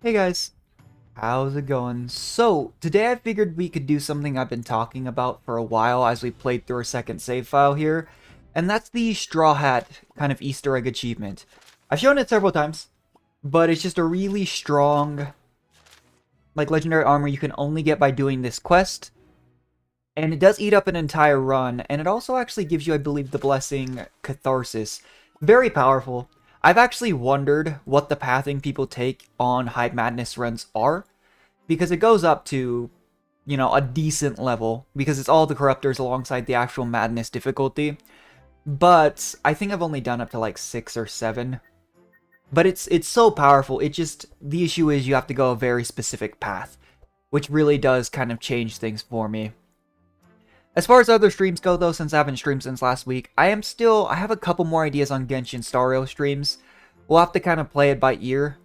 Hey guys, how's it going? So, today I figured we could do something I've been talking about for a while as we played through our second save file here, and that's the Straw Hat kind of Easter egg achievement. I've shown it several times, but it's just a really strong, like, legendary armor you can only get by doing this quest, and it does eat up an entire run, and it also actually gives you, I believe, the blessing Catharsis. Very powerful. I've actually wondered what the pathing people take on Hide Madness runs are, because it goes up to, a decent level, because it's all the corruptors alongside the actual madness difficulty. But I think I've only done up to like 6 or 7. But it's so powerful. The issue is you have to go a very specific path, which really does kind of change things for me. As far as other streams go though, since I haven't streamed since last week, I have a couple more ideas on Genshin Star Rail streams. We'll have to kind of play it by ear.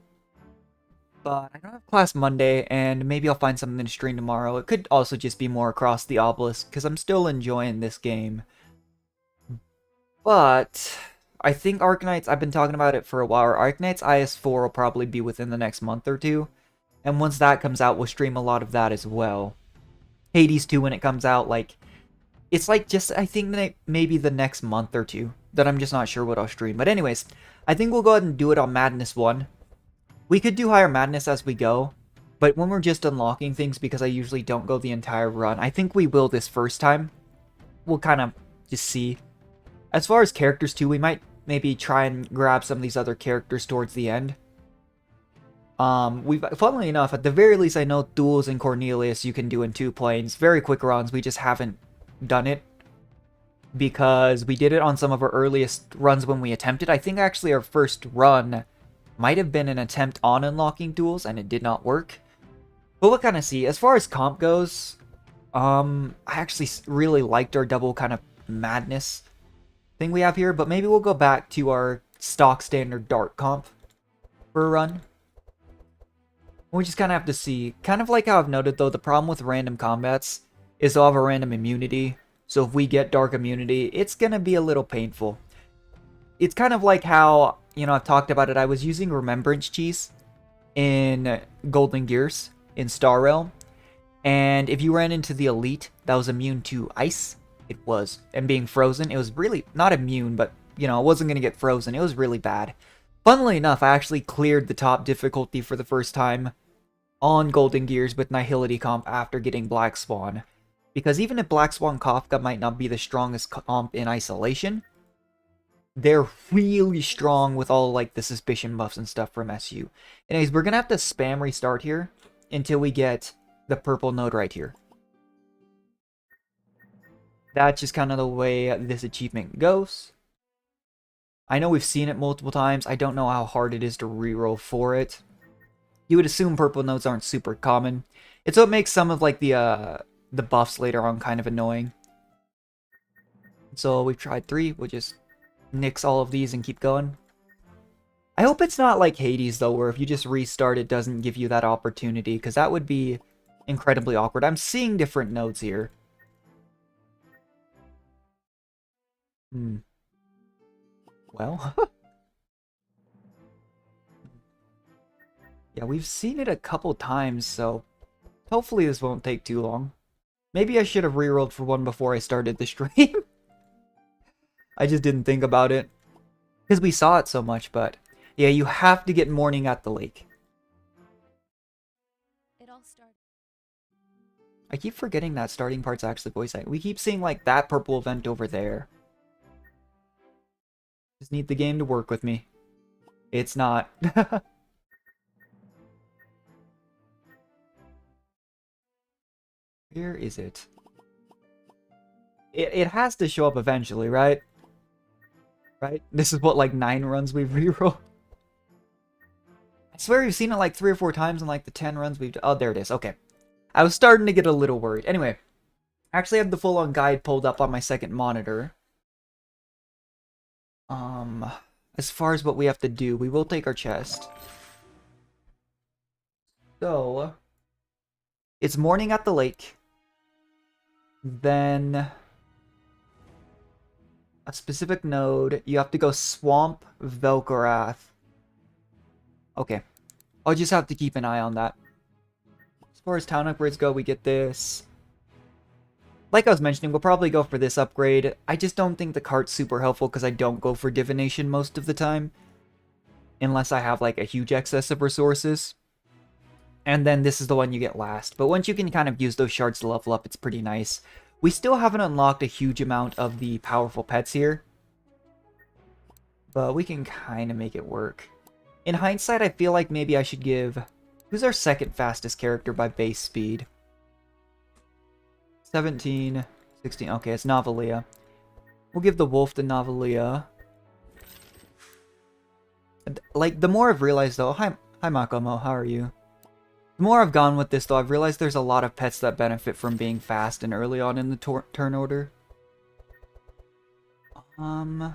But I don't have class Monday, and maybe I'll find something to stream tomorrow. It could also just be more across the Obelisk, because I'm still enjoying this game. But I think Arknights, I've been talking about it for a while. Arknights IS4 will probably be within the next month or two. And once that comes out, we'll stream a lot of that as well. Hades 2 when it comes out, it's like just, I think maybe the next month or two that I'm just not sure what I'll stream. But anyways, I think we'll go ahead and do it on Madness 1. We could do Higher Madness as we go, but when we're just unlocking things, because I usually don't go the entire run, I think we will this first time. We'll kind of just see. As far as characters too, we might maybe try and grab some of these other characters towards the end. Funnily enough, at the very least, I know Duels and Cornelius you can do in 2 planes. Very quick runs, we just haven't done it. Because we did it on some of our earliest runs when we attempted. I think actually our first run might have been an attempt on unlocking duels, and it did not work. But we'll kind of see. As far as comp goes, I actually really liked our double kind of madness thing we have here, but maybe we'll go back to our stock standard dark comp for a run. We just kind of have to see. Kind of like how I've noted, though, the problem with random combats is they'll have a random immunity. So if we get dark immunity, it's going to be a little painful. It's kind of like how, I've talked about it. I was using Remembrance Cheese in Golden Gears in Star Rail. And if you ran into the elite that was immune to ice, and being frozen, it was really not immune, but, it wasn't going to get frozen. It was really bad. Funnily enough, I actually cleared the top difficulty for the first time on Golden Gears with Nihility comp after getting Black Swan. Because even if Black Swan Kafka might not be the strongest comp in isolation, they're really strong with all, the suspicion buffs and stuff from SU. Anyways, we're going to have to spam restart here until we get the purple node right here. That's just kind of the way this achievement goes. I know we've seen it multiple times. I don't know how hard it is to reroll for it. You would assume purple nodes aren't super common. It's what makes some of, the buffs later on kind of annoying. So we've tried 3. We'll just nix all of these and keep going. I hope it's not like Hades, though, where if you just restart, it doesn't give you that opportunity, because that would be incredibly awkward. I'm seeing different nodes here. Well. Yeah, we've seen it a couple times, so hopefully this won't take too long. Maybe I should have rerolled for one before I started the stream. I just didn't think about it. Because we saw it so much, but yeah, you have to get Morning at the Lake. It all started. I keep forgetting that starting part's actually voice acting. We keep seeing, that purple event over there. Just need the game to work with me. It's not. Where is it? It has to show up eventually, right? Right? This is what, 9 runs we've rerolled? I swear we've seen it 3 or 4 times in the 10 runs we've... Oh, there it is. Okay. I was starting to get a little worried. Anyway. I actually have the full-on guide pulled up on my second monitor. As far as what we have to do, we will take our chest. So... It's Morning at the Lake. Then... a specific node. You have to go Swamp Velkorath. Okay. I'll just have to keep an eye on that. As far as town upgrades go, we get this. Like I was mentioning, we'll probably go for this upgrade. I just don't think the cart's super helpful because I don't go for divination most of the time. Unless I have like a huge excess of resources. And then this is the one you get last. But once you can kind of use those shards to level up, it's pretty nice. We still haven't unlocked a huge amount of the powerful pets here. But we can kind of make it work. In hindsight, I feel like maybe I should give... Who's our second fastest character by base speed? 17, 16. Okay, it's Navalia. We'll give the wolf to Navalia. Like, the more I've realized, though... Hi Makomo, how are you? The more I've gone with this, though, I've realized there's a lot of pets that benefit from being fast and early on in the turn order. Maybe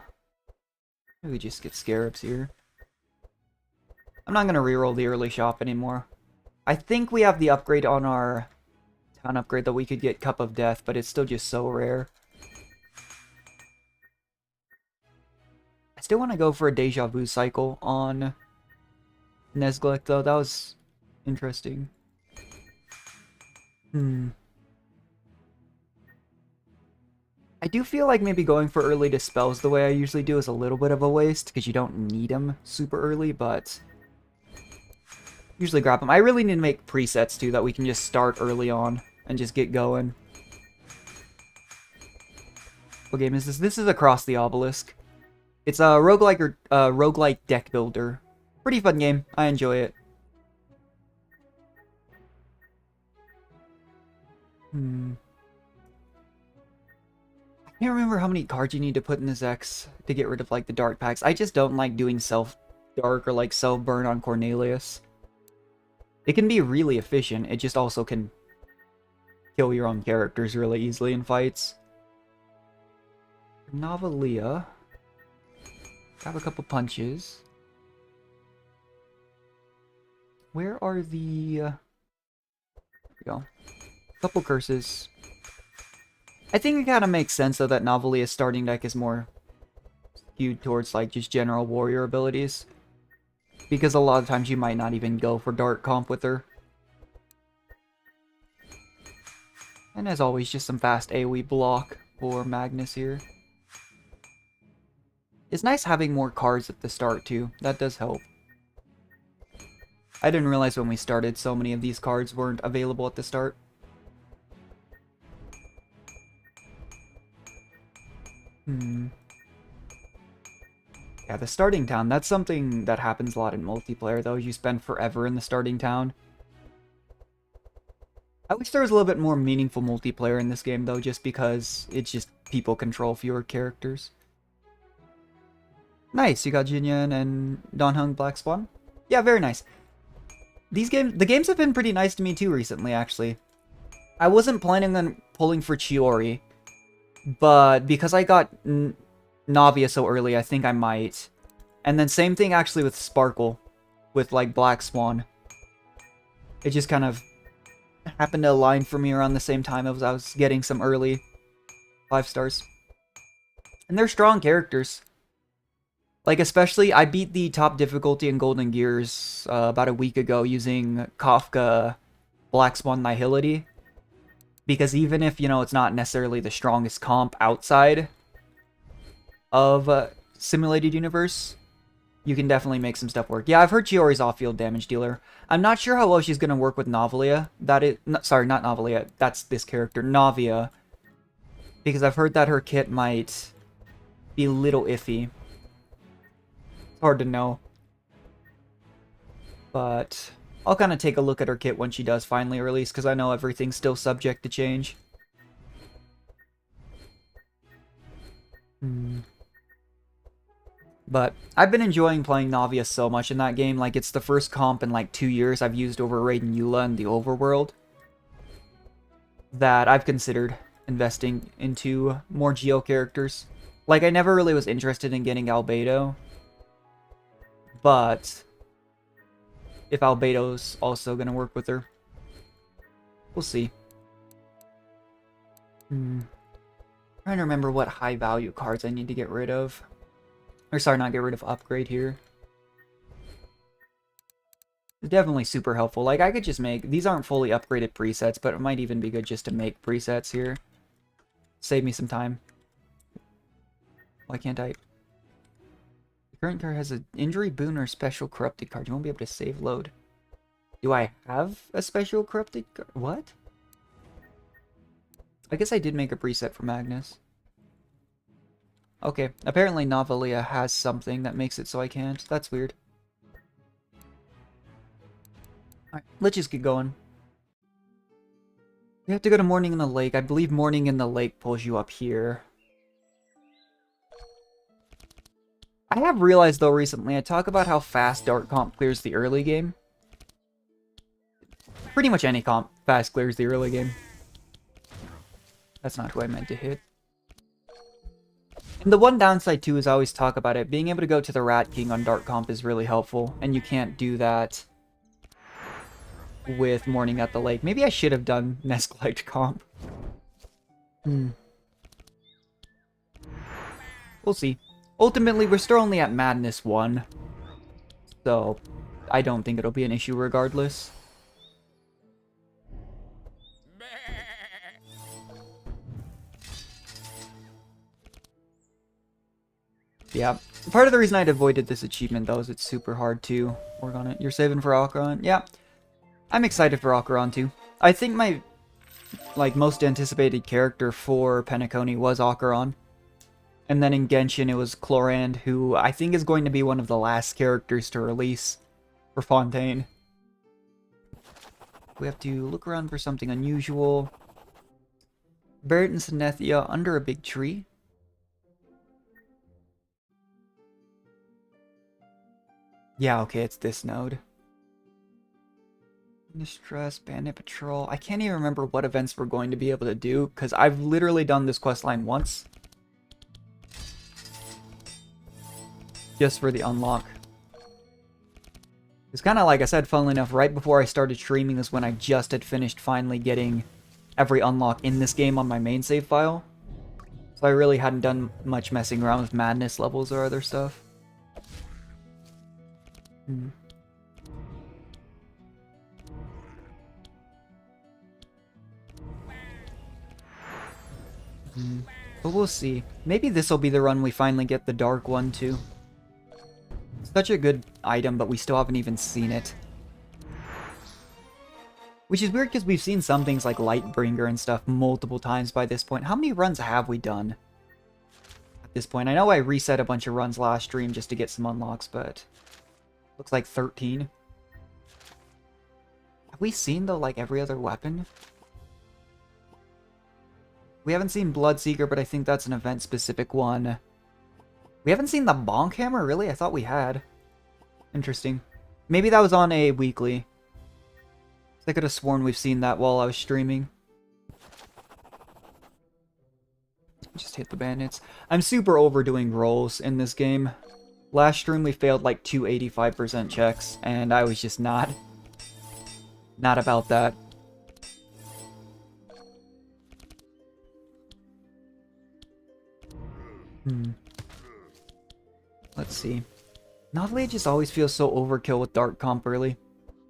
we just get scarabs here. I'm not going to reroll the early shop anymore. I think we have the upgrade on our town upgrade that we could get Cup of Death, but it's still just so rare. I still want to go for a Deja Vu cycle on Nezglek, though. That was interesting. I do feel like maybe going for early dispels the way I usually do is a little bit of a waste, because you don't need them super early, but... usually grab them. I really need to make presets, too, that we can just start early on and just get going. What game is this? This is Across the Obelisk. It's a roguelike or roguelike deck builder. Pretty fun game. I enjoy it. I can't remember how many cards you need to put in this X to get rid of, like, the dark packs. I just don't like doing self-dark or, like, self-burn on Cornelius. It can be really efficient. It just also can kill your own characters really easily in fights. Navalia. Have a couple punches. Where are the... there we go. Couple curses. I think it kind of makes sense, though, that Navalia's starting deck is more skewed towards, like, just general warrior abilities. Because a lot of times you might not even go for dark comp with her. And as always, just some fast AoE block for Magnus here. It's nice having more cards at the start, too. That does help. I didn't realize when we started so many of these cards weren't available at the start. Yeah, the starting town, that's something that happens a lot in multiplayer, though. You spend forever in the starting town. I wish there was a little bit more meaningful multiplayer in this game, though, just because it's just people control fewer characters. Nice, you got Jinyan and Donhung Black Swan? Yeah, very nice. The games have been pretty nice to me, too, recently, actually. I wasn't planning on pulling for Chiori, but because I got Navia so early, I think I might. And then same thing actually with Sparkle, with like Black Swan. It just kind of happened to align for me around the same time as I was getting some early 5 stars. And they're strong characters. Like, especially, I beat the top difficulty in Golden Gears about a week ago using Kafka Black Swan Nihility. Because even if, you know, it's not necessarily the strongest comp outside of Simulated Universe, you can definitely make some stuff work. Yeah, I've heard Chiori's off-field damage dealer. I'm not sure how well she's going to work with Navalia. Sorry, not Navalia. That's this character, Navia. Because I've heard that her kit might be a little iffy. It's hard to know. But I'll kind of take a look at her kit when she does finally release, because I know everything's still subject to change. But I've been enjoying playing Navia so much in that game. Like, it's the first comp in like 2 years I've used over Raiden Eula in the overworld that I've considered investing into more Geo characters. Like, I never really was interested in getting Albedo, but if Albedo's also gonna work with her, we'll see. Trying to remember what high value cards I need to get rid of. Or sorry, not get rid of, upgrade here. It's definitely super helpful. Like, I could just make... These aren't fully upgraded presets, but it might even be good just to make presets here. Save me some time. Why can't I... The current card has an injury, boon, or special corrupted card. You won't be able to save load. Do I have a special corrupted card? What? I guess I did make a preset for Magnus. Okay, apparently Novalia has something that makes it so I can't. That's weird. Alright, let's just get going. We have to go to Morning in the Lake. I believe Morning in the Lake pulls you up here. I have realized, though, recently, I talk about how fast Dark Comp clears the early game. Pretty much any comp fast clears the early game. That's not who I meant to hit. And the one downside, too, is I always talk about it. Being able to go to the Rat King on Dark Comp is really helpful, and you can't do that with Morning at the Lake. Maybe I should have done Nest Collect Comp. We'll see. Ultimately, we're still only at Madness 1, so I don't think it'll be an issue regardless. Yeah, part of the reason I'd avoided this achievement, though, is it's super hard to work on it. You're saving for Acheron? Yeah, I'm excited for Acheron, too. I think my, most anticipated character for Penacony was Acheron. And then in Genshin, it was Chlorand, who I think is going to be one of the last characters to release for Fontaine. We have to look around for something unusual. Barret and Synethia under a big tree. Yeah, okay, it's this node. Distress, Bandit Patrol. I can't even remember what events we're going to be able to do, because I've literally done this questline once. Just for the unlock. It's kind of like I said, funnily enough, right before I started streaming is when I just had finished finally getting every unlock in this game on my main save file. So I really hadn't done much messing around with madness levels or other stuff. But we'll see. Maybe this will be the run we finally get the dark one too. Such a good item, but we still haven't even seen it. Which is weird because we've seen some things like Lightbringer and stuff multiple times by this point. How many runs have we done at this point? I know I reset a bunch of runs last stream just to get some unlocks, but looks like 13. Have we seen, though, like every other weapon? We haven't seen Bloodseeker, but I think that's an event-specific one. We haven't seen the Bonk Hammer, really? I thought we had. Interesting. Maybe that was on a weekly. I could have sworn we've seen that while I was streaming. Just hit the bandits. I'm super overdoing rolls in this game. Last stream we failed like 285% checks, and I was just not about that. Let's see. Novalia just always feels so overkill with Dark Comp early.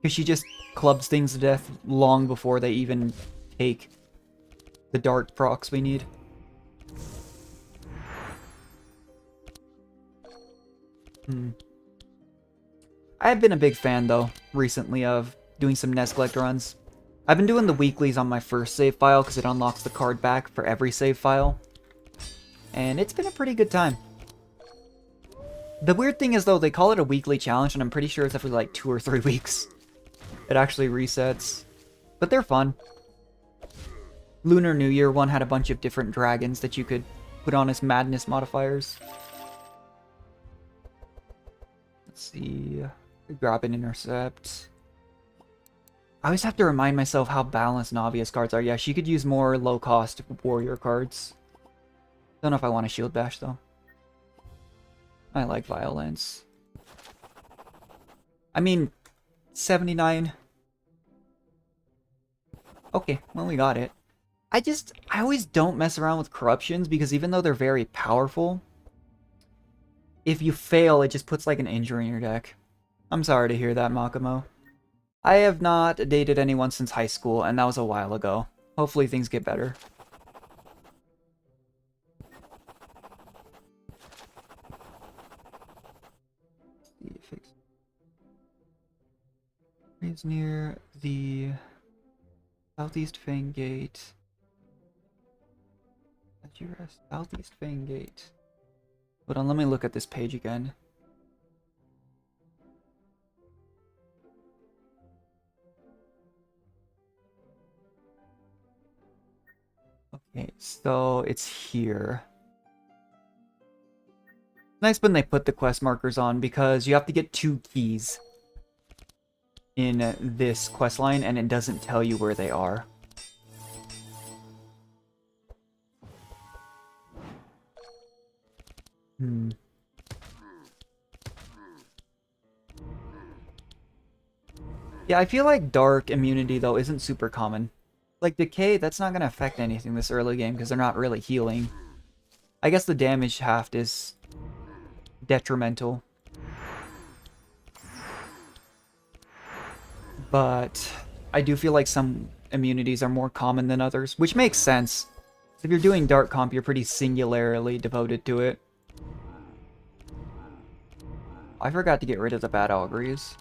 Because she just clubs things to death long before they even take the dark procs we need. I've been a big fan, though, recently of doing some Nest Collect runs. I've been doing the weeklies on my first save file because it unlocks the card back for every save file. And it's been a pretty good time. The weird thing is, though, they call it a weekly challenge, and I'm pretty sure it's every, like, 2 or 3 weeks. It actually resets. But they're fun. Lunar New Year one had a bunch of different dragons that you could put on as madness modifiers. Let's see. Grab and intercept. I always have to remind myself how balanced Navia's cards are. Yeah, she could use more low-cost warrior cards. Don't know if I want a shield bash, though. I like violence. I mean, 79. Okay, well, we got it. I always don't mess around with corruptions because even though they're very powerful, if you fail, it just puts like an injury in your deck. I'm sorry to hear that, Makamo. I have not dated anyone since high school, and that was a while ago. Hopefully things get better. Is near the Southeast Fang Gate. Southeast Fang Gate. Hold on, let me look at this page again. Okay, so it's here. Nice when they put the quest markers on because you have to get 2 keys in this quest line and it doesn't tell you where they are. Yeah, I feel like dark immunity though isn't super common. Like decay, that's not gonna affect anything this early game because they're not really healing. I guess the damage haft is detrimental. But I do feel like some immunities are more common than others, which makes sense. If you're doing dark comp, you're pretty singularly devoted to it. I forgot to get rid of the bad auguries.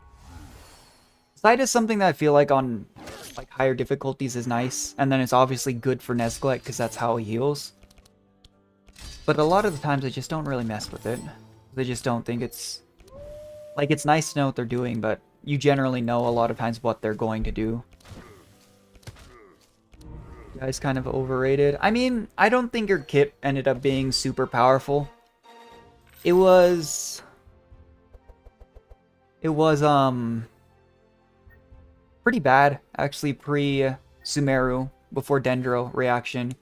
Sight is something that I feel like on like higher difficulties is nice, and then it's obviously good for Nezglet because that's how he heals. But a lot of the times I just don't really mess with it. They just don't think it's... Like, it's nice to know what they're doing, but you generally know a lot of times what they're going to do. Yeah, it's kind of overrated. I mean, I don't think your kit ended up being super powerful. It was, pretty bad, actually, pre-Sumeru, before Dendro reaction.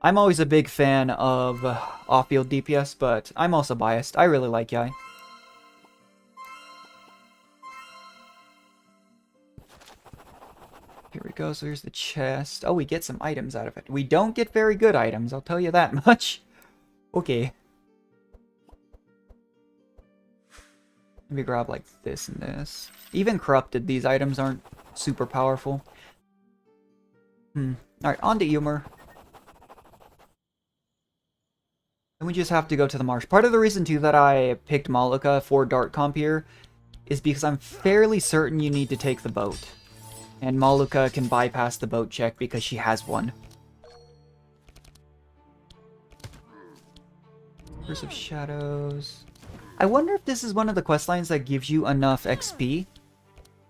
I'm always a big fan of off-field DPS, but I'm also biased. I really like Yai. Here we go, so here's the chest. Oh, we get some items out of it. We don't get very good items, I'll tell you that much. Okay. Let me grab like this and this. Even corrupted, these items aren't super powerful. Alright, on to Yumur. And we just have to go to the marsh. Part of the reason, too, that I picked Malika for Dark Comp here is because I'm fairly certain you need to take the boat. And Malika can bypass the boat check because she has one. Curse of Shadows. I wonder if this is one of the questlines that gives you enough XP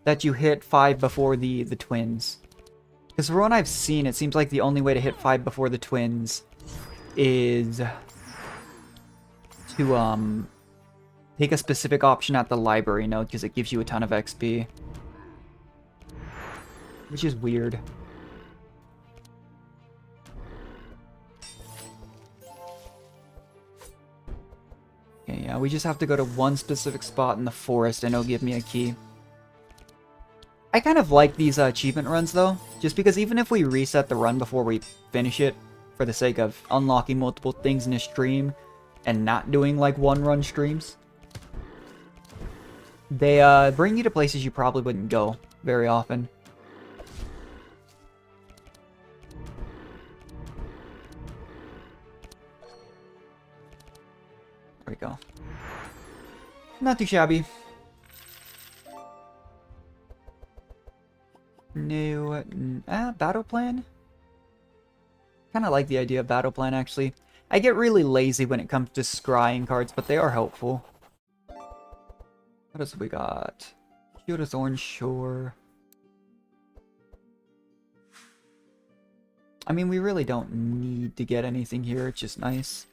that you hit 5 before the twins. Because from what I've seen, it seems like the only way to hit 5 before the twins is to take a specific option at the library node because it gives you a ton of XP. Which is weird. Okay, yeah, we just have to go to one specific spot in the forest and it'll give me a key. I kind of like these achievement runs though, just because even if we reset the run before we finish it, for the sake of unlocking multiple things in a stream and not doing like one-run streams, they bring you to places you probably wouldn't go very often. There we go. Not too shabby. New battle plan? Kind of like the idea of battle plan, actually. I get really lazy when it comes to scrying cards, but they are helpful. What else we got? Shield of Thorn Shore. I mean, we really don't need to get anything here. It's just nice.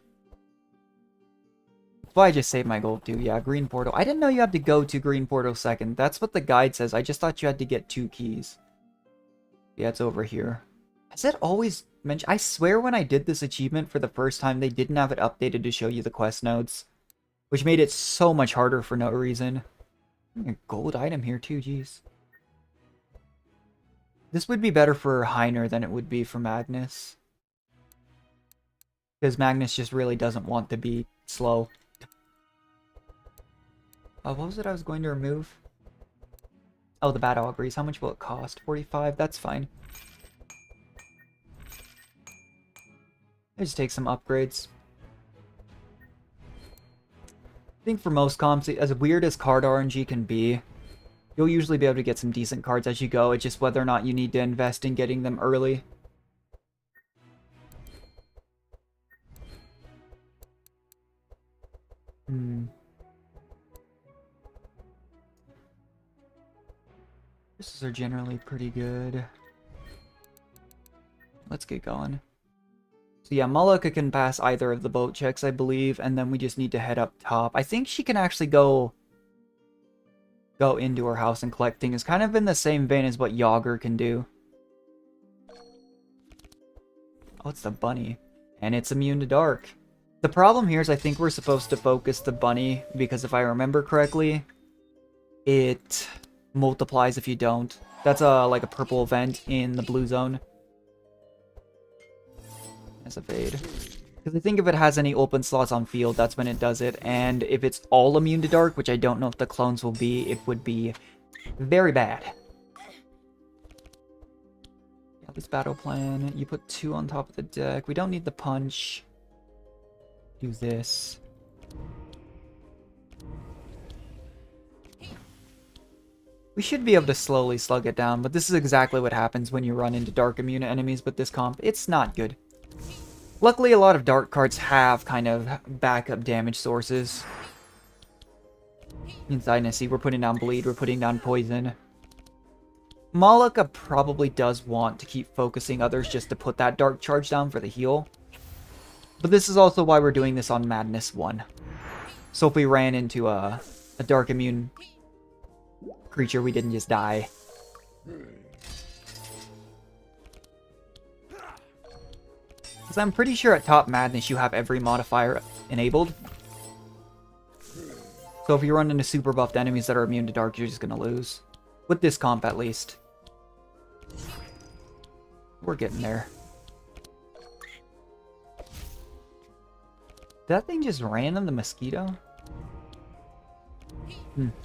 Well, I just saved my gold too. Yeah, Green Portal. I didn't know you had to go to Green Portal second. That's what the guide says. I just thought you had to get 2 keys. Yeah, it's over here. Has it always mentioned? I swear when I did this achievement for the first time, they didn't have it updated to show you the quest nodes. Which made it so much harder for no reason. A gold item here too, jeez. This would be better for Heiner than it would be for Magnus. Because Magnus just really doesn't want to be slow. What was it I was going to remove? Oh, the Bad Auguries. How much will it cost? 45? That's fine. I just take some upgrades. I think for most comps, as weird as card RNG can be, you'll usually be able to get some decent cards as you go. It's just whether or not you need to invest in getting them early. Crystals are generally pretty good. Let's get going. So yeah, Malika can pass either of the boat checks, I believe, and then we just need to head up top. I think she can actually go into her house and collect things. Kind of in the same vein as what Yager can do. Oh, it's the bunny. And it's immune to dark. The problem here is I think we're supposed to focus the bunny, because if I remember correctly, it multiplies if you don't. That's like a purple event in the blue zone. As evade. Because I think if it has any open slots on field, that's when it does it. And if it's all immune to dark, which I don't know if the clones will be, it would be very bad. Yeah, this battle plan. You put 2 on top of the deck. We don't need the punch. Do this. We should be able to slowly slug it down, but this is exactly what happens when you run into dark immune enemies with this comp. It's not good. Luckily, a lot of dark cards have kind of backup damage sources. In Dynasty, we're putting down bleed, we're putting down poison. Malika probably does want to keep focusing others just to put that dark charge down for the heal. But this is also why we're doing this on Madness 1. So if we ran into a dark immune creature, we didn't just die. Because I'm pretty sure at top Madness you have every modifier enabled. So if you run into super buffed enemies that are immune to dark, you're just going to lose. With this comp at least. We're getting there. Did that thing just random the mosquito?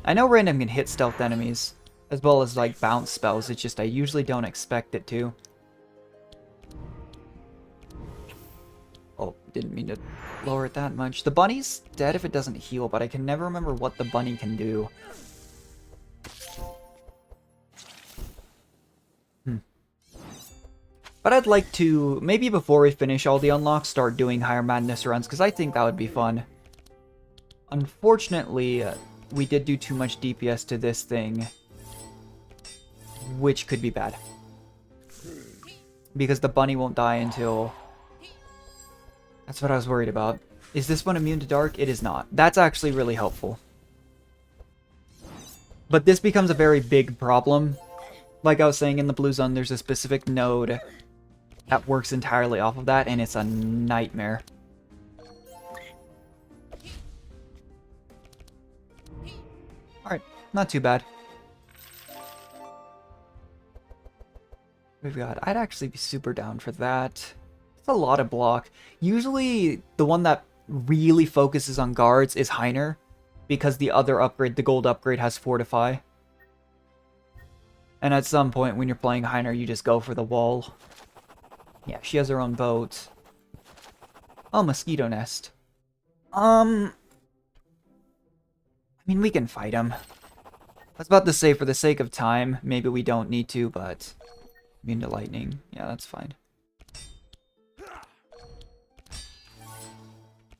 I know random can hit stealth enemies, as well as like bounce spells, it's just I usually don't expect it to. Oh, didn't mean to lower it that much. The bunny's dead if it doesn't heal, but I can never remember what the bunny can do. But I'd like to, maybe before we finish all the unlocks, start doing higher madness runs, because I think that would be fun. Unfortunately, we did do too much DPS to this thing, which could be bad. Because the bunny won't die until... That's what I was worried about. Is this one immune to dark? It is not. That's actually really helpful. But this becomes a very big problem. Like I was saying, in the blue zone, there's a specific node that works entirely off of that, and it's a nightmare. Alright, not too bad. We've got... I'd actually be super down for that. It's a lot of block. Usually, the one that really focuses on guards is Heiner, because the other upgrade, the gold upgrade, has Fortify. And at some point, when you're playing Heiner, you just go for the wall. Yeah, she has her own boat. Oh, mosquito nest. I mean, we can fight him. I was about to say, for the sake of time, maybe we don't need to, but... Immune to lightning. Yeah, that's fine.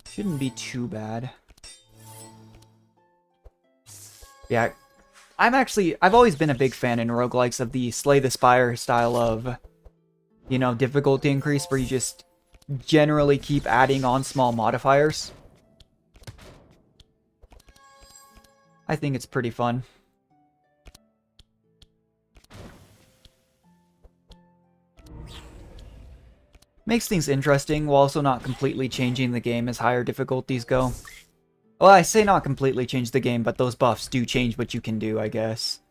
Shouldn't be too bad. Yeah, I've always been a big fan in roguelikes of the Slay the Spire style of, you know, difficulty increase, where you just generally keep adding on small modifiers. I think it's pretty fun. Makes things interesting, while also not completely changing the game as higher difficulties go. Well, I say not completely change the game, but those buffs do change what you can do, I guess.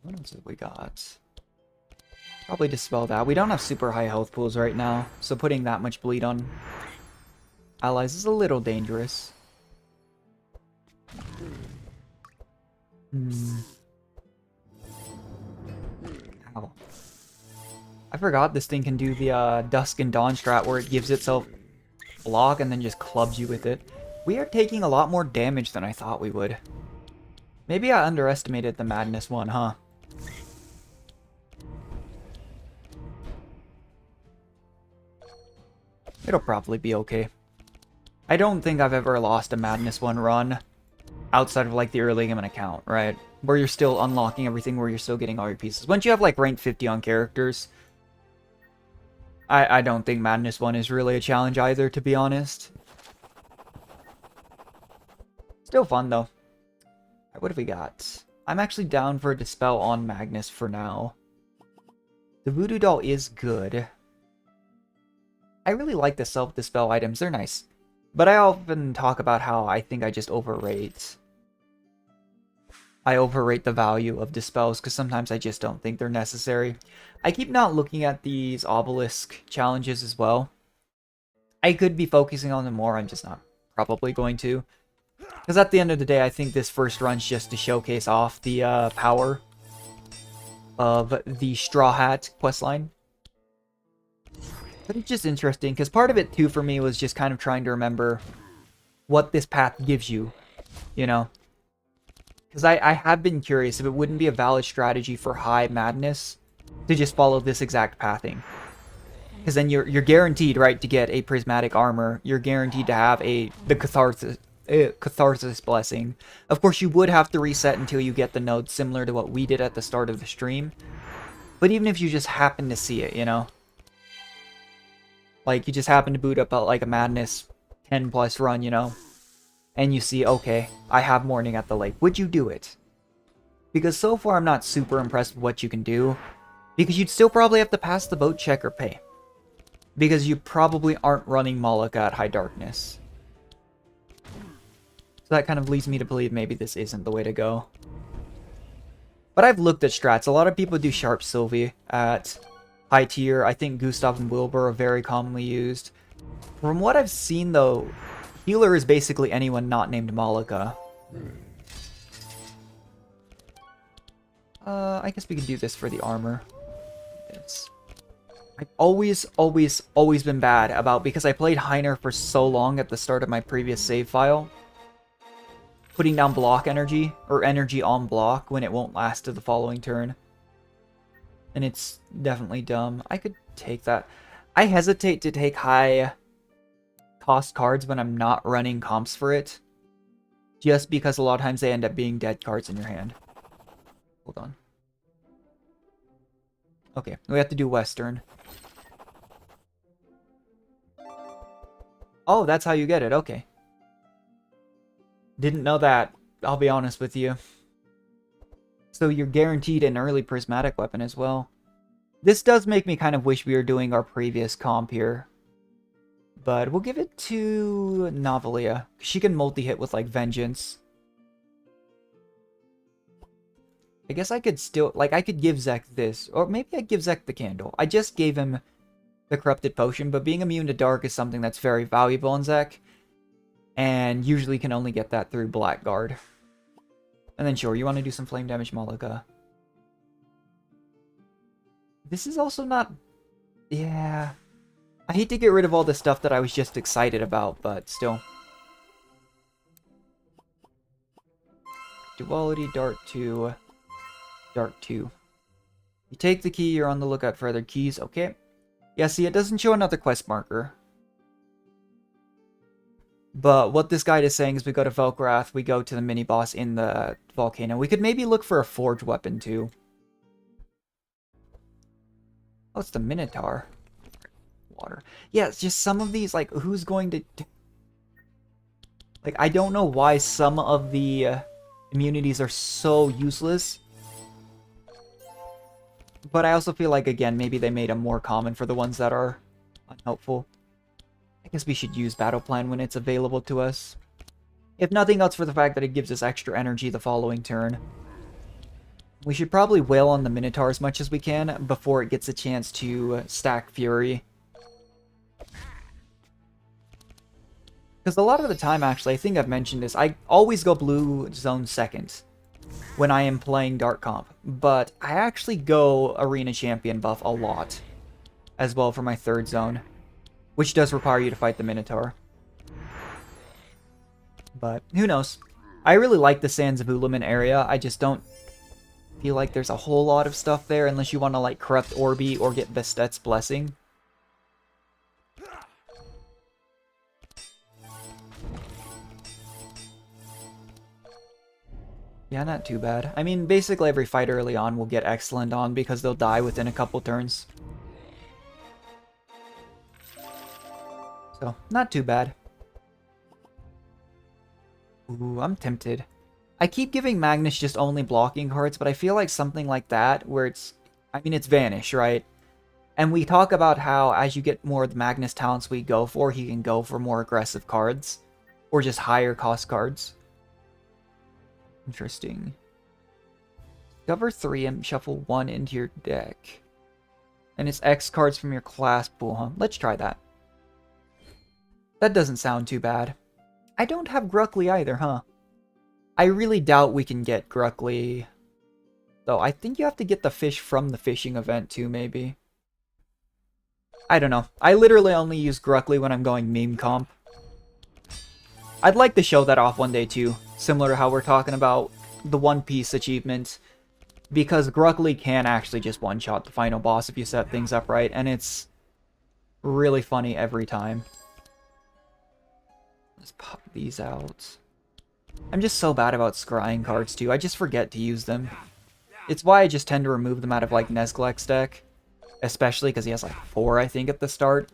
What else have we got? Probably dispel that. We don't have super high health pools right now, so putting that much bleed on allies is a little dangerous. Ow. I forgot this thing can do the Dusk and Dawn strat where it gives itself block and then just clubs you with it. We are taking a lot more damage than I thought we would. Maybe I underestimated the Madness one, huh? It'll probably be okay. I don't think I've ever lost a Madness 1 run outside of like the early game account, right? Where you're still unlocking everything, where you're still getting all your pieces. Once you have like rank 50 on characters, I don't think Madness 1 is really a challenge either, to be honest. Still fun though. What have we got? I'm actually down for a Dispel on Magnus for now. The Voodoo Doll is good. I really like the self-dispel items, they're nice. But I often talk about how I think I just overrate. I overrate the value of dispels because sometimes I just don't think they're necessary. I keep not looking at these Obelisk challenges as well. I could be focusing on them more, I'm just not probably going to. Because at the end of the day, I think this first run's just to showcase off the power of the Straw Hat questline. But it's just interesting, because part of it, too, for me, was just kind of trying to remember what this path gives you, you know? Because I have been curious if it wouldn't be a valid strategy for high madness to just follow this exact pathing. Because then you're guaranteed, right, to get a prismatic armor. You're guaranteed to have the catharsis blessing. Of course, you would have to reset until you get the node, similar to what we did at the start of the stream. But even if you just happen to see it, you know? Like, you just happen to boot up like a Madness 10 plus run, you know? And you see, okay, I have Morning at the Lake. Would you do it? Because so far I'm not super impressed with what you can do. Because you'd still probably have to pass the boat check or pay. Because you probably aren't running Malika at High Darkness. So that kind of leads me to believe maybe this isn't the way to go. But I've looked at strats. A lot of people do Sharp Sylvie at high tier. I think Gustav and Wilbur are very commonly used. From what I've seen, though, healer is basically anyone not named Malika. I guess we can do this for the armor. I've always been bad about, because I played Heiner for so long at the start of my previous save file, putting down block energy, or energy on block, when it won't last to the following turn. And it's definitely dumb. I could take that. I hesitate to take high cost cards when I'm not running comps for it. Just because a lot of times they end up being dead cards in your hand. Hold on. Okay, we have to do Western. Oh, that's how you get it. Okay. Didn't know that, I'll be honest with you. So you're guaranteed an early prismatic weapon as well. This does make me kind of wish we were doing our previous comp here. But we'll give it to Novelia. She can multi-hit with, like, Vengeance. I guess I could still... Like, I could give Zek this. Or maybe I'd give Zek the candle. I just gave him the Corrupted Potion, but being immune to Dark is something that's very valuable on Zek. And usually can only get that through Blackguard. And then sure, you want to do some flame damage, Malika. This is also not... Yeah... I hate to get rid of all the stuff that I was just excited about, but still. Duality, Dart 2, Dart 2. You take the key, you're on the lookout for other keys, okay. Yeah, see, it doesn't show another quest marker. But what this guide is saying is we go to Velkrath, we go to the mini-boss in the volcano. We could maybe look for a forge weapon, too. Oh, it's the Minotaur. Water. Yeah, it's just some of these, like, who's going to... Like, I don't know why some of the immunities are so useless. But I also feel like, again, maybe they made them more common for the ones that are unhelpful. I guess we should use Battle Plan when it's available to us. If nothing else for the fact that it gives us extra energy the following turn. We should probably wail on the Minotaur as much as we can before it gets a chance to stack Fury. Because a lot of the time, actually, I think I've mentioned this, I always go blue zone second when I am playing Dark Comp. But I actually go Arena Champion buff a lot as well for my third zone, which does require you to fight the Minotaur. But who knows? I really like the Sands of Ulamin area. I just don't feel like there's a whole lot of stuff there unless you want to like corrupt Orbi or get Bastet's Blessing. Yeah, not too bad. I mean, basically every fight early on will get excellent on because they'll die within a couple turns. So, not too bad. Ooh, I'm tempted. I keep giving Magnus just only blocking cards, but I feel like something like that, where it's... I mean, it's Vanish, right? And we talk about how, as you get more of the Magnus talents we go for, he can go for more aggressive cards. Or just higher cost cards. Interesting. Discover 3 and shuffle 1 into your deck. And it's X cards from your class pool, huh? Let's try that. That doesn't sound too bad. I don't have Gruckly either, huh? I really doubt we can get Gruckly. Though, I think you have to get the fish from the fishing event too, maybe. I don't know. I literally only use Gruckly when I'm going meme comp. I'd like to show that off one day too. Similar to how we're talking about the One Piece achievement. Because Gruckly can actually just one-shot the final boss if you set things up right. And it's really funny every time. Let's pop these out. I'm just so bad about scrying cards too. I just forget to use them. It's why I just tend to remove them out of like Nezglek's deck. Especially because he has like 4, I think, at the start.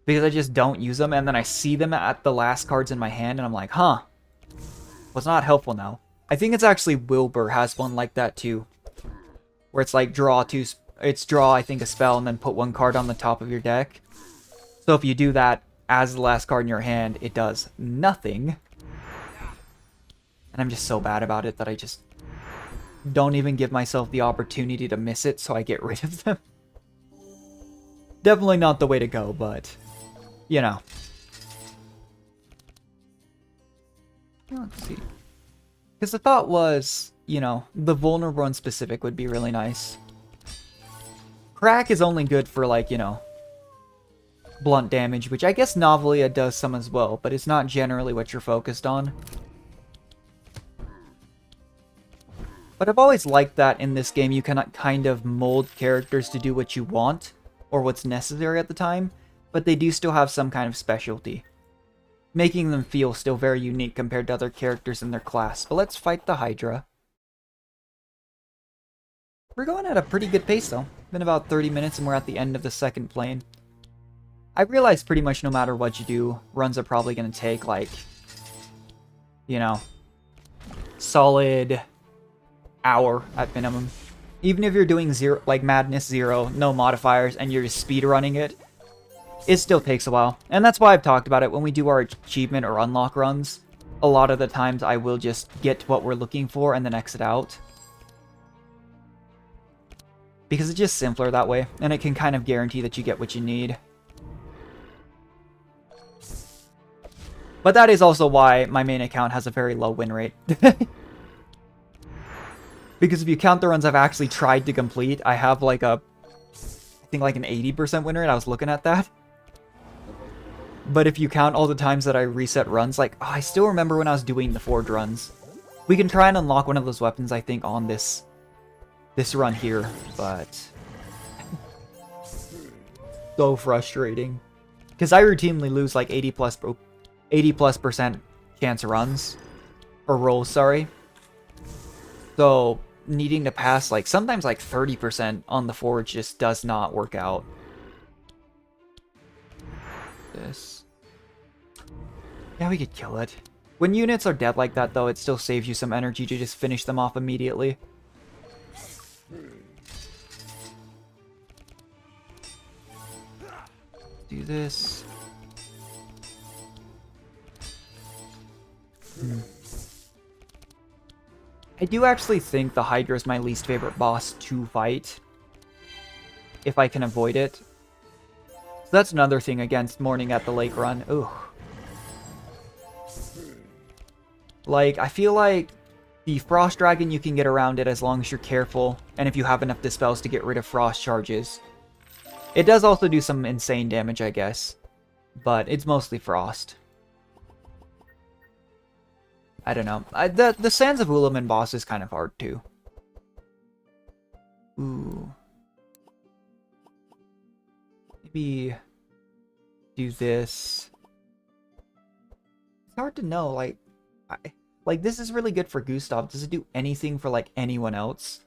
Because I just don't use them, and then I see them at the last cards in my hand, and I'm like, huh. Was not helpful now. I think it's actually Wilbur has one like that too. Where it's like draw 2, it's draw, I think, a spell, and then put 1 card on the top of your deck. So if you do that as the last card in your hand, it does nothing. And I'm just so bad about it that I just don't even give myself the opportunity to miss it, so I get rid of them. Definitely not the way to go, but, you know. Let's see. Because the thought was, you know, the vulnerable and specific would be really nice. Crack is only good for, like, you know, blunt damage, which I guess Novelia does some as well, but it's not generally what you're focused on. But I've always liked that in this game you cannot kind of mold characters to do what you want, or what's necessary at the time, but they do still have some kind of specialty, making them feel still very unique compared to other characters in their class. But let's fight the Hydra. We're going at a pretty good pace though. Been about 30 minutes and we're at the end of the second plane. I realize pretty much no matter what you do, runs are probably going to take like, you know, solid hour at minimum. Even if you're doing zero, like Madness 0, no modifiers, and you're just speed running it, it still takes a while. And that's why I've talked about it when we do our achievement or unlock runs. A lot of the times I will just get what we're looking for and then exit out. Because it's just simpler that way, and it can kind of guarantee that you get what you need. But that is also why my main account has a very low win rate. Because if you count the runs I've actually tried to complete, I have like a, I think like an 80% win rate. I was looking at that. But if you count all the times that I reset runs, like, oh, I still remember when I was doing the forge runs. We can try and unlock one of those weapons, I think, on this run here, but so frustrating. Because I routinely lose like 80 plus percent chance runs, or rolls, sorry. So needing to pass like sometimes like 30% on the forge just does not work out. This. Yeah, we could kill it. When units are dead like that though, it still saves you some energy to just finish them off immediately. Do this. I do actually think the Hydra is my least favorite boss to fight, if I can avoid it. So that's another thing against Morning at the Lake run. Ooh. Like, I feel like the Frost Dragon, you can get around it as long as you're careful, and if you have enough dispels to get rid of Frost charges. It does also do some insane damage, I guess, but it's mostly Frost. I don't know. The Sands of Ulaman boss is kind of hard, too. Ooh. Maybe do this. It's hard to know, like... Like, this is really good for Gustav. Does it do anything for, like, anyone else?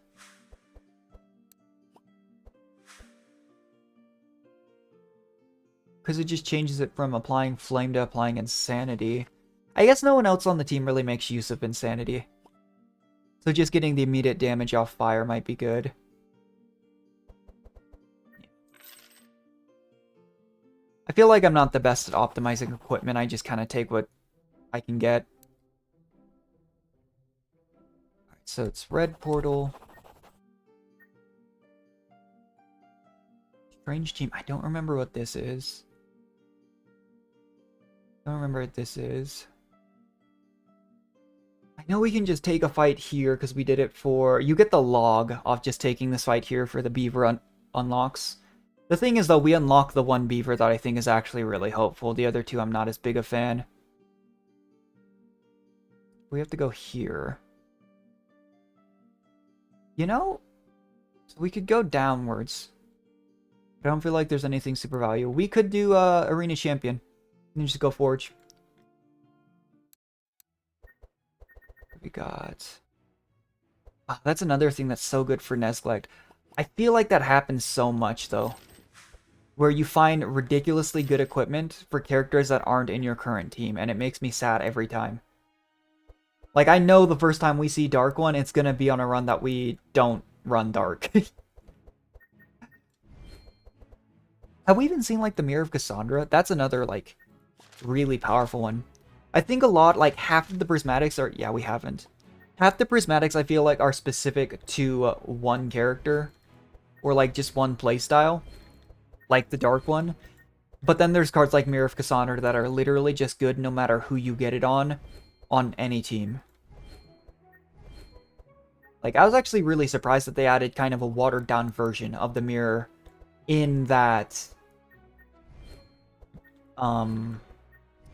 Because it just changes it from applying Flame to applying Insanity. I guess no one else on the team really makes use of Insanity. So just getting the immediate damage off fire might be good. I feel like I'm not the best at optimizing equipment. I just kind of take what I can get. Alright, so it's red portal. Strange team. I don't remember what this is. I don't remember what this is. I know we can just take a fight here because we did it for... You get the log off just taking this fight here for the beaver unlocks. The thing is, though, we unlock the one beaver that I think is actually really helpful. The other two I'm not as big a fan. We have to go here. You know, so we could go downwards. I don't feel like there's anything super valuable. We could do Arena Champion. And just go Forge. We got... Oh, that's another thing that's so good for Nesglect. I feel like that happens so much, though. Where you find ridiculously good equipment for characters that aren't in your current team, and it makes me sad every time. Like, I know the first time we see Dark One, it's gonna be on a run that we don't run Dark. Have we even seen, like, the Mirror of Cassandra? That's another, like, really powerful one. I think a lot, like, half of the prismatics are... Yeah, we haven't. Half the prismatics, I feel like, are specific to one character. Or, like, just one playstyle. Like the Dark One. But then there's cards like Mirror of Cassandra that are literally just good no matter who you get it on any team. Like, I was actually really surprised that they added kind of a watered-down version of the Mirror in that...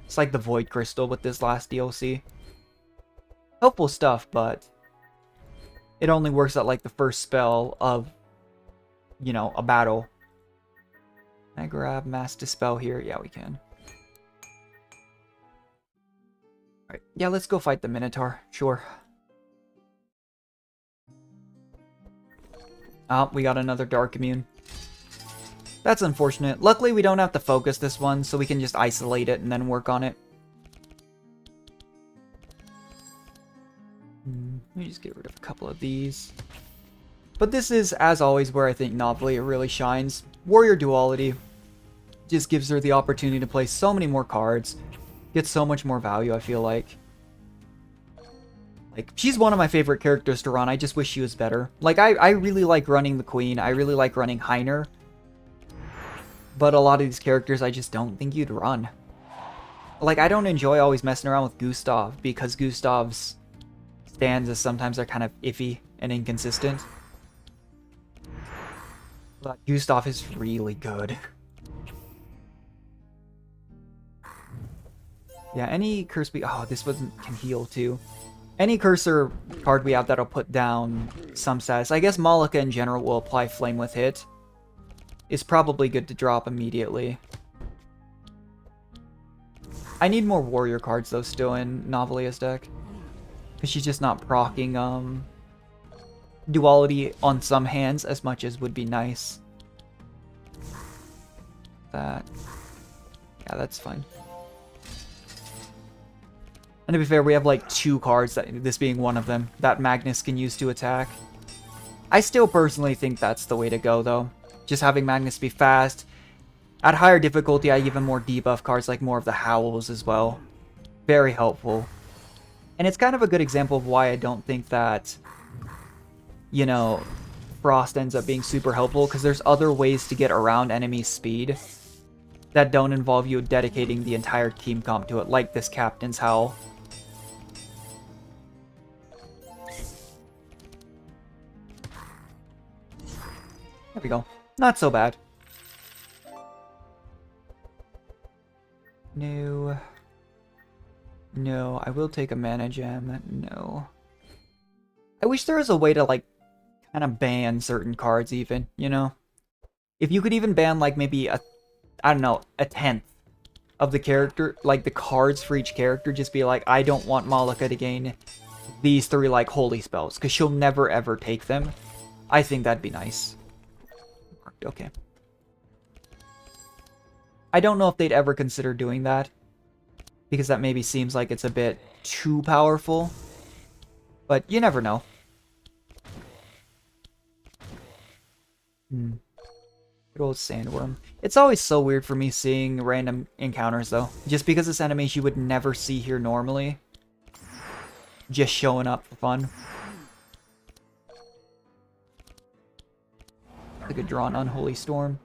It's like the Void Crystal with this last DLC. Helpful stuff, but it only works at, like, the first spell of, you know, a battle. Can I grab Mass Dispel here? Yeah, we can. Alright, yeah, let's go fight the Minotaur. Sure. Oh, we got another Dark Immune. That's unfortunate. Luckily, we don't have to focus this one, so we can just isolate it and then work on it. Let me just get rid of a couple of these. But this is, as always, where I think Novelia really shines. Warrior Duality just gives her the opportunity to play so many more cards. Get so much more value, I feel like. Like, she's one of my favorite characters to run. I just wish she was better. Like, I really like running the Queen. I really like running Heiner. But a lot of these characters I just don't think you'd run. Like, I don't enjoy always messing around with Gustav, because Gustav's stanzas sometimes are kind of iffy and inconsistent. But Gustav is really good. Yeah, any curse we... Oh, this one can heal too. Any cursor card we have that'll put down some status. I guess Malika in general will apply Flame with Hit. Is probably good to drop immediately. I need more warrior cards though still in Novelia's deck. Because she's just not proccing duality on some hands as much as would be nice. That. Yeah, that's fine. And to be fair, we have like 2 cards, this being one of them, that Magnus can use to attack. I still personally think that's the way to go though. Just having Magnus be fast. At higher difficulty, I give him more debuff cards, like more of the Howls as well. Very helpful. And it's kind of a good example of why I don't think that, you know, Frost ends up being super helpful, because there's other ways to get around enemy speed. that don't involve you dedicating the entire team comp to it, like this Captain's Howl. There we go. Not so bad. No. No, I will take a mana gem. No. I wish there was a way to, like, kind of ban certain cards even, you know? If you could even ban, like, maybe a, I don't know, a tenth of the character, like, the cards for each character, just be like, I don't want Malika to gain these 3, like, holy spells, because she'll never, ever take them. I think that'd be nice. Okay. I don't know if they'd ever consider doing that, because that maybe seems like it's a bit too powerful, but you never know. Good old sandworm. It's always so weird for me seeing random encounters, though, just because it's enemies you would never see here normally, just showing up for fun. Like a drawn Unholy Storm.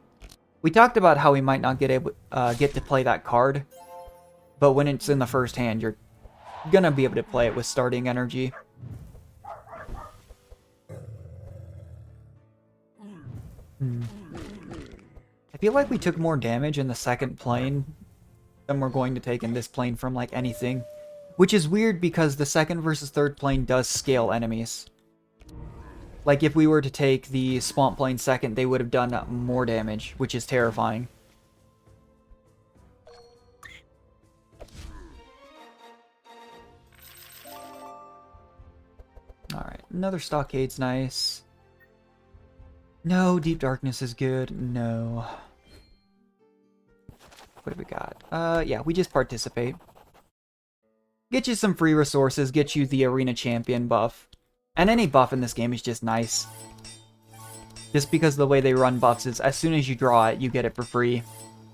We talked about how we might not get to play that card, but when it's in the first hand, you're gonna be able to play it with starting energy. I feel like we took more damage in the second plane than we're going to take in this plane from, like, anything. Which is weird because the second versus third plane does scale enemies. Like, if we were to take the Swamp Plane second, they would have done more damage, which is terrifying. Alright, another Stockade's nice. No, Deep Darkness is good. No. What have we got? Yeah, we just participate. Get you some free resources, get you the Arena Champion buff. And any buff in this game is just nice. Just because the way they run buffs is, as soon as you draw it, you get it for free.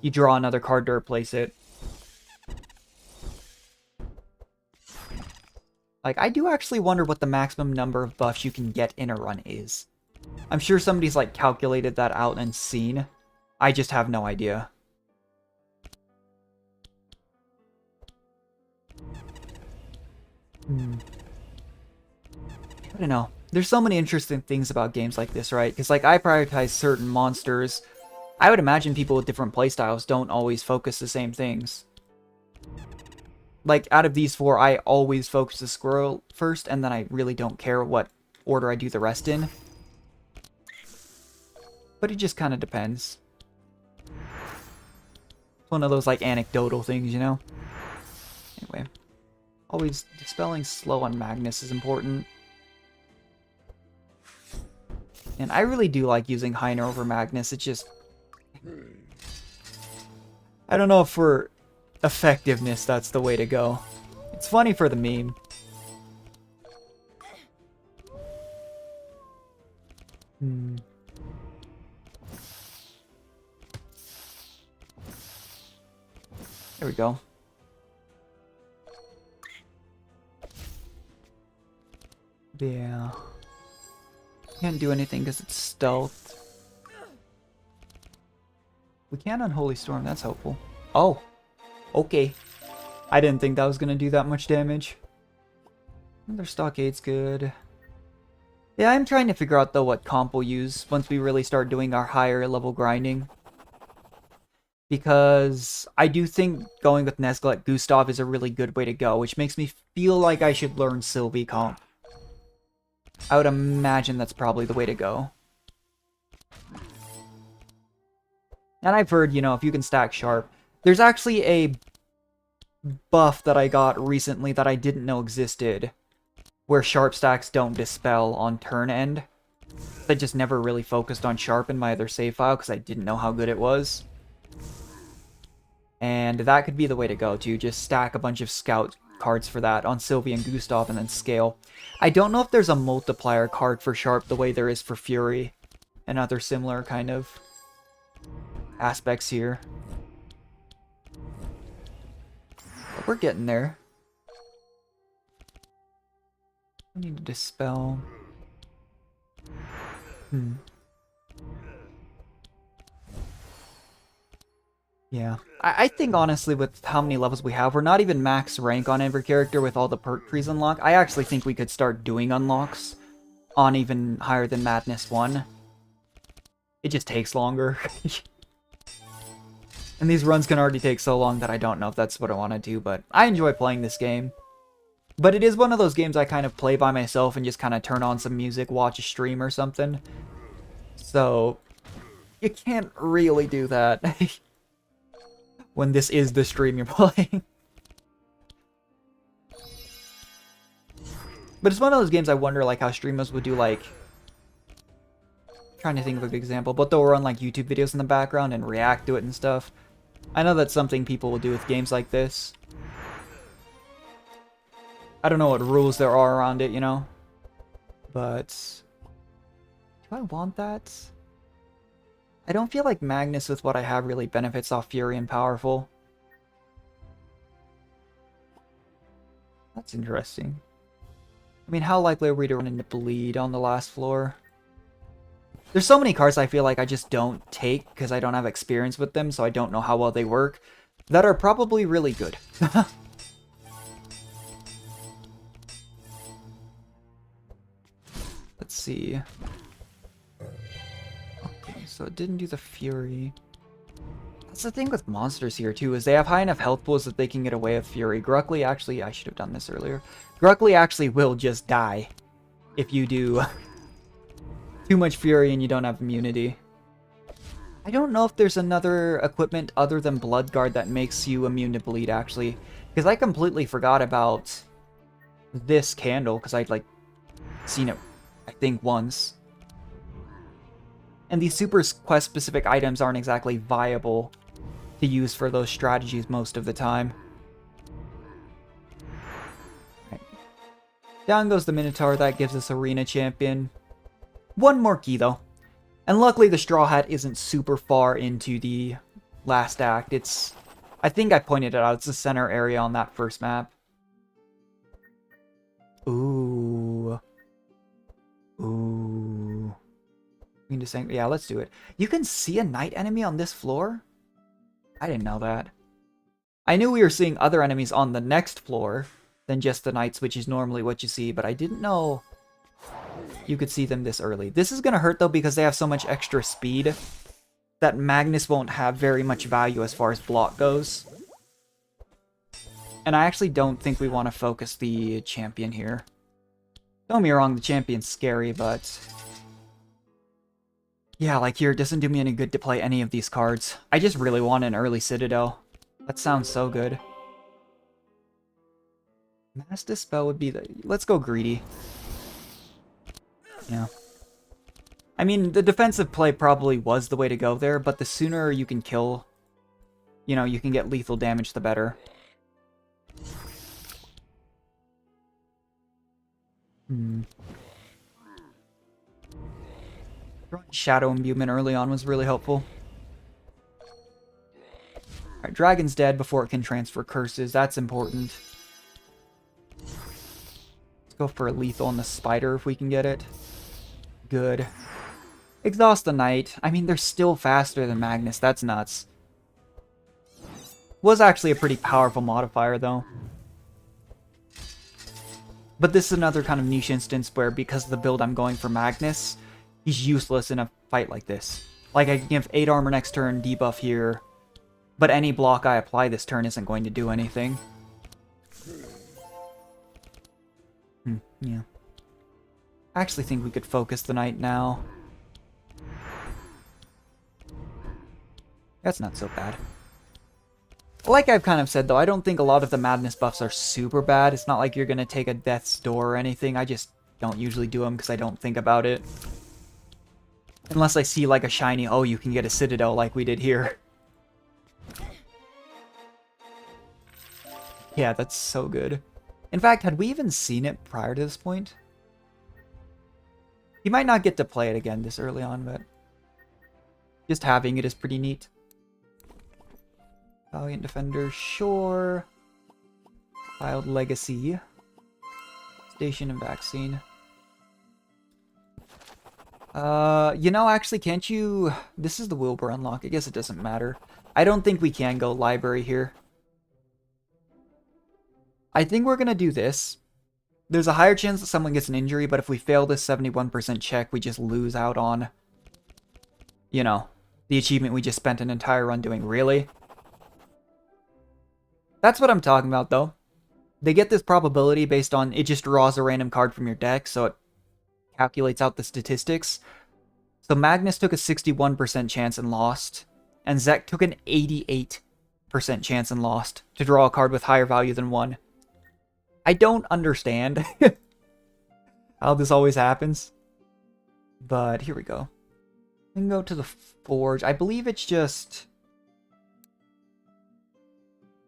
You draw another card to replace it. Like, I do actually wonder what the maximum number of buffs you can get in a run is. I'm sure somebody's, like, calculated that out and seen. I just have no idea. I don't know. There's so many interesting things about games like this, right? Because, like, I prioritize certain monsters. I would imagine people with different playstyles don't always focus the same things. Like, out of these 4, I always focus the squirrel first, and then I really don't care what order I do the rest in. But it just kind of depends. It's one of those, like, anecdotal things, you know? Anyway. Always dispelling slow on Magnus is important. And I really do like using Heiner over Magnus. It's just... I don't know if for effectiveness that's the way to go. It's funny for the meme. There we go. Yeah. Can't do anything because it's stealth. We can Unholy Storm, that's helpful. Oh, okay. I didn't think that was going to do that much damage. Another Stockade's good. Yeah, I'm trying to figure out, though, what comp we'll use once we really start doing our higher level grinding. Because I do think going with Nesglet Gustav is a really good way to go, which makes me feel like I should learn Sylvie comp. I would imagine that's probably the way to go. And I've heard, you know, if you can stack Sharp. There's actually a buff that I got recently that I didn't know existed, where Sharp stacks don't dispel on turn end. I just never really focused on Sharp in my other save file because I didn't know how good it was. And that could be the way to go, too. Just stack a bunch of Scout cards for that on Sylvie and Gustav and then scale. I don't know if there's a multiplier card for Sharp the way there is for Fury and other similar kind of aspects here. But we're getting there. I need to dispel. Yeah. I think, honestly, with how many levels we have, we're not even max rank on every character with all the perk trees unlocked. I actually think we could start doing unlocks on even higher than Madness 1. It just takes longer. And these runs can already take so long that I don't know if that's what I want to do, but I enjoy playing this game. But it is one of those games I kind of play by myself and just kind of turn on some music, watch a stream or something. So, you can't really do that when this is the stream you're playing. But it's one of those games I wonder like how streamers would do like... trying to think of a good example, but they'll run like YouTube videos in the background and react to it and stuff. I know that's something people will do with games like this. I don't know what rules there are around it, you know? But... do I want that? I don't feel like Magnus with what I have really benefits off Fury and Powerful. That's interesting. I mean, how likely are we to run into Bleed on the last floor? There's so many cards I feel like I just don't take because I don't have experience with them, so I don't know how well they work, that are probably really good. Let's see. Okay, so it didn't do the Fury. That's the thing with monsters here, too, is they have high enough health pools that they can get away with Fury. Gruckly actually... I should have done this earlier. Gruckly actually will just die if you do too much Fury and you don't have immunity. I don't know if there's another equipment other than Bloodguard that makes you immune to bleed, actually. Because I completely forgot about this candle, because I'd, like, seen it, I think, once. And these super quest-specific items aren't exactly viable to use for those strategies most of the time. Right. Down goes the Minotaur. That gives us Arena Champion. One more key, though. And luckily, the Straw Hat isn't super far into the last act. It's... I think I pointed it out. It's the center area on that first map. Ooh. Ooh. Yeah, let's do it. You can see a night enemy on this floor? I didn't know that. I knew we were seeing other enemies on the next floor than just the knights, which is normally what you see, but I didn't know you could see them this early. This is gonna hurt, though, because they have so much extra speed that Magnus won't have very much value as far as block goes. And I actually don't think we want to focus the champion here. Don't get me wrong, the champion's scary, but... yeah, like here, it doesn't do me any good to play any of these cards. I just really want an early Citadel. That sounds so good. Mass Dispel would be the... let's go greedy. Yeah. I mean, the defensive play probably was the way to go there, but the sooner you can kill, you know, you can get lethal damage, the better. Shadow Imbuement early on was really helpful. Alright, Dragon's dead before it can transfer curses. That's important. Let's go for a lethal on the Spider if we can get it. Good. Exhaust the Knight. I mean, they're still faster than Magnus. That's nuts. Was actually a pretty powerful modifier, though. But this is another kind of niche instance where, because of the build I'm going for Magnus, he's useless in a fight like this. Like, I can give 8 armor next turn, debuff here, but any block I apply this turn isn't going to do anything. Yeah. I actually think we could focus the Knight now. That's not so bad. Like I've kind of said, though, I don't think a lot of the Madness buffs are super bad. It's not like you're going to take a Death's Door or anything. I just don't usually do them because I don't think about it. Unless I see, like, a shiny, oh, you can get a Citadel like we did here. Yeah, that's so good. In fact, had we even seen it prior to this point? You might not get to play it again this early on, but just having it is pretty neat. Valiant Defender, sure. Wild Legacy. Station and Vaccine. You know, actually, can't you... this is the Wilbur unlock. I guess it doesn't matter. I don't think we can go library here. I think we're going to do this. There's a higher chance that someone gets an injury, but if we fail this 71% check, we just lose out on, you know, the achievement we just spent an entire run doing. Really? That's what I'm talking about, though. They get this probability based on it just draws a random card from your deck, so it calculates out the statistics. So Magnus took a 61% chance and lost, and Zek took an 88% chance and lost to draw a card with higher value than 1. I don't understand how this always happens, but here we go. We can go to the Forge. I believe it's just...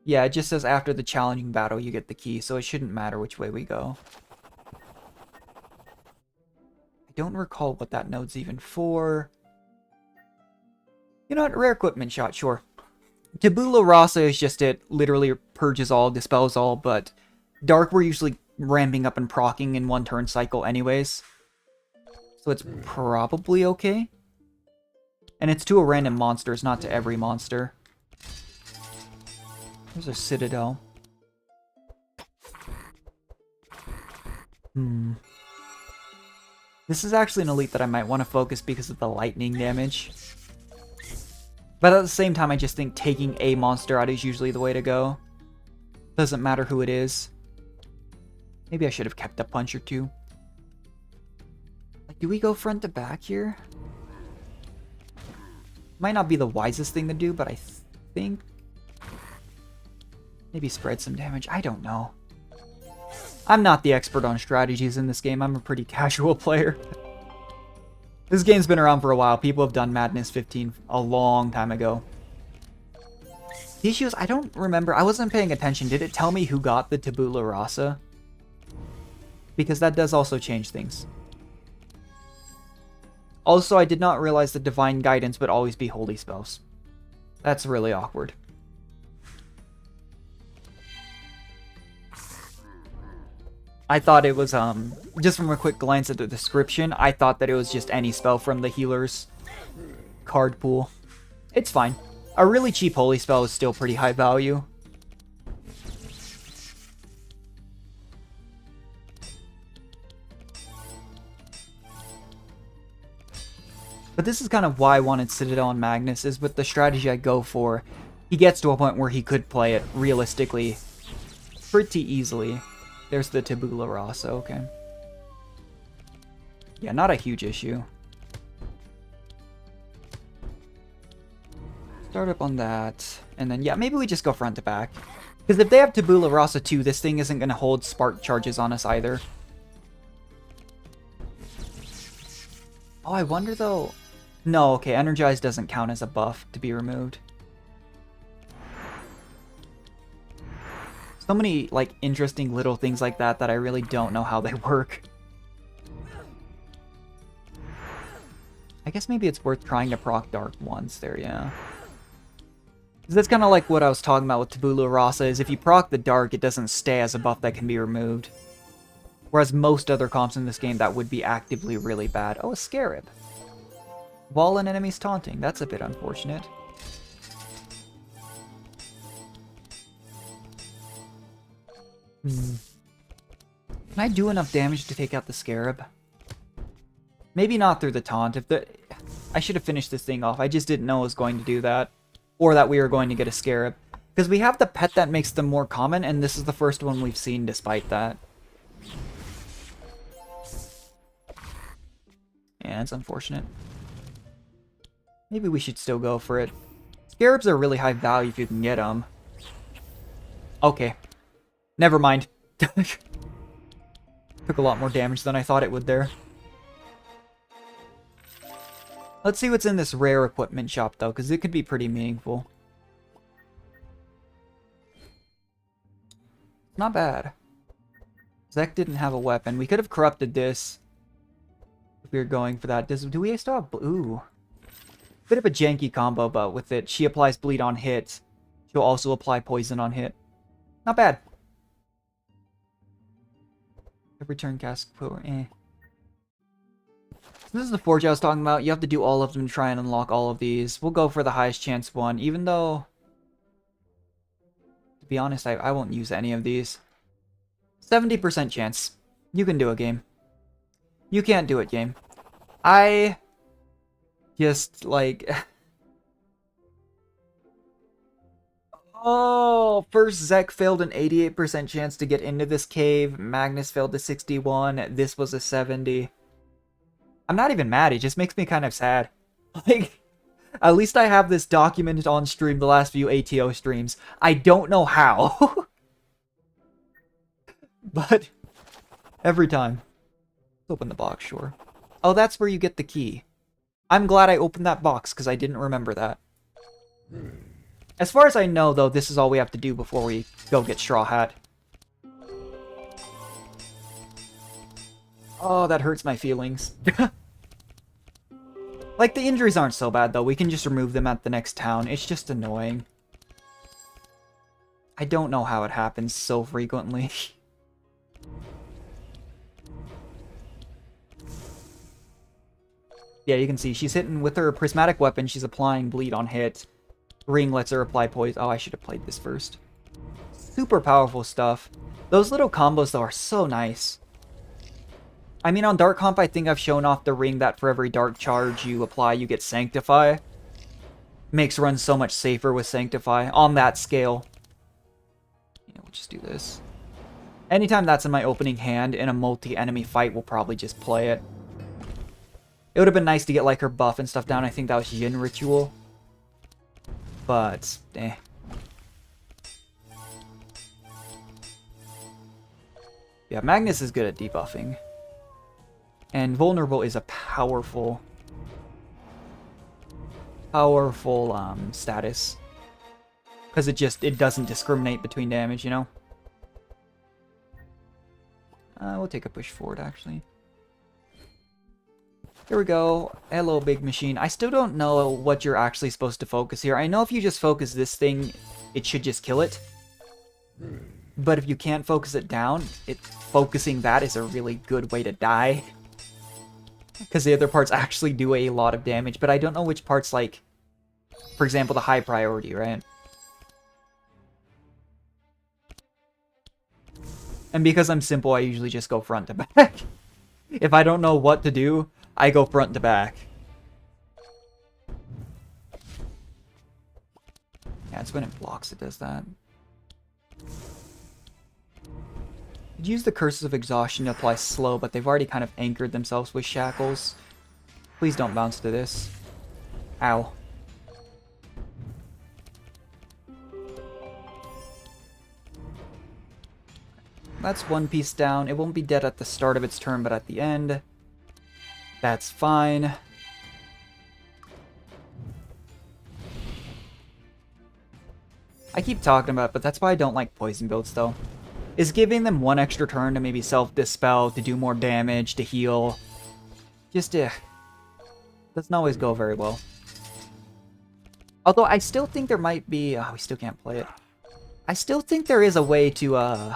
Yeah, it just says after the challenging battle you get the key, so it shouldn't matter which way we go. I don't recall what that node's even for. You know what? Rare equipment shot, sure. Tabula Rasa is just it. Literally purges all, dispels all, but Dark we're usually ramping up and proccing in one turn cycle anyways. So it's probably okay. And it's to a random monster, it's not to every monster. There's a Citadel. This is actually an elite that I might want to focus because of the lightning damage. But at the same time, I just think taking a monster out is usually the way to go. Doesn't matter who it is. Maybe I should have kept a punch or two. Like, do we go front to back here? Might not be the wisest thing to do, but I think... Maybe spread some damage. I don't know. I'm not the expert on strategies in this game. I'm a pretty casual player. This game's been around for a while. People have done Madness 15 a long time ago. The issue is, I don't remember. I wasn't paying attention. Did it tell me who got the Tabula Rasa? Because that does also change things. Also, I did not realize that Divine Guidance would always be holy spells. That's really awkward. I thought it was, just from a quick glance at the description, I thought that it was just any spell from the healer's card pool. It's fine. A really cheap holy spell is still pretty high value. But this is kind of why I wanted Citadel and Magnus, is with the strategy I go for, he gets to a point where he could play it realistically pretty easily. There's the Tabula Rasa, okay. Yeah, not a huge issue. Start up on that, and then, yeah, maybe we just go front to back. Because if they have Tabula Rasa too, this thing isn't going to hold spark charges on us either. Oh, I wonder though... No, okay, Energize doesn't count as a buff to be removed. So many, like, interesting little things like that that I really don't know how they work. I guess maybe it's worth trying to proc Dark once there, yeah. Because that's kind of like what I was talking about with Tabula Rasa, is if you proc the Dark, it doesn't stay as a buff that can be removed. Whereas most other comps in this game, that would be actively really bad. Oh, a Scarab. Wall and enemies taunting. That's a bit unfortunate. Can I do enough damage to take out the Scarab? Maybe not through the taunt. I should have finished this thing off. I just didn't know I was going to do that. Or that we were going to get a Scarab. Because we have the pet that makes them more common, and this is the first one we've seen despite that. Yeah, it's unfortunate. Maybe we should still go for it. Scarabs are really high value if you can get them. Okay. Never mind. Took a lot more damage than I thought it would there. Let's see what's in this rare equipment shop, though, because it could be pretty meaningful. Not bad. Zek didn't have a weapon. We could have corrupted this if we were going for that. Do we still have... Ooh. Bit of a janky combo, but with it, she applies bleed on hit. She'll also apply poison on hit. Not bad. Every turn cast power, This is the forge I was talking about. You have to do all of them to try and unlock all of these. We'll go for the highest chance one, even though, to be honest, I won't use any of these. 70% chance. You can do it, game. You can't do it, game. I just, like... Oh, first Zek failed an 88% chance to get into this cave. Magnus failed to 61. This was a 70. I'm not even mad. It just makes me kind of sad. Like, at least I have this documented on stream the last few ATO streams. I don't know how. But every time. Let's open the box, sure. Oh, that's where you get the key. I'm glad I opened that box because I didn't remember that. As far as I know, though, this is all we have to do before we go get Straw Hat. Oh, that hurts my feelings. Like, the injuries aren't so bad, though. We can just remove them at the next town. It's just annoying. I don't know how it happens so frequently. Yeah, you can see she's hitting with her prismatic weapon. She's applying bleed on hit. Ring lets her apply poison. Oh, I should have played this first. Super powerful stuff. Those little combos, though, are so nice. I mean, on Dark Comp, I think I've shown off the ring that for every Dark Charge you apply, you get Sanctify. Makes runs so much safer with Sanctify on that scale. Yeah, we'll just do this. Anytime that's in my opening hand in a multi-enemy fight, we'll probably just play it. It would have been nice to get, like, her buff and stuff down. I think that was Yin Ritual. But, eh. Yeah, Magnus is good at debuffing. And Vulnerable is a powerful status. Because it doesn't discriminate between damage, you know? We'll take a push forward, actually. Here we go. Hello, big machine. I still don't know what you're actually supposed to focus here. I know if you just focus this thing, it should just kill it. But if you can't focus it down, focusing that is a really good way to die. Because the other parts actually do a lot of damage, but I don't know which parts, like, for example, the high priority, right? And because I'm simple, I usually just go front to back. If I don't know what to do, I go front to back. Yeah, it's when it blocks it does that. You'd use the Curses of Exhaustion to apply slow, but they've already kind of anchored themselves with Shackles. Please don't bounce to this. Ow. That's one piece down. It won't be dead at the start of its turn, but at the end. That's fine. I keep talking about it, but that's why I don't like poison builds, though. Is giving them one extra turn to maybe self-dispel, to do more damage, to heal. Just, doesn't always go very well. Although, I still think there might be... Oh, we still can't play it. I still think there is a way to,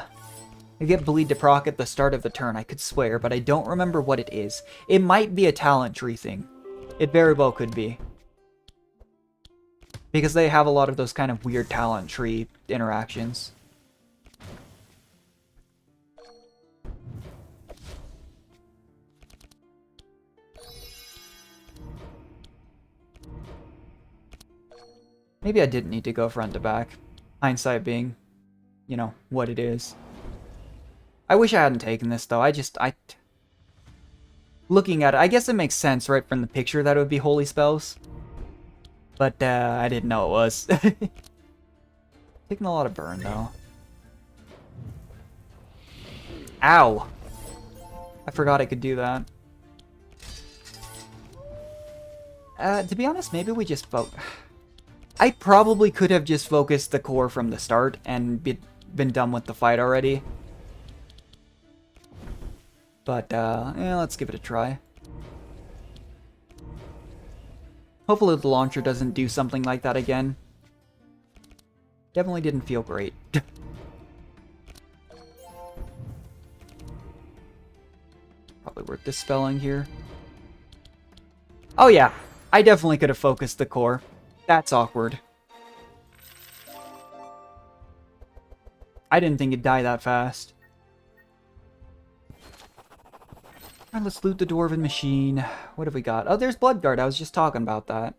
get Bleed to proc at the start of the turn, I could swear, but I don't remember what it is. It might be a talent tree thing. It very well could be. Because they have a lot of those kind of weird talent tree interactions. Maybe I didn't need to go front to back. Hindsight being, you know, what it is. I wish I hadn't taken this, though. Looking at it, I guess it makes sense, right, from the picture that it would be holy spells. But, I didn't know it was. Taking a lot of burn, though. Ow! I forgot I could do that. To be honest, maybe we just I probably could have just focused the core from the start and been done with the fight already. But, yeah, let's give it a try. Hopefully the launcher doesn't do something like that again. Definitely didn't feel great. Probably worth dispelling here. Oh yeah, I definitely could have focused the core. That's awkward. I didn't think it'd die that fast. Alright, let's loot the Dwarven Machine. What have we got? Oh, there's Bloodguard. I was just talking about that.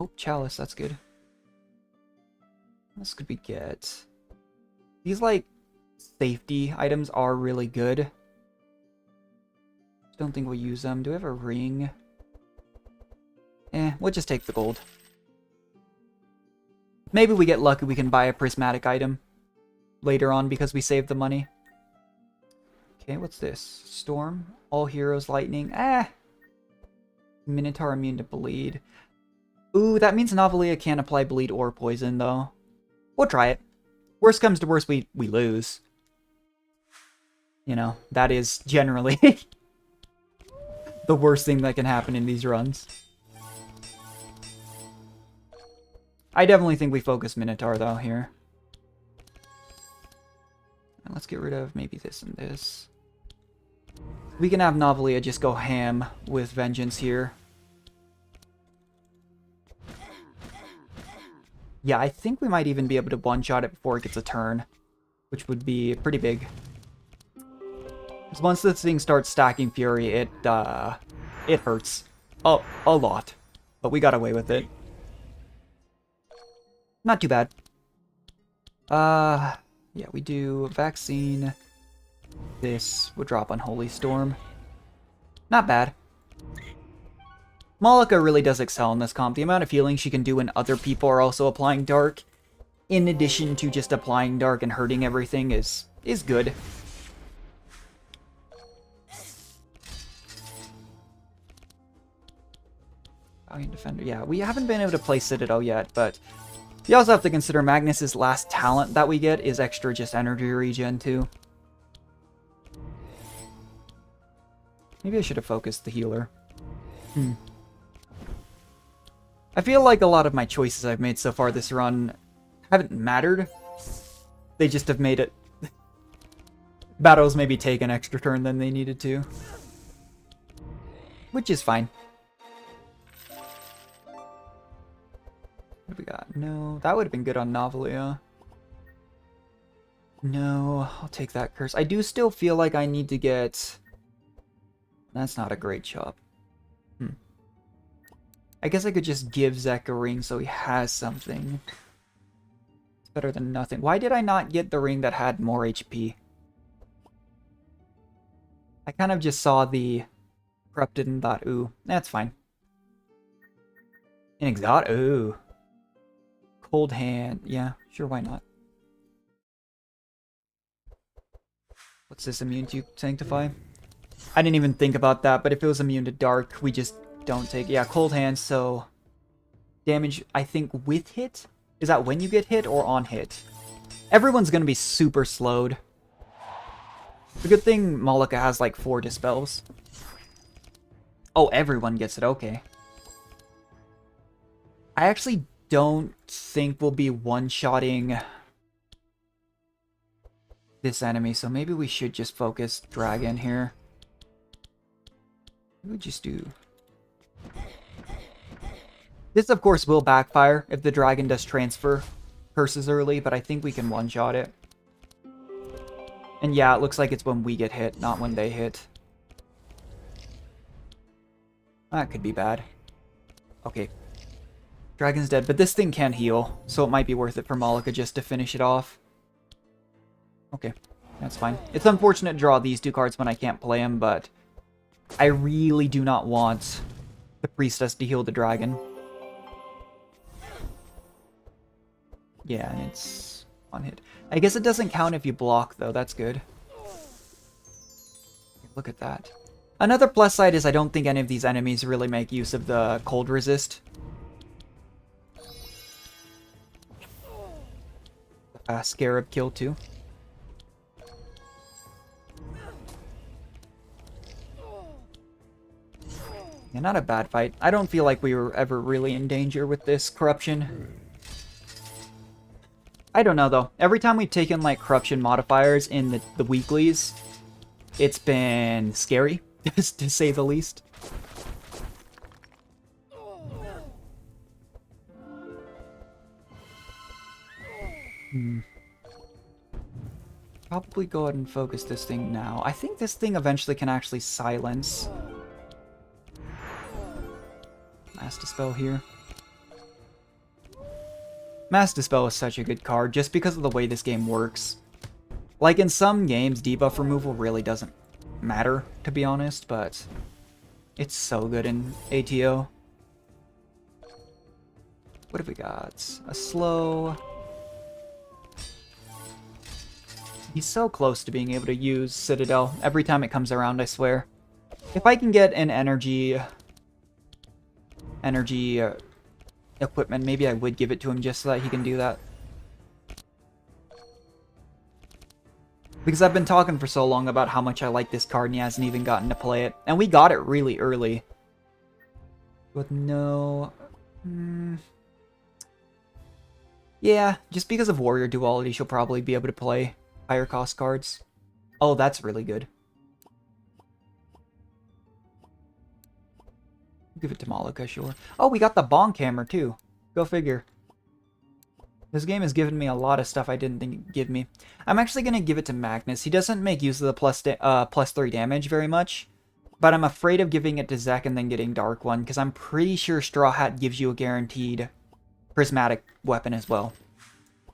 Oh, Chalice. That's good. What else could we get? These, like, safety items are really good. Don't think we'll use them. Do we have a ring? We'll just take the gold. Maybe we get lucky we can buy a prismatic item later on because we saved the money. Okay, what's this? Storm. All heroes lightning. Minotaur immune to bleed. Ooh, that means Novalia can't apply bleed or poison, though. We'll try it. Worst comes to worst, we lose. You know, that is generally the worst thing that can happen in these runs. I definitely think we focus Minotaur, though, here. And let's get rid of maybe this and this. We can have Novalia just go ham with Vengeance here. Yeah, I think we might even be able to one-shot it before it gets a turn, which would be pretty big. Because once this thing starts stacking Fury, it hurts. Oh, a lot. But we got away with it. Not too bad. Yeah, we do Vaccine. This would drop Unholy Storm. Not bad. Malika really does excel in this comp. The amount of healing she can do when other people are also applying Dark, in addition to just applying Dark and hurting everything, is good. Valiant Defender. Yeah, we haven't been able to play Citadel yet, but you also have to consider Magnus's last talent that we get is extra just energy regen too. Maybe I should have focused the healer. I feel like a lot of my choices I've made so far this run haven't mattered. They just have made it... battles maybe take an extra turn than they needed to. Which is fine. What do we got? No, that would have been good on Novalia. No, I'll take that curse. I do still feel like I need to get... That's not a great chop. I guess I could just give Zek a ring so he has something. It's better than nothing. Why did I not get the ring that had more HP? I kind of just saw the corrupted and thought, ooh, that's fine. An exotic, ooh. Cold hand, yeah, sure, why not? What's this, immune to Sanctify? I didn't even think about that, but if it was immune to Dark, we just don't take... Yeah, Cold Hand, so... Damage, I think, with hit? Is that when you get hit or on hit? Everyone's gonna be super slowed. The good thing Malika has, like, 4 dispels. Oh, everyone gets it, okay. I actually don't think we'll be one-shotting this enemy, so maybe we should just focus Dragon here. What would just do? This, of course, will backfire if the dragon does transfer curses early, but I think we can one-shot it. And yeah, it looks like it's when we get hit, not when they hit. That could be bad. Okay. Dragon's dead, but this thing can heal, so it might be worth it for Malika just to finish it off. Okay, that's fine. It's unfortunate to draw these 2 cards when I can't play them, but I really do not want the Priestess to heal the dragon. Yeah, and it's on hit. I guess it doesn't count if you block, though. That's good. Look at that. Another plus side is I don't think any of these enemies really make use of the cold resist. Scarab kill, too. Yeah, not a bad fight. I don't feel like we were ever really in danger with this corruption. I don't know, though. Every time we've taken, like, corruption modifiers in the weeklies, it's been scary. to say the least. Probably go ahead and focus this thing now. I think this thing eventually can actually silence. Mass Dispel here. Mass Dispel is such a good card just because of the way this game works. Like in some games, debuff removal really doesn't matter, to be honest, but it's so good in ATO. What have we got? A slow... He's so close to being able to use Citadel every time it comes around, I swear. If I can get an energy equipment, maybe I would give it to him just so that he can do that. Because I've been talking for so long about how much I like this card and he hasn't even gotten to play it. And we got it really early. With no... Yeah, just because of Warrior Duality, she'll probably be able to play higher cost cards. Oh, that's really good. Give it to Malika, sure. Oh, we got the Bonk Hammer, too. Go figure. This game has given me a lot of stuff I didn't think it'd give me. I'm actually going to give it to Magnus. He doesn't make use of the plus 3 damage very much. But I'm afraid of giving it to Zek and then getting Dark One, because I'm pretty sure Straw Hat gives you a guaranteed prismatic weapon as well.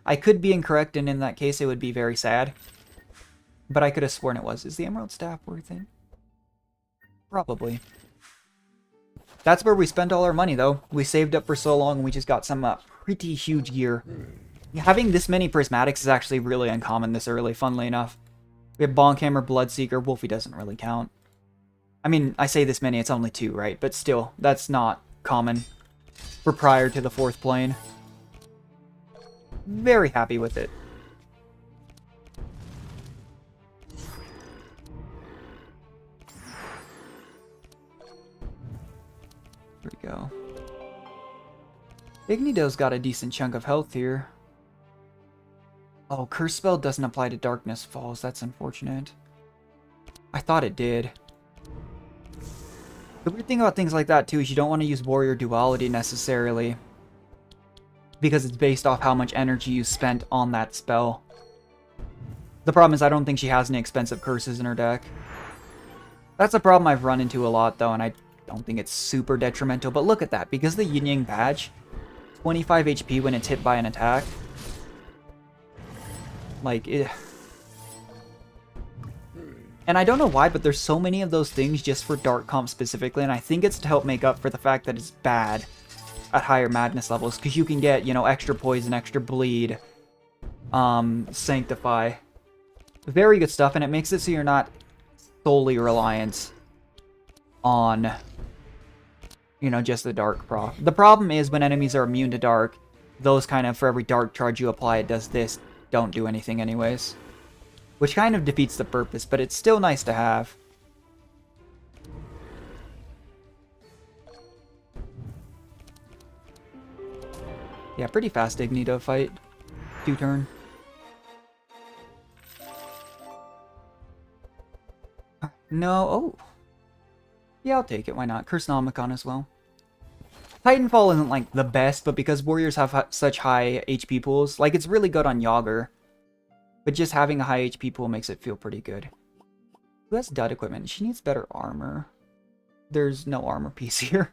I could be incorrect, and in that case it would be very sad. But I could have sworn it was. Is the Emerald Staff worth it? Probably. That's where we spent all our money, though. We saved up for so long, and we just got some pretty huge gear. Having this many prismatics is actually really uncommon this early, funnily enough. We have Bonkhammer, Bloodseeker. Wolfie doesn't really count. I mean, I say this many, it's only 2, right? But still, that's not common for prior to the 4th plane. Very happy with it. Here we go. Ignito's got a decent chunk of health here. Oh, Curse Spell doesn't apply to Darkness Falls. That's unfortunate. I thought it did. The weird thing about things like that, too, is you don't want to use Warrior Duality necessarily, because it's based off how much energy you spent on that spell. The problem is I don't think she has any expensive curses in her deck. That's a problem I've run into a lot, though, and I don't think it's super detrimental. But look at that. Because the Yin Yang badge, 25 HP when it's hit by an attack. Like, and I don't know why, but there's so many of those things just for Dark Comp specifically, and I think it's to help make up for the fact that it's bad at higher madness levels, because you can get, you know, extra poison, extra bleed, sanctify. Very good stuff, and it makes it so you're not solely reliant on, you know, just the dark proc. The problem is when enemies are immune to dark, those kind of, for every dark charge you apply, it does this, don't do anything anyways. Which kind of defeats the purpose, but it's still nice to have. Yeah, pretty fast Ignito fight. 2 turn. No, oh. Yeah, I'll take it, why not? Curse Nomicon as well. Titanfall isn't, like, the best, but because warriors have such high HP pools, like, it's really good on Yager. But just having a high HP pool makes it feel pretty good. Who has dud equipment? She needs better armor. There's no armor piece here.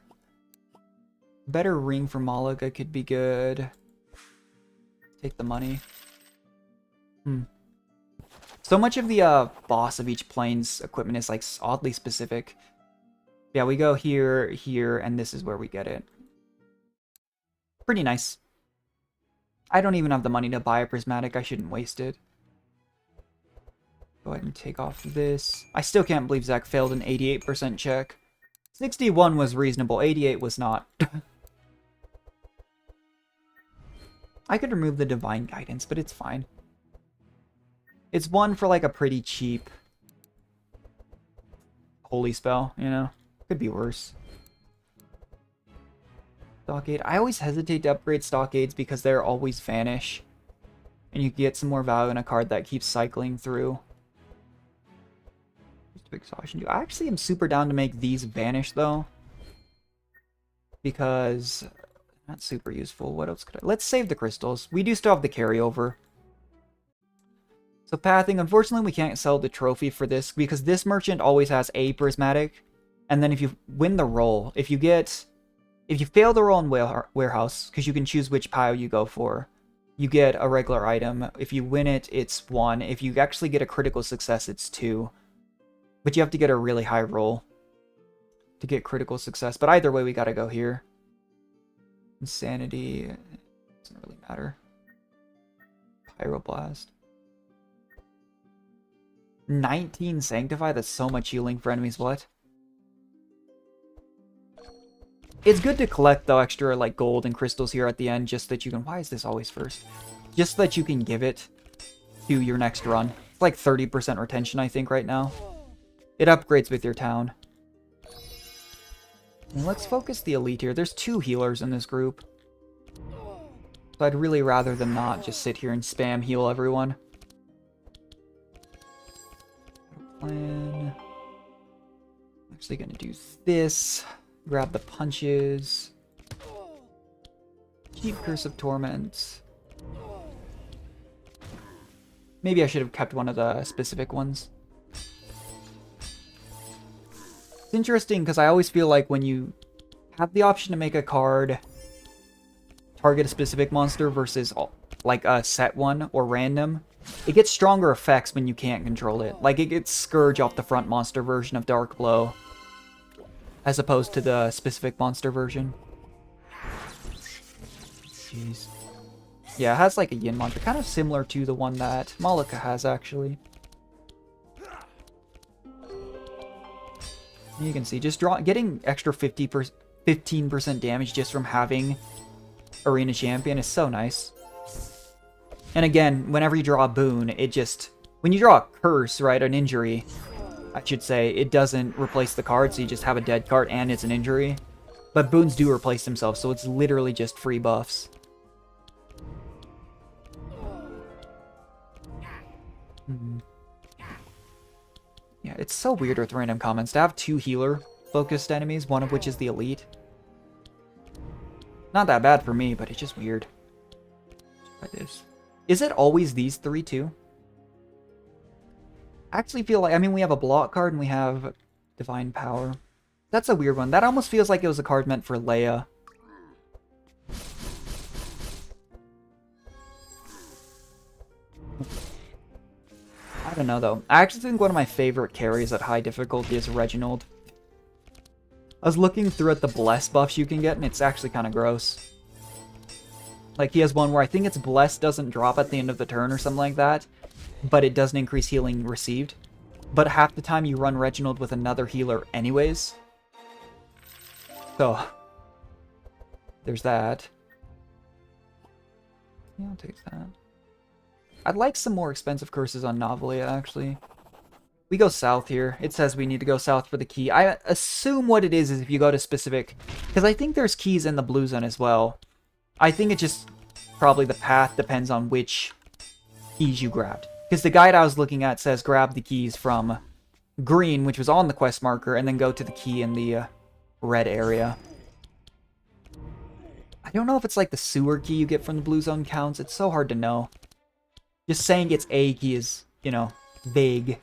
Better ring for Malika could be good. Take the money. So much of the boss of each plane's equipment is like oddly specific. Yeah, we go here, here, and this is where we get it. Pretty nice. I don't even have the money to buy a prismatic. I shouldn't waste it. Go ahead and take off this. I still can't believe Zach failed an 88% check. 61 was reasonable, 88 was not. I could remove the Divine Guidance, but it's fine. It's one for like a pretty cheap holy spell, you know? Could be worse. Stockade. I always hesitate to upgrade Stockades because they're always vanish. And you get some more value in a card that keeps cycling through. exhaustion do. I actually am super down to make these vanish though, because not super useful. What else could I? Let's save the crystals. We do still have the carryover. So pathing, unfortunately, we can't sell the trophy for this because this merchant always has a prismatic, and then if you win the roll, if you fail the roll in warehouse, because you can choose which pile you go for, you get a regular item. If you win it, it's 1. If you actually get a critical success, it's 2. But you have to get a really high roll to get critical success. But either way, we gotta go here. Insanity doesn't really matter. Pyroblast. 19 Sanctify, that's so much healing for enemies. What? It's good to collect, though, extra, like, gold and crystals here at the end, just that you can... Why is this always first? Just so that you can give it to your next run. It's like 30% retention, I think, right now. It upgrades with your town. And let's focus the elite here. There's 2 healers in this group. So I'd really rather them not just sit here and spam heal everyone. Plan. I'm actually gonna do this. Grab the punches. Keep Curse of Torment. Maybe I should have kept one of the specific ones. It's interesting because I always feel like when you have the option to make a card target a specific monster versus like a set one or random, it gets stronger effects when you can't control it. Like it gets Scourge off the front monster version of Dark Blow, as opposed to the specific monster version. Jeez. Yeah, it has like a Yin monster, kind of similar to the one that Malika has, actually. You can see, just getting extra 15% damage just from having Arena Champion is so nice. And again, whenever you draw a boon, it just... When you draw a curse, right, an injury, I should say, it doesn't replace the card, so you just have a dead card and it's an injury. But boons do replace themselves, so it's literally just free buffs. Yeah, it's so weird with random comments to have 2 healer-focused enemies, one of which is the elite. Not that bad for me, but it's just weird. Try this. Is it always these 3 too? I actually feel like, I mean, we have a block card and we have Divine Power. That's a weird one. That almost feels like it was a card meant for Leia. I don't know, though. I actually think one of my favorite carries at high difficulty is Reginald. I was looking through at the Bless buffs you can get, and it's actually kind of gross. Like, he has one where I think it's Bless doesn't drop at the end of the turn or something like that, but it doesn't increase healing received. But half the time you run Reginald with another healer anyways. So, there's that. Yeah, I'll take that. I'd like some more expensive curses on Novelia, actually. We go south here. It says we need to go south for the key. I assume what it is if you go to specific... Because I think there's keys in the blue zone as well. I think it just... Probably the path depends on which keys you grabbed. Because the guide I was looking at says grab the keys from green, which was on the quest marker, and then go to the key in the red area. I don't know if it's like the sewer key you get from the blue zone counts. It's so hard to know. Just saying it's a key is, you know, vague.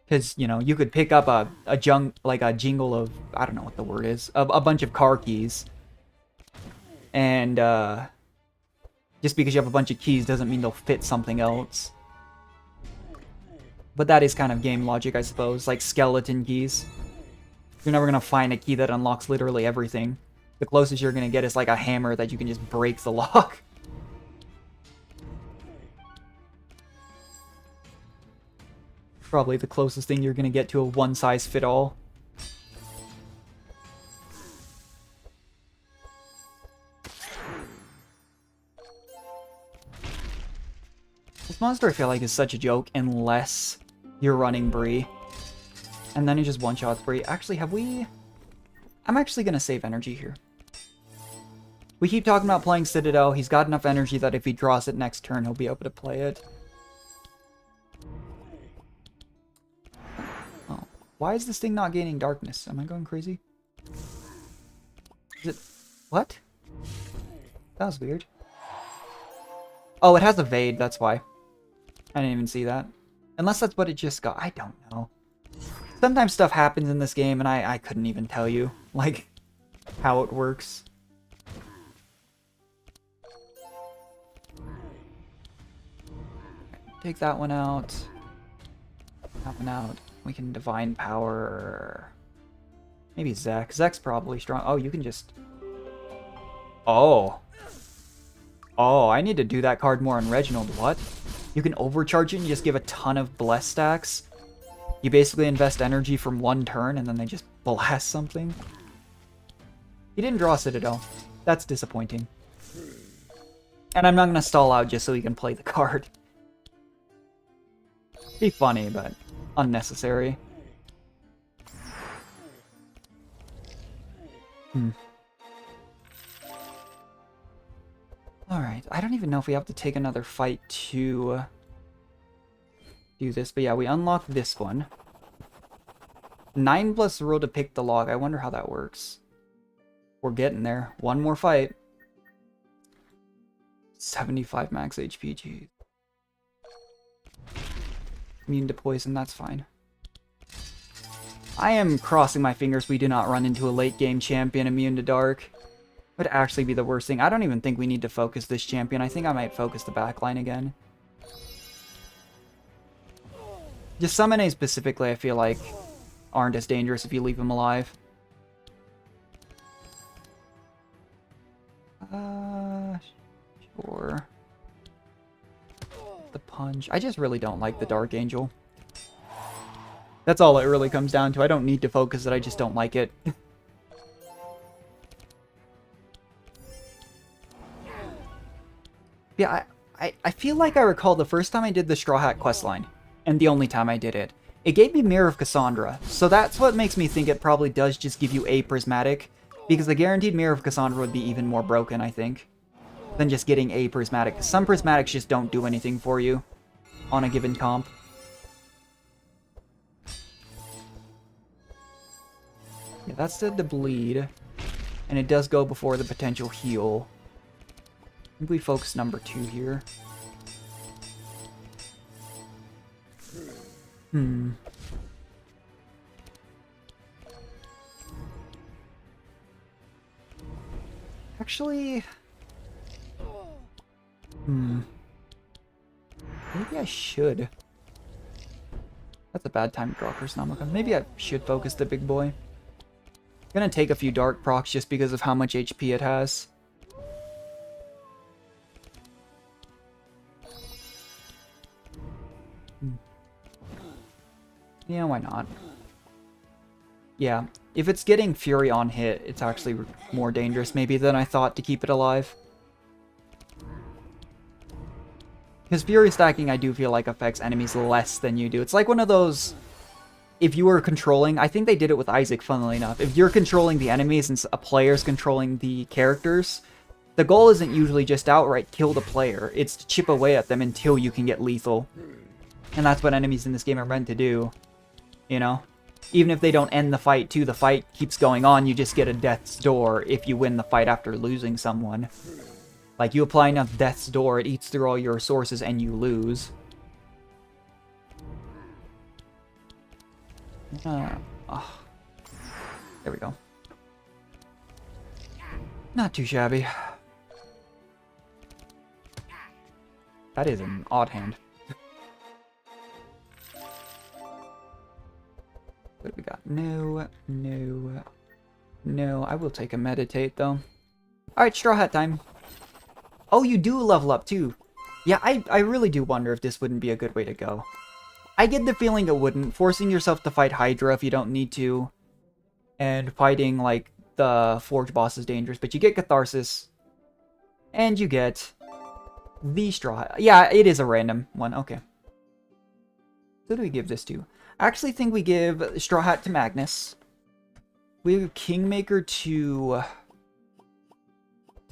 Because, you know, you could pick up a jingle of, I don't know what the word is, of a bunch of car keys. And, just because you have a bunch of keys doesn't mean they'll fit something else. But that is kind of game logic, I suppose. Like skeleton keys. You're never going to find a key that unlocks literally everything. The closest you're going to get is like a hammer that you can just break the lock. Probably the closest thing you're going to get to a one-size-fit-all. This monster I feel like is such a joke unless you're running Bree. And then he just one-shots Bree. Actually, have we... I'm actually going to save energy here. We keep talking about playing Citadel. He's got enough energy that if he draws it next turn, he'll be able to play it. Why is this thing not gaining darkness? Am I going crazy? Is it... What? That was weird. Oh, it has evade, that's why. I didn't even see that. Unless that's what it just got. I don't know. Sometimes stuff happens in this game and I couldn't even tell you, like, how it works. Take that one out. That one out. We can divine power. Maybe Zek. Zek's probably strong. Oh, you can just... Oh. Oh, I need to do that card more on Reginald. What? You can overcharge it and just give a ton of bless stacks. You basically invest energy from one turn and then they just blast something. He didn't draw Citadel. That's disappointing. And I'm not going to stall out just so he can play the card. Be funny, but unnecessary. Alright, I don't even know if we have to take another fight to do this, but yeah, we unlock this one. 9+ roll to pick the lock. I wonder how that works. We're getting there. One more fight. 75 max HP, geez. Immune to poison, that's fine. I am crossing my fingers we do not run into a late game champion immune to dark. Would actually be the worst thing. I don't even think we need to focus this champion. I think I might focus the backline again. Just summon A specifically, I feel like, aren't as dangerous if you leave him alive. Sure. The punch. I just really don't like the Dark Angel. That's all it really comes down to. I don't need to focus it, I just don't like it. Yeah, I feel like I recall the first time I did the Straw Hat questline, and the only time I did it, it gave me Mirror of Cassandra, so that's what makes me think it probably does just give you a Prismatic, because the guaranteed Mirror of Cassandra would be even more broken, I think, than just getting a Prismatic, because some Prismatics just don't do anything for you on a given comp. Yeah, that's the bleed, and it does go before the potential heal. I think we focus number 2 here. Actually... Maybe I should. That's a bad time to draw Chrysanomicon. Maybe I should focus the big boy. I'm gonna take a few dark procs just because of how much HP it has. Yeah, why not? Yeah, if it's getting Fury on hit, it's actually more dangerous maybe than I thought to keep it alive. Because Fury stacking, I do feel like affects enemies less than you do. It's like one of those, if you were controlling, I think they did it with Isaac, funnily enough. If you're controlling the enemies and a player's controlling the characters, the goal isn't usually just outright kill the player. It's to chip away at them until you can get lethal. And that's what enemies in this game are meant to do. You know? Even if they don't end the fight too, the fight keeps going on, you just get a death's door if you win the fight after losing someone. Like, you apply enough death's door, it eats through all your resources and you lose. There we go. Not too shabby. That is an odd hand. What do we got? No, no, no. I will take a meditate, though. Alright, Straw Hat time. Oh, you do level up, too. Yeah, I really do wonder if this wouldn't be a good way to go. I get the feeling it wouldn't. Forcing yourself to fight Hydra if you don't need to. And fighting, like, the Forge boss is dangerous. But you get Catharsis. And you get the Straw Hat. Yeah, it is a random one. Okay. Who do we give this to? I actually think we give Straw Hat to Magnus. We have Kingmaker to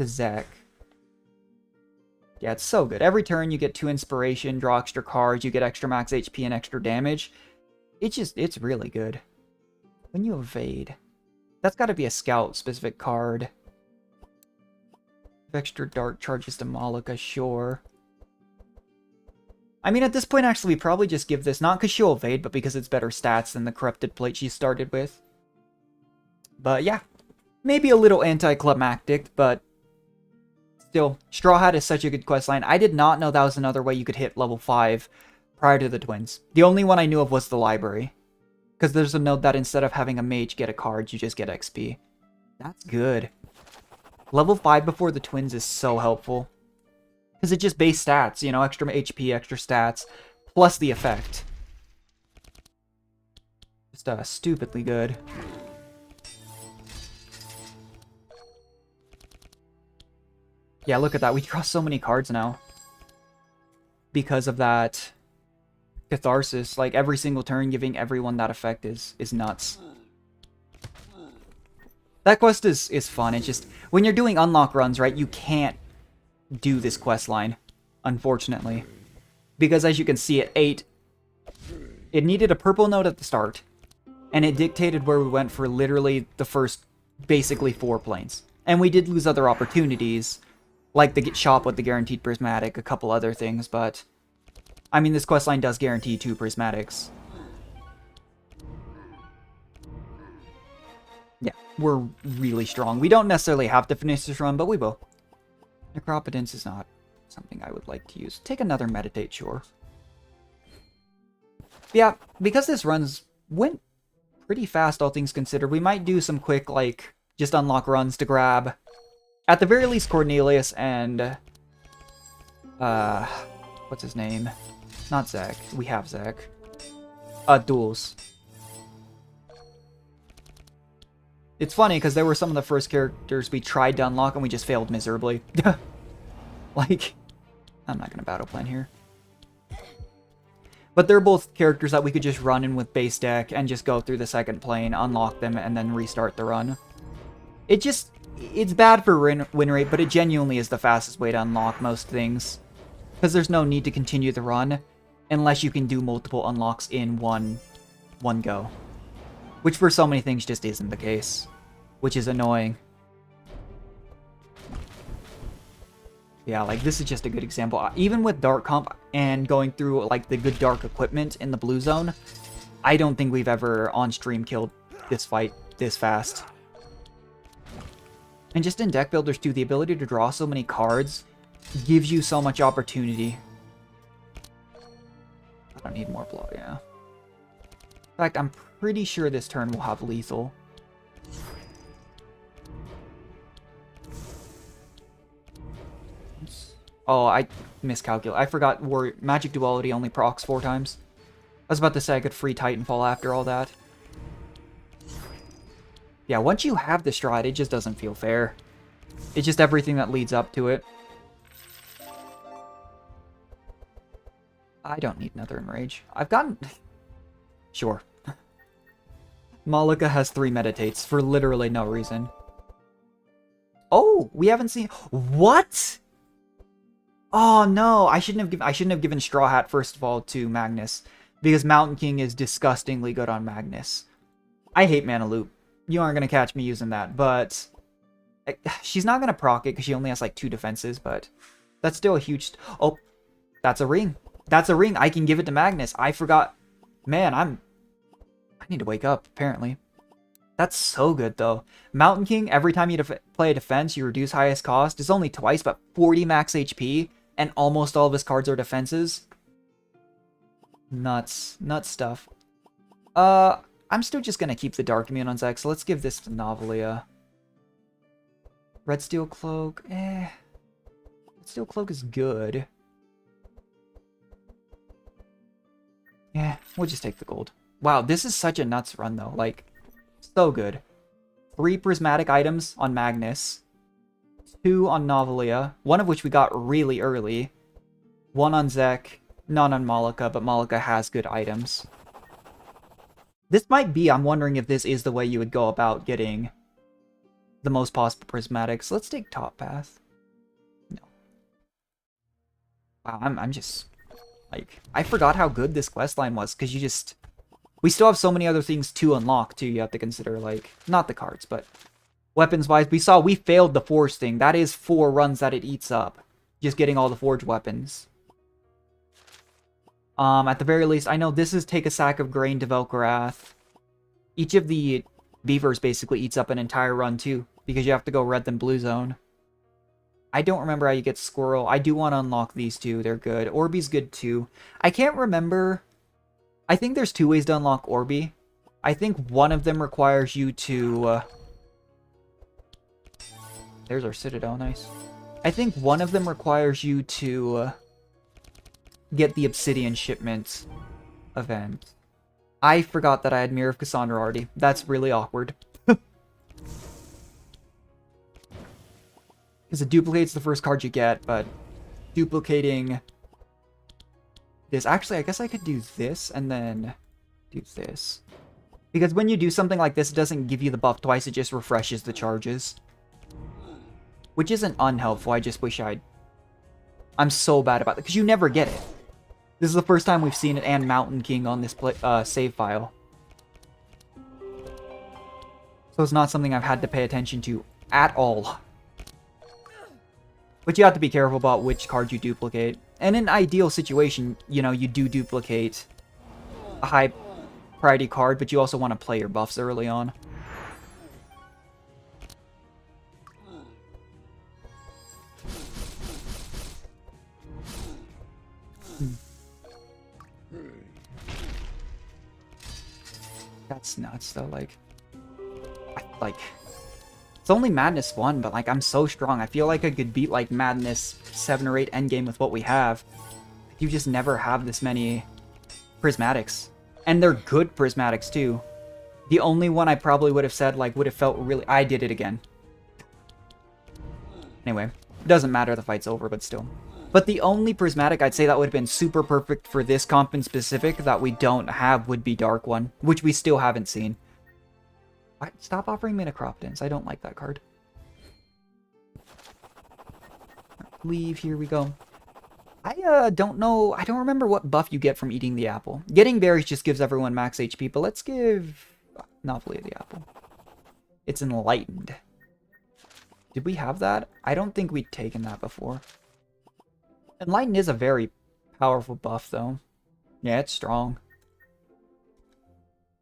Zac. Yeah, it's so good. Every turn you get 2 inspiration, draw extra cards, you get extra max HP and extra damage. It's really good. When you evade... That's got to be a scout-specific card. Extra dart charges to Malika, sure. I mean, at this point, actually, we probably just give this, not because she'll evade, but because it's better stats than the Corrupted Plate she started with. But yeah, maybe a little anticlimactic, but still, Straw Hat is such a good questline. I did not know that was another way you could hit level 5 prior to the twins. The only one I knew of was the library. Because there's a note that instead of having a mage get a card, you just get XP. That's good. Level 5 before the twins is so helpful. Because it just base stats, you know, extra HP, extra stats, plus the effect. Just stupidly good. Yeah, look at that. We draw so many cards now. Because of that catharsis. Like, every single turn giving everyone that effect is nuts. That quest is fun. It's just, when you're doing unlock runs, right, you can't do this quest line, unfortunately. Because as you can see at 8, it needed a purple note at the start. And it dictated where we went for literally the first, basically, 4 planes. And we did lose other opportunities, like the shop with the guaranteed prismatic, a couple other things, but... I mean, this questline does guarantee 2 prismatics. Yeah, we're really strong. We don't necessarily have to finish this run, but we will. Necropotence is not something I would like to use. Take another meditate, sure. Yeah, because this runs went pretty fast, all things considered, we might do some quick, like, just unlock runs to grab, at the very least, Cornelius and, what's his name? Not Zach. We have Zach. Duels. It's funny, because they were some of the first characters we tried to unlock, and we just failed miserably. Like, I'm not going to battle plan here. But they're both characters that we could just run in with base deck, and just go through the second plane, unlock them, and then restart the run. It's bad for win rate, but it genuinely is the fastest way to unlock most things. Because there's no need to continue the run, unless you can do multiple unlocks in one go. Which for so many things just isn't the case. Which is annoying. Yeah, like this is just a good example. Even with Dark Comp and going through like the good Dark equipment in the blue zone, I don't think we've ever on stream killed this fight this fast. And just in deck builders too, the ability to draw so many cards gives you so much opportunity. I don't need more blow, yeah. In fact, I'm pretty sure this turn will have lethal. Oops. Oh, I miscalculated. I forgot Magic Duality only procs 4 times. I was about to say I could free Titanfall after all that. Yeah, once you have the Stride, it just doesn't feel fair. It's just everything that leads up to it. I don't need another Enrage. I've gotten... Sure. Malika has 3 meditates for literally no reason. Oh, we haven't seen... What? Oh no, I shouldn't have given Straw Hat first of all to Magnus, because Mountain King is disgustingly good on Magnus. I hate Mana Loop. You aren't gonna catch me using that, but she's not gonna proc it because she only has like 2 defenses, but that's still a huge... Oh, that's a ring. That's a ring. I can give it to Magnus. I forgot. Man, I need to wake up, apparently. That's so good, though. Mountain King, every time you play a defense, you reduce highest cost. It's only twice, but 40 max HP, and almost all of his cards are defenses. Nuts. Nuts stuff. I'm still just gonna keep the Dark Immune on Zek, so let's give this to Novelia. Red Steel Cloak, Red Steel Cloak is good. Yeah, we'll just take the gold. Wow, this is such a nuts run, though. Like, so good. 3 prismatic items on Magnus. 2 on Novelia. 1 of which we got really early. 1 on Zek. None on Malika, but Malika has good items. This might be, I'm wondering if this is the way you would go about getting the most possible prismatics. Let's take Top Path. No. Wow, I'm just... Like, I forgot how good this questline was, because you just... We still have so many other things to unlock, too, you have to consider, like, not the cards, but weapons-wise. We failed the forge thing. That is 4 runs that it eats up. Just getting all the forge weapons. At the very least, I know this is take a sack of grain to Velkorath. Each of the beavers basically eats up an entire run, too, because you have to go red then blue zone. I don't remember how you get squirrel. I do want to unlock these two. They're good. Orbeez good, too. I can't remember. I think there's 2 ways to unlock Orby. I think one of them requires you to... There's our Citadel, nice. I think one of them requires you to get the Obsidian Shipment event. I forgot that I had Mirror of Cassandra already. That's really awkward. Because it duplicates the first card you get, but duplicating this... Actually, I guess I could do this and then do this. Because when you do something like this, it doesn't give you the buff twice, it just refreshes the charges. Which isn't unhelpful, I just wish I'd... I'm so bad about it, because you never get it. This is the first time we've seen it and Mountain King on this save file. So it's not something I've had to pay attention to at all. But you have to be careful about which card you duplicate. And in an ideal situation, you know, you do duplicate a high priority card, but you also want to play your buffs early on. That's nuts, though, like... It's only Madness 1, but, like, I'm so strong. I feel like I could beat, like, Madness 7 or 8 endgame with what we have. You just never have this many prismatics. And they're good prismatics, too. The only one I probably would have said, like, would have felt really... I did it again. Anyway, it doesn't matter, the fight's over, but still. But the only prismatic I'd say that would have been super perfect for this comp in specific that we don't have would be Dark One, which we still haven't seen. Stop offering me Necroptons. I don't like that card. Leave, here we go. I don't know. I don't remember what buff you get from eating the apple. Getting berries just gives everyone max HP, but let's give Novelty the apple. It's enlightened. Did we have that? I don't think we'd taken that before. Enlightened is a very powerful buff, though. Yeah, it's strong.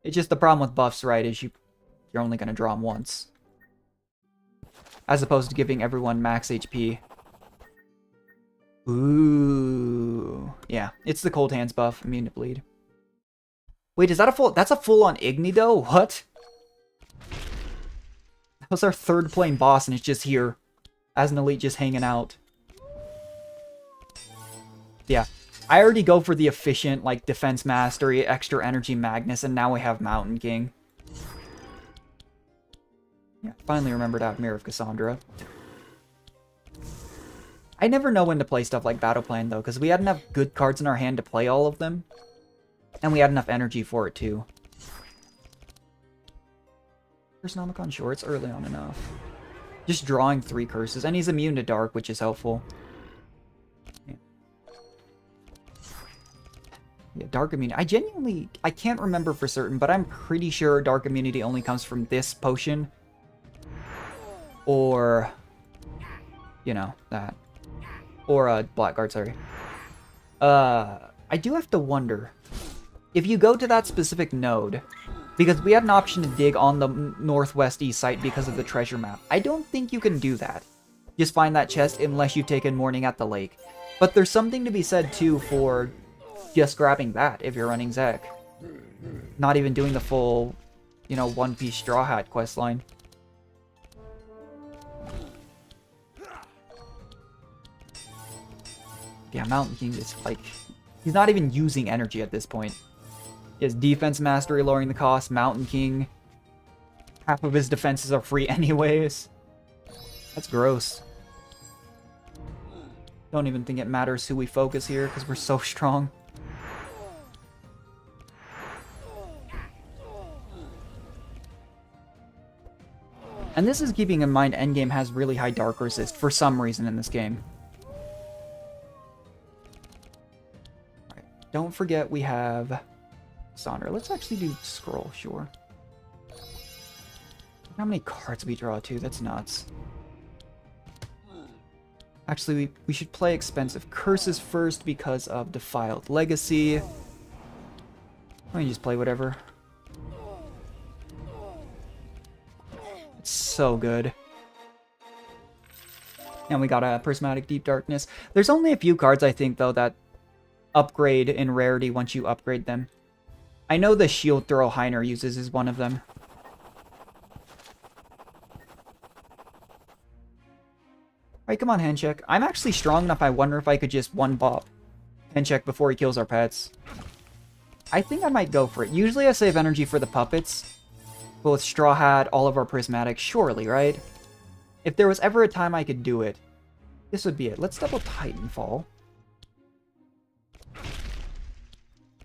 It's just the problem with buffs, right, is you're only going to draw them once. As opposed to giving everyone max HP. Ooh. Yeah, it's the Cold Hands buff, immune to bleed. Wait, is that a full... That's a full-on Igni, though? What? That was our 3rd plane boss, and it's just here. As an elite, just hanging out. Yeah. I already go for the efficient, like, Defense Mastery, Extra Energy Magnus, and now we have Mountain King. Yeah, finally remembered to have Mirror of Cassandra. I never know when to play stuff like Battle Plan, though, because we had enough good cards in our hand to play all of them. And we had enough energy for it, too. Personomicon, sure, it's early on enough. Just drawing 3 curses, and he's immune to Dark, which is helpful. Yeah, Dark Immunity. I can't remember for certain, but I'm pretty sure Dark Immunity only comes from this potion. Or, you know, that. Or, Blackguard, sorry. I do have to wonder. If you go to that specific node, because we had an option to dig on the northwest east site because of the treasure map. I don't think you can do that. Just find that chest unless you've taken Morning at the Lake. But there's something to be said, too, for just grabbing that if you're running Zek. Not even doing the full, you know, One Piece Straw Hat questline. Yeah, Mountain King is like... He's not even using energy at this point. He has Defense Mastery lowering the cost, Mountain King. Half of his defenses are free anyways. That's gross. Don't even think it matters who we focus here because we're so strong. And this is keeping in mind endgame has really high dark resist for some reason in this game. Right. Don't forget we have Cassandra. Let's actually do scroll, sure. How many cards we draw too? That's nuts. Actually, we should play expensive curses first because of Defiled Legacy. Let me just play whatever. It's so good. And we got a Prismatic Deep Darkness. There's only a few cards, I think, though, that upgrade in rarity once you upgrade them. I know the Shield Throw Heiner uses is one of them. Alright, come on, hand check. I'm actually strong enough, I wonder if I could just one-bop hand check before he kills our pets. I think I might go for it. Usually I save energy for the puppets. But with Straw Hat, all of our prismatics, surely, right? If there was ever a time I could do it, this would be it. Let's double Titanfall.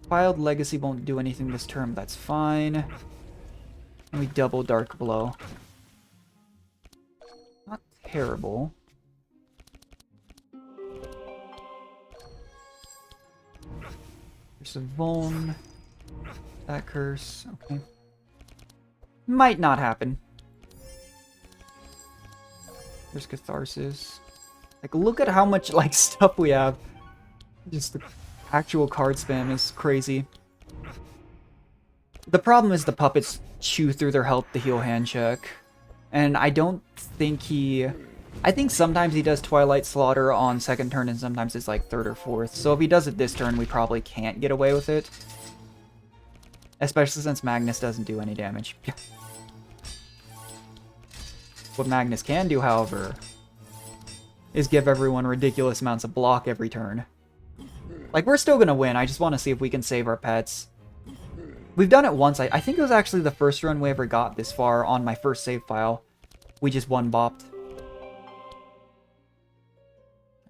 Defiled Legacy won't do anything this turn, that's fine. And we double Dark Blow. Not terrible. There's a Vuln. That curse. Okay. Might not happen. There's Catharsis. Like, look at how much, like, stuff we have. Just the actual card spam is crazy. The problem is the puppets chew through their health to heal hand check. And I don't think he... I think sometimes he does Twilight Slaughter on second turn and sometimes it's like third or fourth. So if he does it this turn, we probably can't get away with it. Especially since Magnus doesn't do any damage. What Magnus can do, however, is give everyone ridiculous amounts of block every turn. Like, we're still gonna win, I just want to see if we can save our pets. We've done it once, I think it was actually the first run we ever got this far on my first save file. We just one-bopped.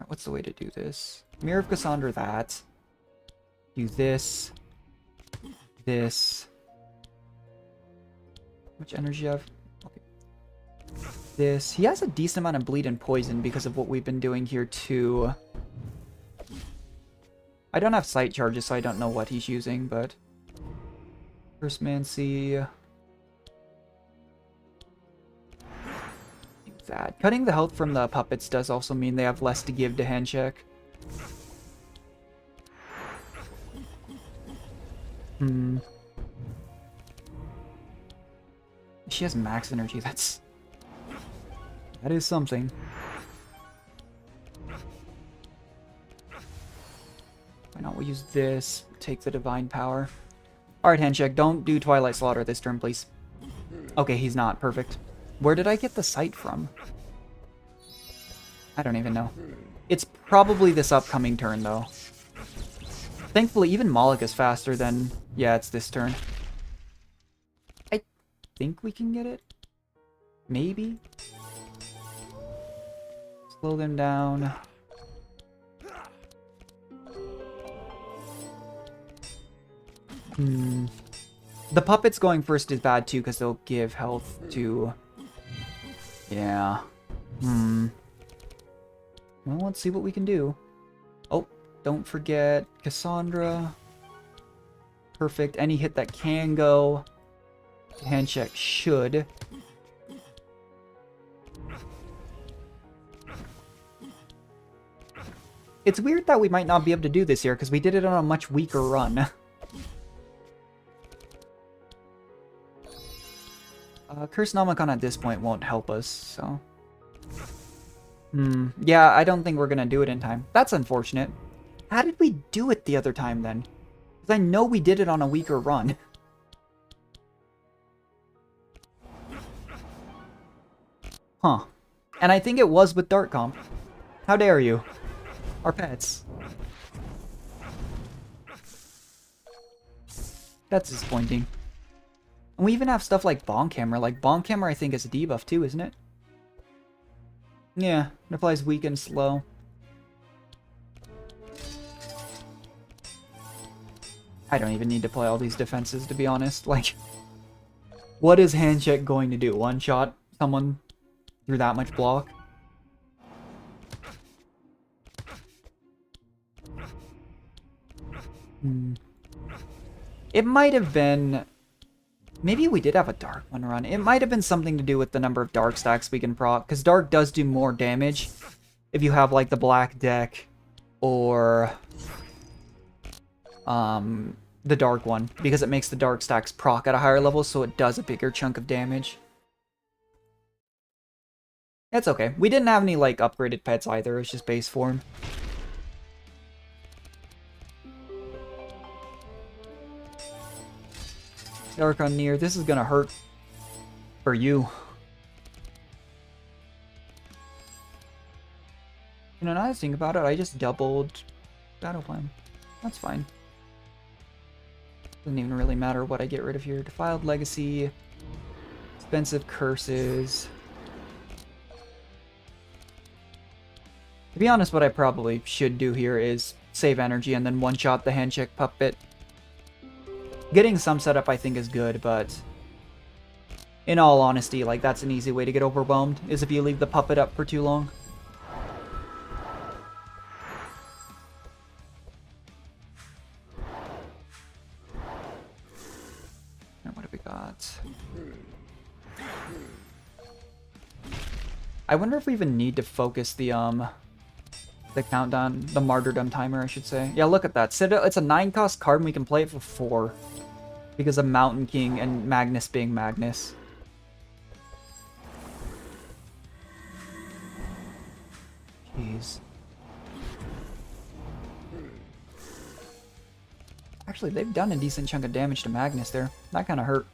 What's the way to do this? Mirror of Cassandra that. Do this. This. How much energy do you have? Okay. This. He has a decent amount of bleed and poison because of what we've been doing here too. I don't have sight charges, so I don't know what he's using, but... First Mancy... That. Cutting the health from the puppets does also mean they have less to give to hand check. She has max energy, that is something. Why not? We'll use this, take the divine power. Alright, hand check, don't do Twilight Slaughter this turn, please. Okay, he's not. Perfect. Where did I get the sight from? I don't even know. It's probably this upcoming turn, though. Thankfully, even Moloch is faster than... Yeah, it's this turn. I think we can get it? Maybe? Slow them down. The puppets going first is bad, too, because they'll give health to... Yeah. Well, let's see what we can do. Oh, don't forget Cassandra. Perfect. Any hit that can go. Hand check should. It's weird that we might not be able to do this here, because we did it on a much weaker run. Curse Nomicon at this point won't help us, so... Yeah, I don't think we're gonna do it in time. That's unfortunate. How did we do it the other time, then? Because I know we did it on a weaker run. Huh. And I think it was with Dark Comp. How dare you? Our pets. That's disappointing. And we even have stuff like Bonk Hammer. Like, Bonk Hammer, I think, is a debuff too, isn't it? Yeah, it applies weak and slow. I don't even need to play all these defenses, to be honest. Like, what is hand check going to do? One-shot someone through that much block? It might have been... Maybe we did have a dark one run. It might have been something to do with the number of dark stacks we can proc, because dark does do more damage if you have, like, the black deck or the dark one, because it makes the dark stacks proc at a higher level, so it does a bigger chunk of damage. It's okay. We didn't have any, like, upgraded pets either. It's just base form. Archon near. This is gonna hurt for you. You know, now that I think about it, I just doubled Battle Plan. That's fine. Doesn't even really matter what I get rid of here. Defiled Legacy. Expensive Curses. To be honest, what I probably should do here is save energy and then one-shot the Handcheck Puppet. Getting some setup I think is good, but in all honesty, like, that's an easy way to get overwhelmed, is if you leave the puppet up for too long. And what have we got? I wonder if we even need to focus the countdown, the martyrdom timer, I should say. Yeah, look at that. Citadel, it's a 9-cost card and we can play it for 4. Because of Mountain King and Magnus being Magnus. Jeez. Actually, they've done a decent chunk of damage to Magnus there. That kind of hurt.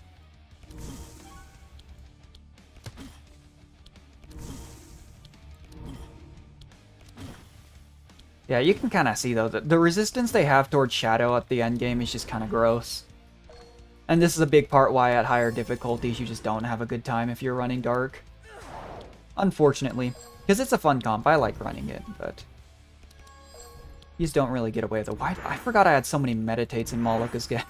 Yeah, you can kind of see, though, that the resistance they have towards Shadow at the end game is just kind of gross. And this is a big part why at higher difficulties you just don't have a good time if you're running Dark. Unfortunately. Because it's a fun comp. I like running it, but you just don't really get away with it. Why? I forgot I had so many Meditates in Moloka's game.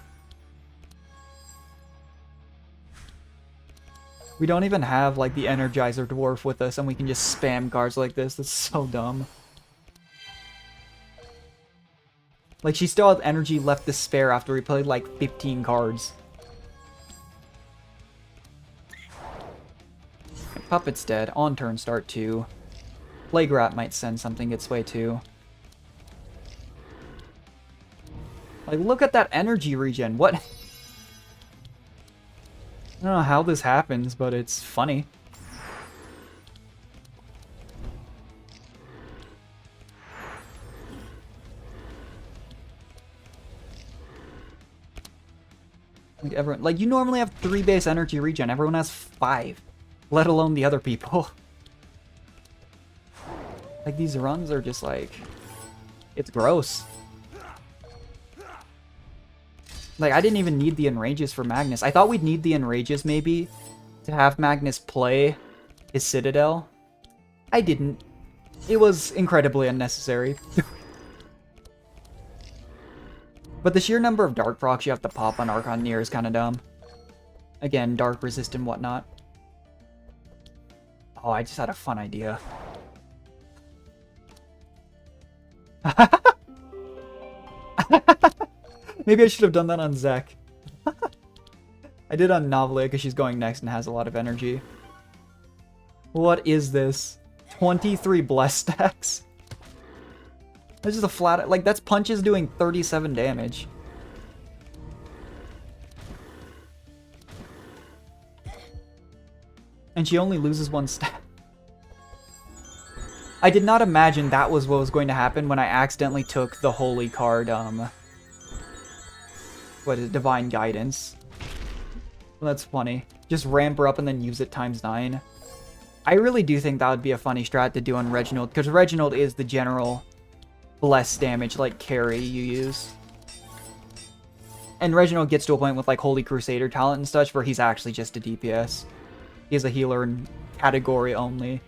We don't even have, like, the Energizer Dwarf with us, and we can just spam cards like this. That's so dumb. Like, she still has energy left to spare after we played, like, 15 cards. Puppet's dead. On turn start 2. Plague Rat might send something its way too. Like, look at that energy regen. What? I don't know how this happens, but it's funny. Like, everyone, like, you normally have 3 base energy regen. Everyone has 5. Let alone the other people. Like, these runs are just like... It's gross. Like, I didn't even need the Enrages for Magnus. I thought we'd need the Enrages, maybe, to have Magnus play his Citadel. I didn't. It was incredibly unnecessary. But the sheer number of Dark procs you have to pop on Archon Near is kind of dumb. Again, Dark resist and whatnot. Oh, I just had a fun idea. Maybe I should have done that on Zek. I did on Novelia because she's going next and has a lot of energy. What is this? 23 bless stacks? That's just a flat... Like, that's punches doing 37 damage. And she only loses 1 stack. I did not imagine that was what was going to happen when I accidentally took the holy card, what is it? Divine Guidance. Well, that's funny. Just ramp her up and then use it ×9. I really do think that would be a funny strat to do on Reginald, because Reginald is the general bless damage, like, carry you use. And Reginald gets to a point with, like, Holy Crusader talent and such where he's actually just a DPS. He's a healer in category only.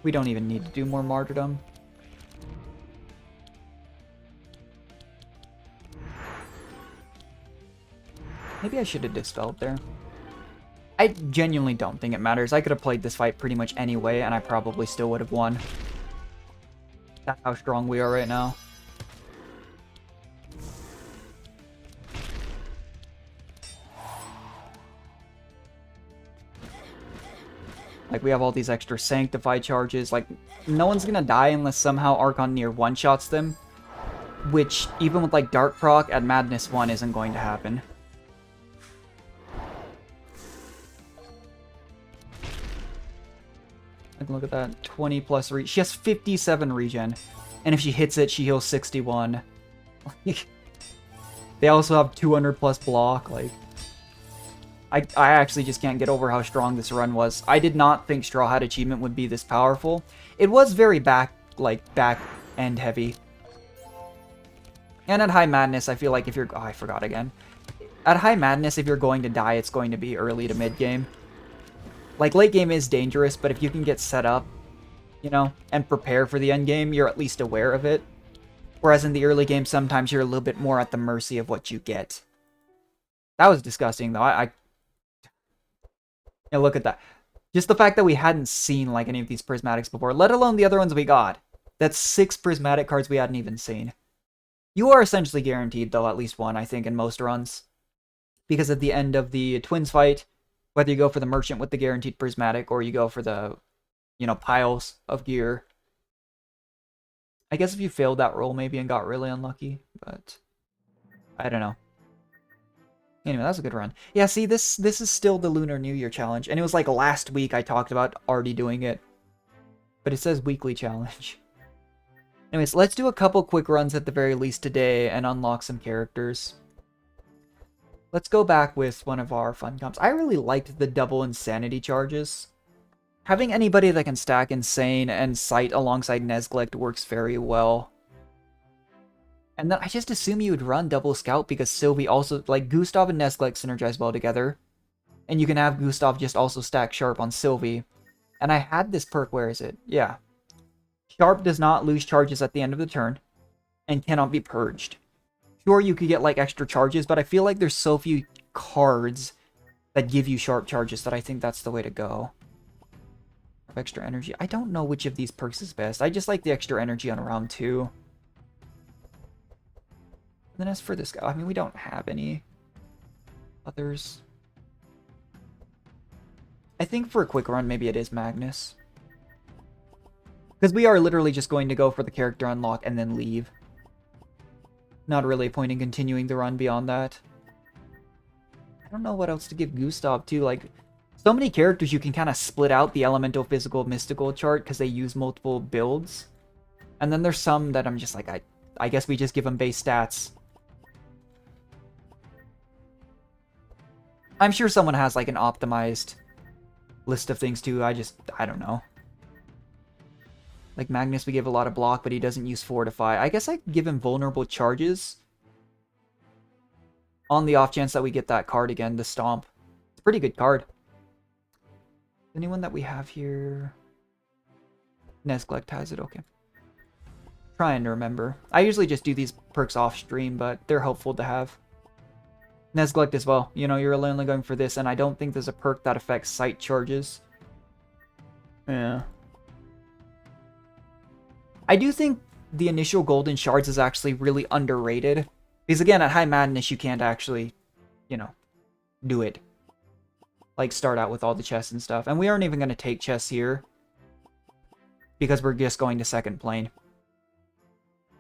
We don't even need to do more martyrdom. Maybe I should have dispelled there. I genuinely don't think it matters. I could have played this fight pretty much any way, and I probably still would have won. That's how strong we are right now. Like, we have all these extra Sanctify charges. Like, no one's gonna die unless somehow Archon Near one-shots them. Which, even with, like, Dark Proc at Madness 1 isn't going to happen. Like, look at that. 20 plus regen. She has 57 regen. And if she hits it, she heals 61. They also have 200 plus block. Like, I actually just can't get over how strong this run was. I did not think Straw Hat Achievement would be this powerful. It was very back end heavy. And at High Madness, I feel like if you're... Oh, I forgot again. At High Madness, if you're going to die, it's going to be early to mid game. Like, late game is dangerous, but if you can get set up, you know, and prepare for the end game, you're at least aware of it. Whereas in the early game, sometimes you're a little bit more at the mercy of what you get. That was disgusting, though. Yeah, look at that. Just the fact that we hadn't seen, like, any of these prismatics before, let alone the other ones we got. That's 6 prismatic cards we hadn't even seen. You are essentially guaranteed, though, at least one, I think, in most runs. Because at the end of the Twins fight, whether you go for the Merchant with the guaranteed prismatic, or you go for the, you know, piles of gear. I guess if you failed that roll, maybe, and got really unlucky, but I don't know. Anyway, that was a good run. Yeah, see, this is still the Lunar New Year challenge. And it was like last week I talked about already doing it. But it says weekly challenge. Anyways, let's do a couple quick runs at the very least today and unlock some characters. Let's go back with one of our fun comps. I really liked the double Insanity charges. Having anybody that can stack Insane and Sight alongside Nezglect works very well. And then I just assume you would run double Scout because Sylvie also, like, Gustav and Nezglect synergize well together. And you can have Gustav just also stack Sharp on Sylvie. And I had this perk, where is it? Yeah. Sharp does not lose charges at the end of the turn and cannot be purged. Sure, you could get, like, extra charges, but I feel like there's so few cards that give you Sharp charges that I think that's the way to go. Extra energy. I don't know which of these perks is best. I just like the extra energy on round 2. Then as for this guy, I mean, we don't have any others. I think for a quick run, maybe it is Magnus. Because we are literally just going to go for the character unlock and then leave. Not really a point in continuing the run beyond that. I don't know what else to give Gustav to. Like, so many characters you can kind of split out the elemental, physical, mystical chart because they use multiple builds. And then there's some that I'm just like, I guess we just give them base stats. I'm sure someone has, like, an optimized list of things, too. I don't know. Like, Magnus, we give a lot of block, but he doesn't use Fortify. I guess I could give him vulnerable charges. On the off chance that we get that card again, the Stomp. It's a pretty good card. Anyone that we have here? Nezglect has it, okay. Trying to remember. I usually just do these perks off stream, but they're helpful to have. Nezglect as well. You know, you're only going for this, and I don't think there's a perk that affects sight charges. Yeah. I do think the initial golden shards is actually really underrated. Because again, at High Madness, you can't actually, you know, do it. Like, start out with all the chests and stuff. And we aren't even going to take chests here. Because we're just going to second plane.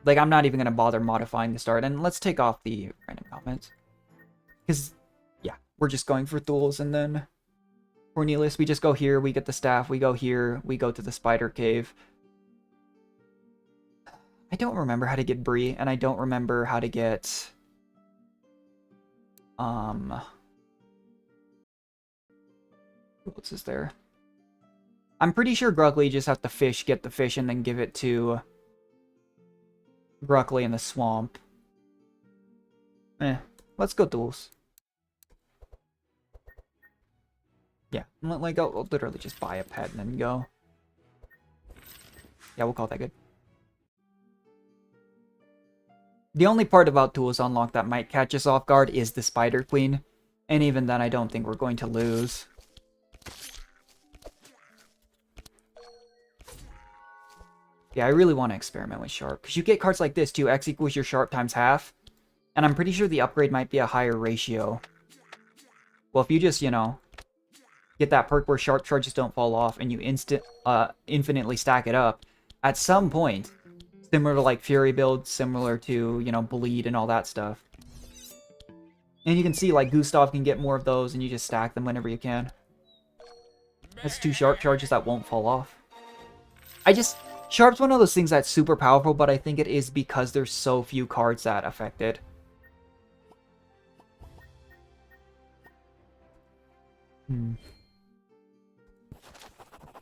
Like, I'm not even going to bother modifying the start. And let's take off the random comments. Because, yeah, we're just going for Thools, and then Cornelius, we just go here, we get the staff, we go here, we go to the spider cave. I don't remember how to get Bree, and I don't remember how to get... What else is there? I'm pretty sure Gruckly just have to get the fish, and then give it to Gruckly in the swamp. Let's go Thools. Yeah, like, I'll literally just buy a pet and then go. Yeah, we'll call that good. The only part about Tools Unlocked that might catch us off guard is the Spider Queen. And even then, I don't think we're going to lose. Yeah, I really want to experiment with Sharp. Because you get cards like this, too. X equals your Sharp times half. And I'm pretty sure the upgrade might be a higher ratio. Well, if you just, you know, get that perk where sharp charges don't fall off and you infinitely stack it up, at some point, similar to like Fury build, similar to, you know, Bleed and all that stuff. And you can see like Gustav can get more of those and you just stack them whenever you can. That's 2 sharp charges that won't fall off. Sharp's one of those things that's super powerful, but I think it is because there's so few cards that affect it.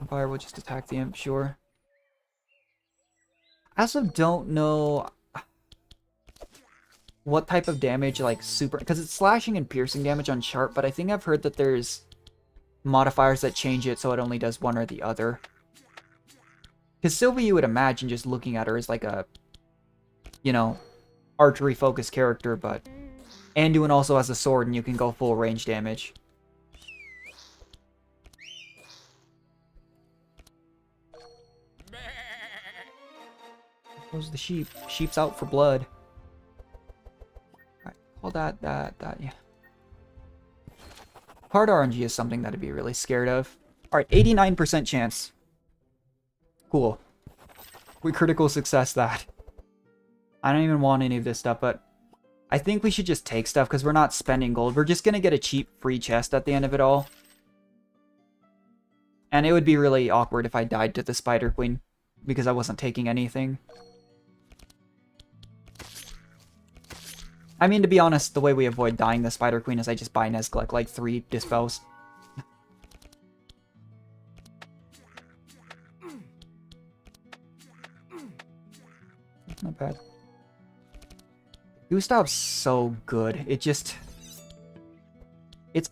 Fire will just attack the imp, sure. I also don't know what type of damage, like, super... Because it's slashing and piercing damage on sharp, but I think I've heard that there's modifiers that change it so it only does one or the other. Because Sylvie, you would imagine, just looking at her as like a, you know, archery-focused character, but Anduin also has a sword and you can go full range damage. Where's the sheep? Sheep's out for blood. Alright, call that, yeah. Hard RNG is something that I'd be really scared of. Alright, 89% chance. Cool. We critical success that. I don't even want any of this stuff, but I think we should just take stuff because we're not spending gold. We're just going to get a cheap free chest at the end of it all. And it would be really awkward if I died to the Spider Queen because I wasn't taking anything. I mean, to be honest, the way we avoid dying the Spider Queen is I just buy Nezglek like 3 dispels. Not bad. Gustav's so good. It's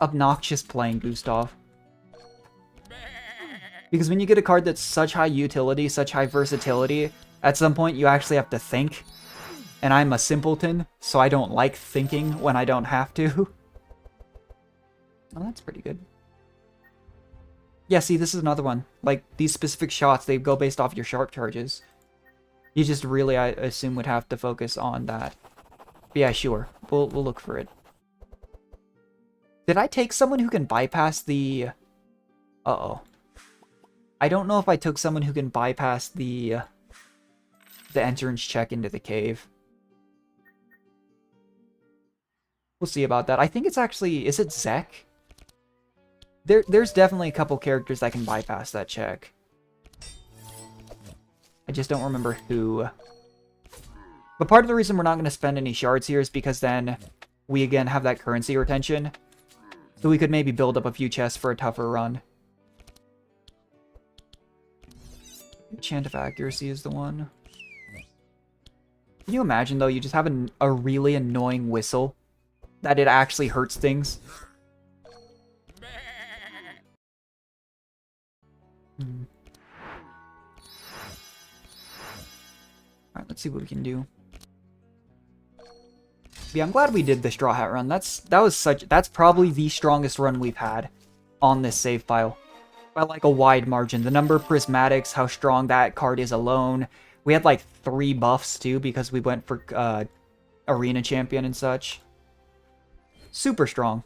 obnoxious playing Gustav. Because when you get a card that's such high utility, such high versatility, at some point you actually have to think. And I'm a simpleton, so I don't like thinking when I don't have to. Oh, that's pretty good. Yeah, see, this is another one. Like, these specific shots, they go based off your sharp charges. You just really, I assume, would have to focus on that. But yeah, sure. We'll look for it. Did I take someone who can bypass the... Uh-oh. I don't know if I took someone who can bypass the entrance check into the cave. We'll see about that. I think it's actually... Is it Zek? There's definitely a couple characters that can bypass that check. I just don't remember who. But part of the reason we're not going to spend any shards here is because then we again have that currency retention. So we could maybe build up a few chests for a tougher run. Chant of Accuracy is the one. Can you imagine, though, you just have a really annoying whistle that it actually hurts things? Alright, let's see what we can do. Yeah, I'm glad we did the Straw Hat run. That's probably the strongest run we've had on this save file. By like a wide margin. The number of prismatics, how strong that card is alone. We had like 3 buffs too because we went for Arena Champion and such. Super strong.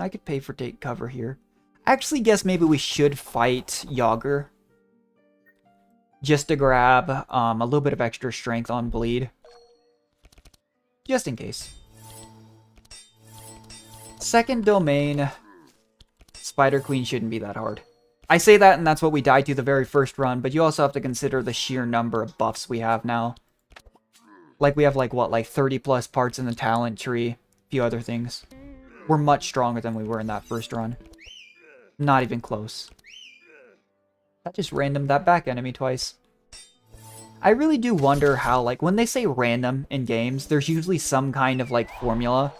I could pay for take cover here. I actually guess maybe we should fight Yager. Just to grab a little bit of extra strength on Bleed. Just in case. Second domain, Spider Queen shouldn't be that hard. I say that and that's what we died to the very first run, but you also have to consider the sheer number of buffs we have now. Like we have like, what, like 30 plus parts in the talent tree, a few other things. We're much stronger than we were in that first run. Not even close. That just randomed that back enemy twice. I really do wonder how, like, when they say random in games, there's usually some kind of, like, formula.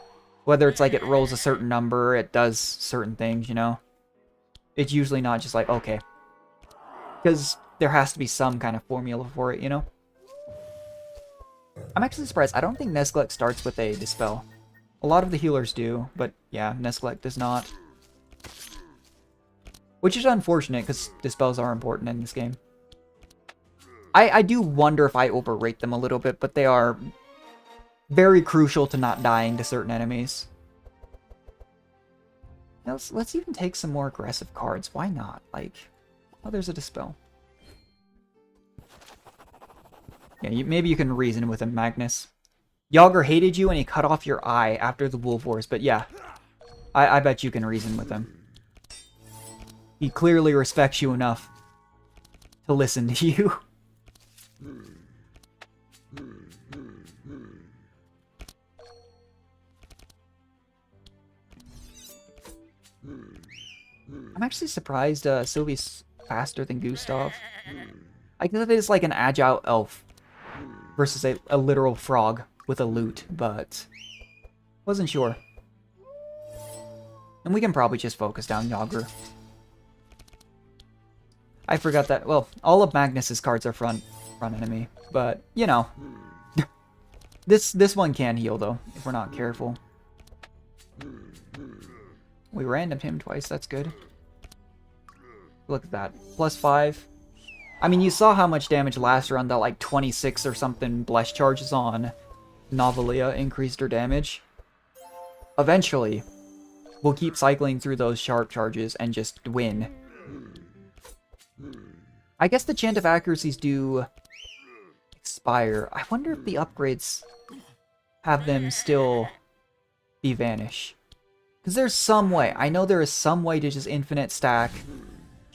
Whether it's, like, it rolls a certain number, it does certain things, you know? It's usually not just like, okay. Because there has to be some kind of formula for it, you know? I'm actually surprised. I don't think Nezglek starts with a Dispel. A lot of the healers do, but yeah, Nezglek does not. Which is unfortunate, because Dispels are important in this game. I do wonder if I overrate them a little bit, but they are very crucial to not dying to certain enemies. Let's even take some more aggressive cards. Why not? Like, oh, there's a Dispel. Yeah, maybe you can reason with him, Magnus. Yager hated you and he cut off your eye after the Wolf Wars, but yeah. I bet you can reason with him. He clearly respects you enough to listen to you. I'm actually surprised Sylvie's faster than Gustav. I guess it is like an agile elf versus a literal frog with a lute, but wasn't sure. And we can probably just focus down Yager. I forgot that, well, all of Magnus's cards are front enemy, but, you know. This one can heal, though, if we're not careful. We randomed him twice, that's good. Look at that. +5. I mean, you saw how much damage last round that, like, 26 or something Bless charges on Novalia increased her damage. Eventually, we'll keep cycling through those sharp charges and just win. I guess the Chant of Accuracies do expire. I wonder if the upgrades have them still be vanish. Because there's some way. I know there is some way to just infinite stack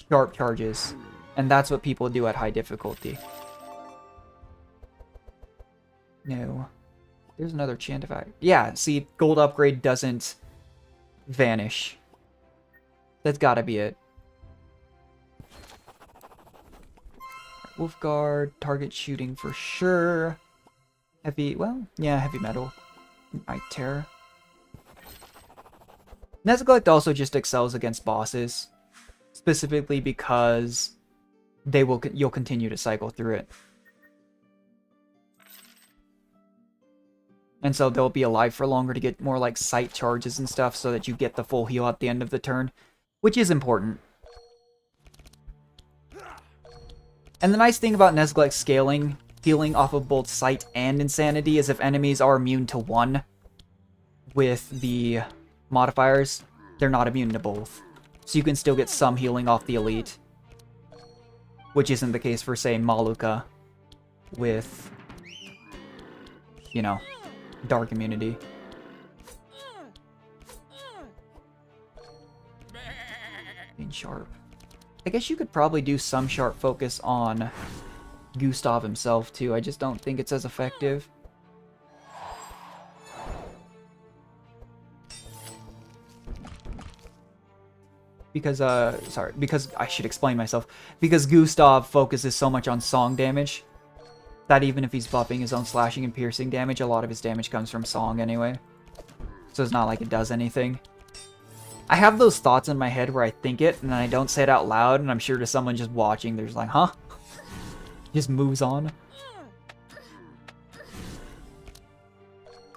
sharp charges. And that's what people do at high difficulty. No. There's another Chant of Accuracies. Yeah, see, gold upgrade doesn't vanish. That's gotta be it. Wolfguard, target shooting for sure. Heavy, well, yeah, heavy metal. Night Terror. Nezaglect also just excels against bosses. Specifically because you'll continue to cycle through it. And so they'll be alive for longer to get more like sight charges and stuff so that you get the full heal at the end of the turn. Which is important. And the nice thing about Nezaglect scaling, healing off of both sight and insanity, is if enemies are immune to one with the modifiers, they're not immune to both. So you can still get some healing off the elite. Which isn't the case for, say, Maluka with, you know, dark immunity. Being sharp. I guess you could probably do some sharp focus on Gustav himself, too. I just don't think it's as effective. Because, sorry, because I should explain myself. Because Gustav focuses so much on song damage that even if he's buffing his own slashing and piercing damage, a lot of his damage comes from song anyway. So it's not like it does anything. I have those thoughts in my head where I think it, and then I don't say it out loud, and I'm sure to someone just watching, they're just like, huh? Just moves on.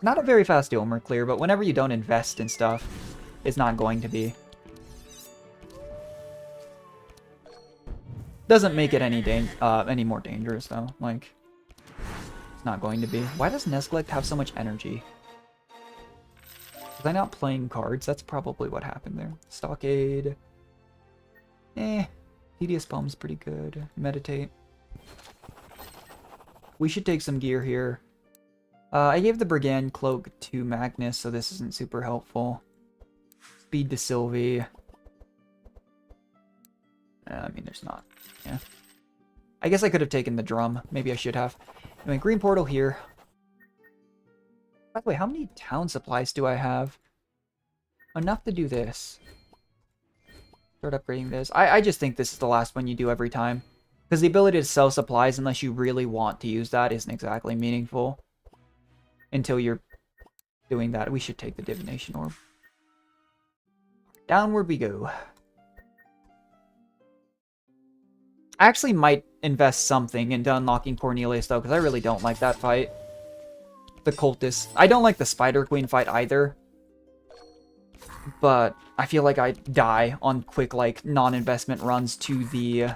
Not a very fast Ilmer clear, but whenever you don't invest in stuff, it's not going to be. Doesn't make it any more dangerous, though. Like, it's not going to be. Why does Nezaglect have so much energy? Was I not playing cards? That's probably what happened there. Stockade. Tedious Poem's pretty good. Meditate. We should take some gear here. I gave the Brigand Cloak to Magnus, so this isn't super helpful. Speed to Sylvie. I mean, there's not. Yeah. I guess I could have taken the drum. Maybe I should have. Anyway, green portal here. By the way, how many town supplies do I have? Enough to do this. Start upgrading this. I just think this is the last one you do every time. Because the ability to sell supplies, unless you really want to use that, isn't exactly meaningful. Until you're doing that. We should take the Divination Orb. Downward we go. I actually might invest something into unlocking Cornelius, though, because I really don't like that fight. The Cultist. I don't like the Spider Queen fight either. But I feel like I die on quick, like, non-investment runs to the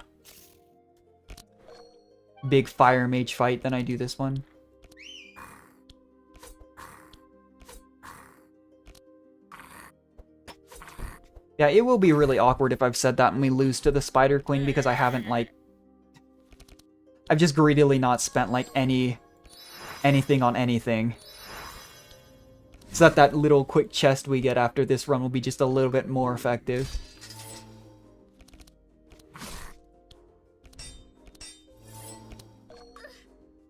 big Fire Mage fight than I do this one. Yeah, it will be really awkward if I've said that and we lose to the Spider Queen because I haven't, like... I've just greedily not spent, like, anything on anything. So that little quick chest we get after this run will be just a little bit more effective.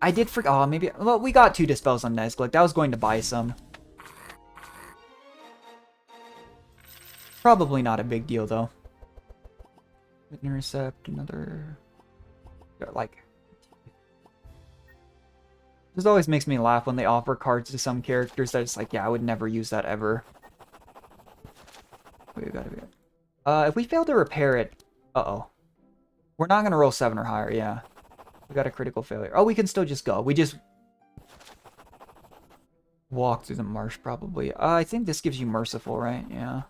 I did forget... Oh, maybe... Well, we got 2 Dispels on Nesglick. I was going to buy some. Probably not a big deal, though. Intercept, another... Like... This always makes me laugh when they offer cards to some characters that it's like, yeah, I would never use that ever. We gotta be... if we fail to repair it... Uh-oh. We're not gonna roll 7 or higher, yeah. We got a critical failure. Oh, we can still just go. We just... walk through the marsh, probably. I think this gives you Merciful, right? Yeah.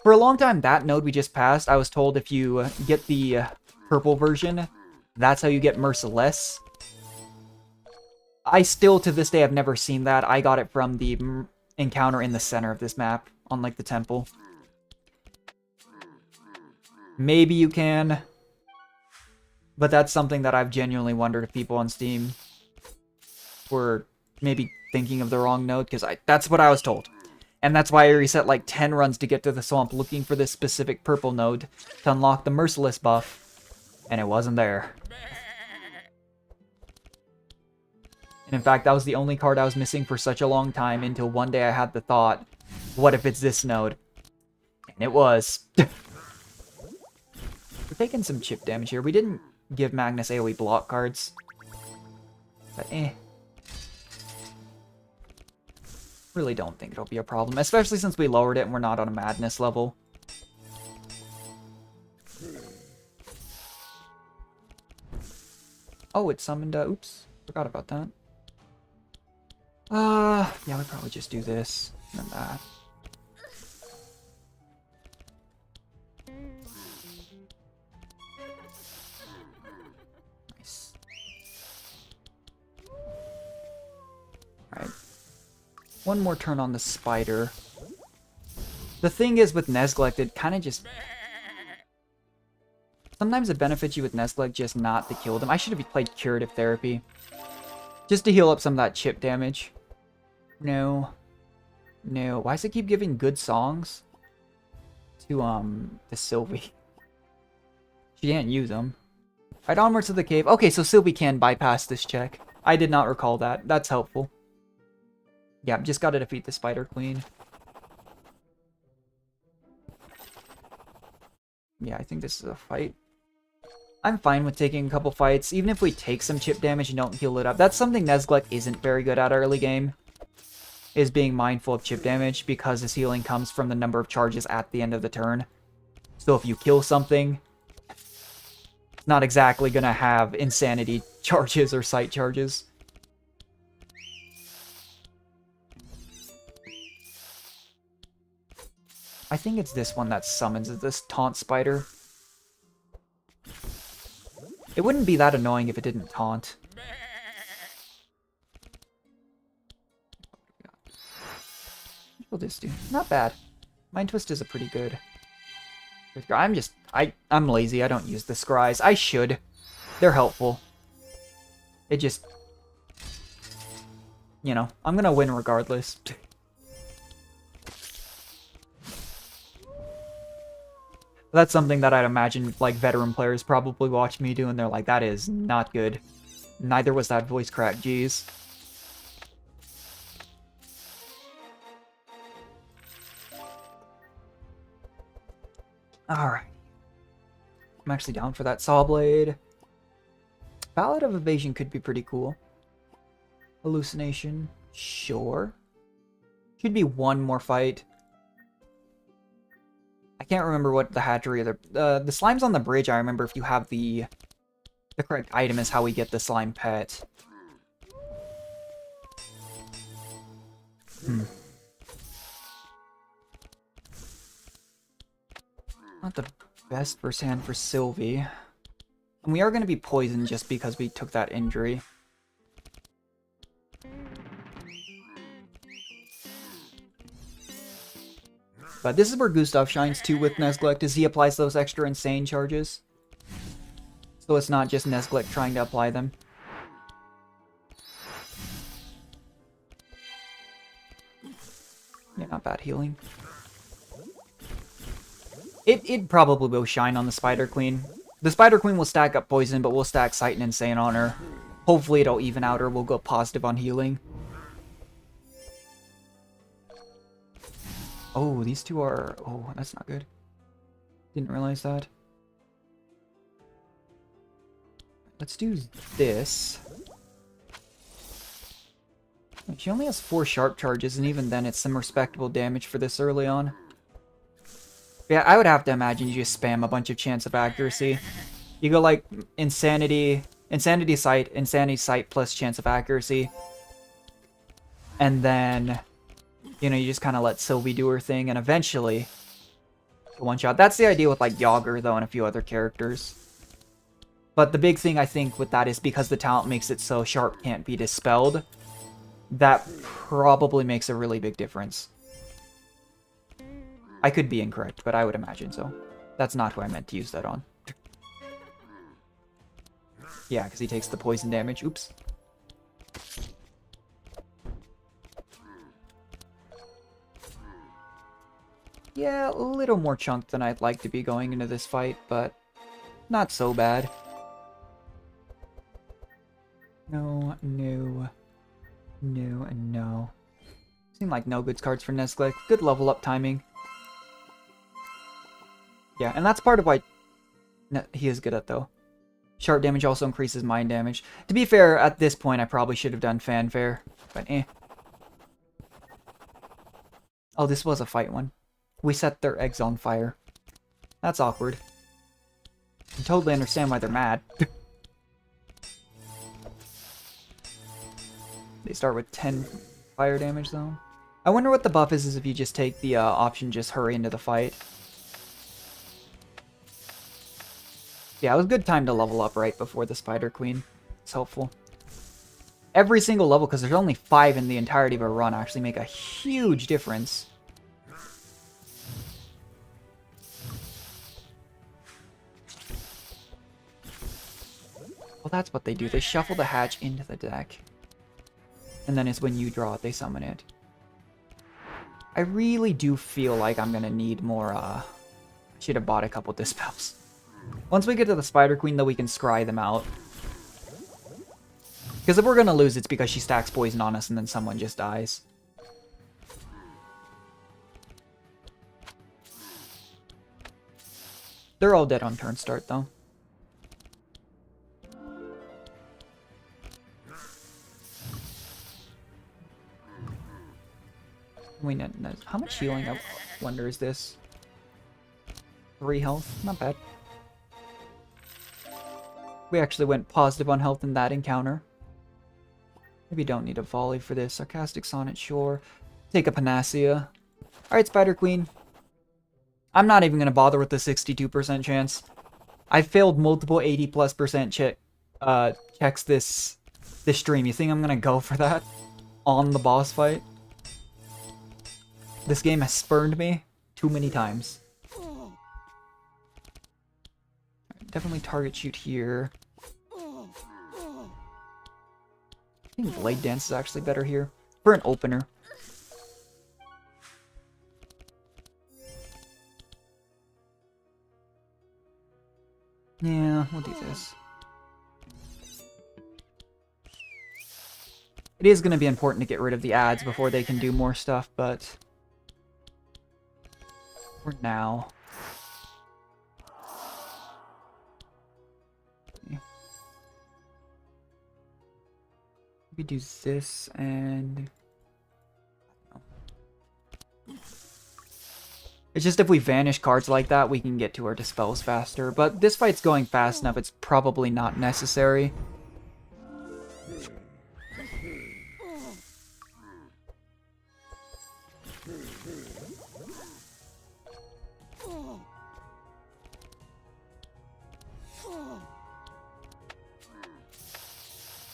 For a long time, that node we just passed, I was told if you get the purple version, that's how you get Merciless. I still, to this day, have never seen that. I got it from the encounter in the center of this map, on, like, the temple. Maybe you can. But that's something that I've genuinely wondered if people on Steam were maybe thinking of the wrong node, because that's what I was told. And that's why I reset like 10 runs to get to the swamp looking for this specific purple node to unlock the Merciless buff, and it wasn't there. And in fact, that was the only card I was missing for such a long time until one day I had the thought, what if it's this node? And it was. We're taking some chip damage here. We didn't give Magnus AoE block cards. But really don't think it'll be a problem, especially since we lowered it and we're not on a madness level. Oh, it summoned, oops, forgot about that. Yeah, we probably just do this and then that. Nice. Alright. One more turn on the spider. The thing is with Nesglect, it kind of just... Sometimes it benefits you with Nesglect just not to kill them. I should have played Curative Therapy. Just to heal up some of that chip damage. No. No. Why does it keep giving good songs? To Sylvie. She can't use them. Right, onwards to the cave. Okay, so Sylvie can bypass this check. I did not recall that. That's helpful. Yeah, just gotta defeat the Spider Queen. Yeah, I think this is a fight. I'm fine with taking a couple fights, even if we take some chip damage and don't heal it up. That's something Nesglect isn't very good at early game, is being mindful of chip damage, because his healing comes from the number of charges at the end of the turn. So if you kill something, it's not exactly gonna have insanity charges or sight charges. I think it's this one that summons this taunt spider. It wouldn't be that annoying if it didn't taunt. What will this do? Not bad. Mind Twist is a pretty good... I'm lazy. I don't use the scries. I should. They're helpful. It just... You know, I'm gonna win regardless. That's something that I'd imagine, like, veteran players probably watch me do, and they're like, that is not good. Neither was that voice crack, jeez. Alright. I'm actually down for that Saw Blade. Ballad of Evasion could be pretty cool. Hallucination, sure. Could be one more fight. I can't remember what the hatchery or the slimes on the bridge. I remember if you have the correct item is how we get the slime pet. Not the best first hand for Sylvie. And we are going to be poisoned just because we took that injury. But this is where Gustav shines too with Nesglect, is he applies those extra insane charges. So it's not just Nesglect trying to apply them. Yeah, not bad healing. It probably will shine on the Spider Queen. The Spider Queen will stack up poison, but we'll stack Sight and Insane on her. Hopefully it'll even out, or we'll go positive on healing. Oh, these two are... Oh, that's not good. Didn't realize that. Let's do this. She only has 4 sharp charges, and even then it's some respectable damage for this early on. Yeah, I would have to imagine you just spam a bunch of chance of accuracy. You go like Insanity Sight plus chance of accuracy. And then, you know, you just kind of let Sylvie do her thing, and eventually, one shot. That's the idea with like Yager, though, and a few other characters. But the big thing, I think, with that is because the talent makes it so Sharp can't be dispelled. That probably makes a really big difference. I could be incorrect, but I would imagine so. That's not who I meant to use that on. Yeah, because he takes the poison damage. Oops. Yeah, a little more chunk than I'd like to be going into this fight, but not so bad. No, no, no, and no. Seem like no goods cards for Nesglec. Good level up timing. Yeah, and that's part of why he is good at, though. Sharp damage also increases mind damage. To be fair, at this point, I probably should have done Fanfare, but eh. Oh, this was a fight one. We set their eggs on fire. That's awkward. I totally understand why they're mad. They start with 10 fire damage, though. I wonder what the buff is if you just take the option just hurry into the fight. Yeah, it was a good time to level up right before the Spider Queen. It's helpful. Every single level, because there's only 5 in the entirety of a run, actually make a huge difference. Well, that's what they do. They shuffle the hatch into the deck. And then it's when you draw it, they summon it. I really do feel like I'm going to need more, I should have bought a couple dispels. Once we get to the Spider Queen, though, we can scry them out. Because if we're going to lose, it's because she stacks poison on us and then someone just dies. They're all dead on turn start, though. How much healing, I wonder, is this? 3 health? Not bad. We actually went positive on health in that encounter. Maybe don't need a volley for this. Sarcastic Sonnet, sure. Take a Panacea. Alright, Spider Queen. I'm not even going to bother with the 62% chance. I failed multiple 80+% checks this stream. You think I'm going to go for that on the boss fight? This game has spurned me too many times. Definitely target shoot here. I think Blade Dance is actually better here. For an opener. Yeah, we'll do this. It is going to be important to get rid of the ads before they can do more stuff, but... for now... we do this and it's just if we vanish cards like that, we can get to our dispels faster. But this fight's going fast enough, it's probably not necessary.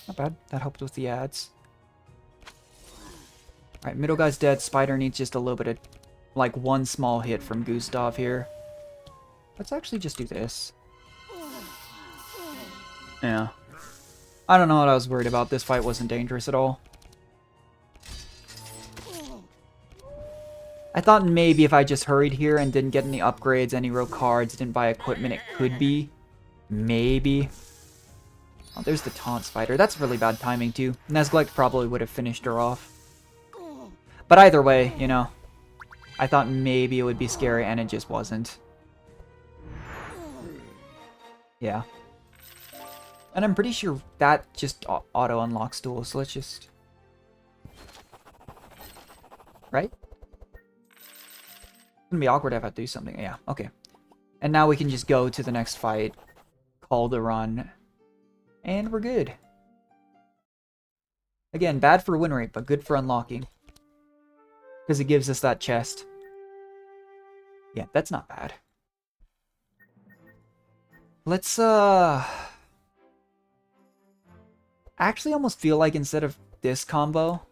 Not bad. That helped with the ads. Alright, middle guy's dead. Spider needs just a little bit of like one small hit from Gustav here. Let's actually just do this. Yeah. I don't know what I was worried about. This fight wasn't dangerous at all. I thought maybe if I just hurried here and didn't get any upgrades, any real cards, didn't buy equipment, it could be. Maybe. Oh, there's the taunt spider. That's really bad timing, too. Nesglect probably would have finished her off. But either way, you know, I thought maybe it would be scary, and it just wasn't. Yeah. And I'm pretty sure that just auto-unlocks duels, so let's just... Right? It's gonna be awkward if I do something. Yeah, okay. And now we can just go to the next fight, call the run, and we're good. Again, bad for win rate, but good for unlocking. Because it gives us that chest. Yeah, that's not bad. Let's, actually almost feel like instead of this combo,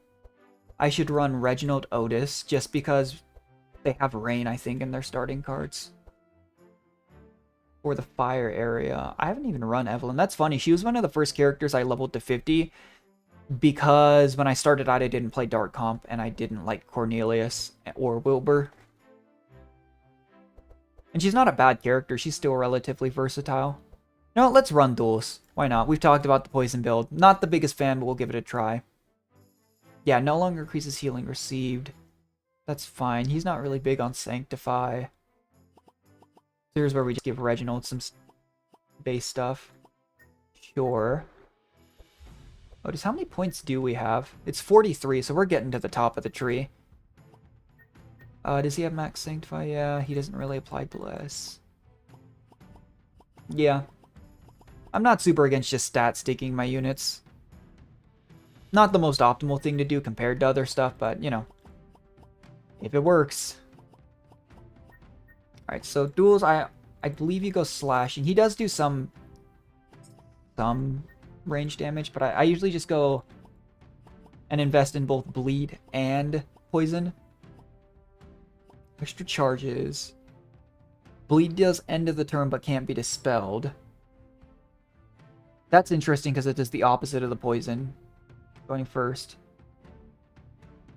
I should run Reginald Otis, just because they have Rain, I think, in their starting cards. For the fire area. I haven't even run Evelyn. That's funny. She was one of the first characters I leveled to 50, because when I started out, I didn't play Dark Comp, and I didn't like Cornelius or Wilbur. And she's not a bad character. She's still relatively versatile. No, let's run duels. Why not? We've talked about the poison build. Not the biggest fan, but we'll give it a try. Yeah, no longer increases healing received. That's fine. He's not really big on Sanctify. Here's where we just give Reginald some base stuff. Sure. Otis, how many points do we have? It's 43, so we're getting to the top of the tree. Does he have max Sanctify? Yeah, he doesn't really apply Bless. Yeah. I'm not super against just stat sticking my units. Not the most optimal thing to do compared to other stuff, but, you know. If it works. Alright, so duels, I believe he goes slashing. He does do some range damage, but I usually just go and invest in both bleed and poison. Extra charges. Bleed does end of the turn but can't be dispelled. That's interesting because it does the opposite of the poison. Going first.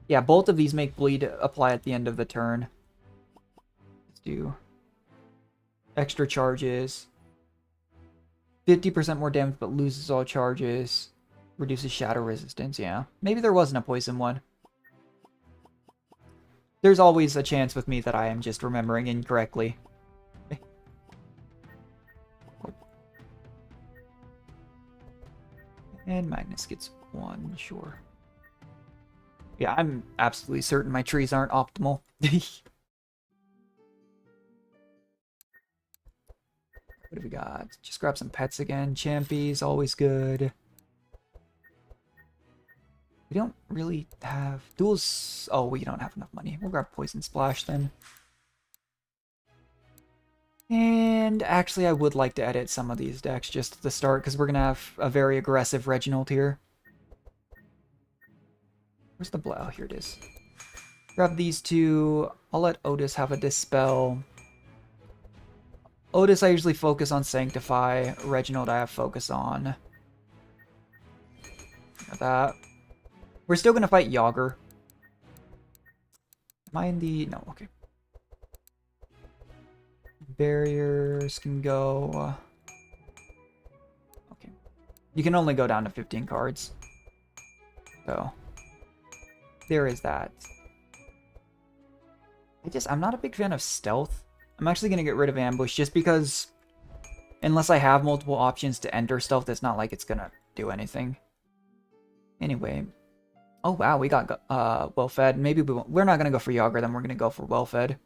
Yeah, both of these make bleed apply at the end of the turn. Let's do extra charges. 50% more damage but loses all charges. Reduces shadow resistance, yeah. Maybe there wasn't a poison one. There's always a chance with me that I am just remembering incorrectly. And Magnus gets one, sure. Yeah, I'm absolutely certain my trees aren't optimal. What do we got? Just grab some pets again. Champies, always good. We don't really have... Duels... Oh, we don't have enough money. We'll grab Poison Splash then. And actually, I would like to edit some of these decks just at the start, because we're going to have a very aggressive Reginald here. Where's the Blow? Here it is. Grab these two. I'll let Otis have a Dispel. Otis, I usually focus on Sanctify. Reginald, I have focus on. Got that. We're still going to fight Yager. Am I in the... No, okay. Barriers can go... Okay. You can only go down to 15 cards. So... There is that. I'm not a big fan of Stealth. I'm actually going to get rid of Ambush just because... Unless I have multiple options to enter Stealth, it's not like it's going to do anything. Anyway... Oh wow, we got well-fed. Maybe we're not going to go for Yager, then we're going to go for well-fed.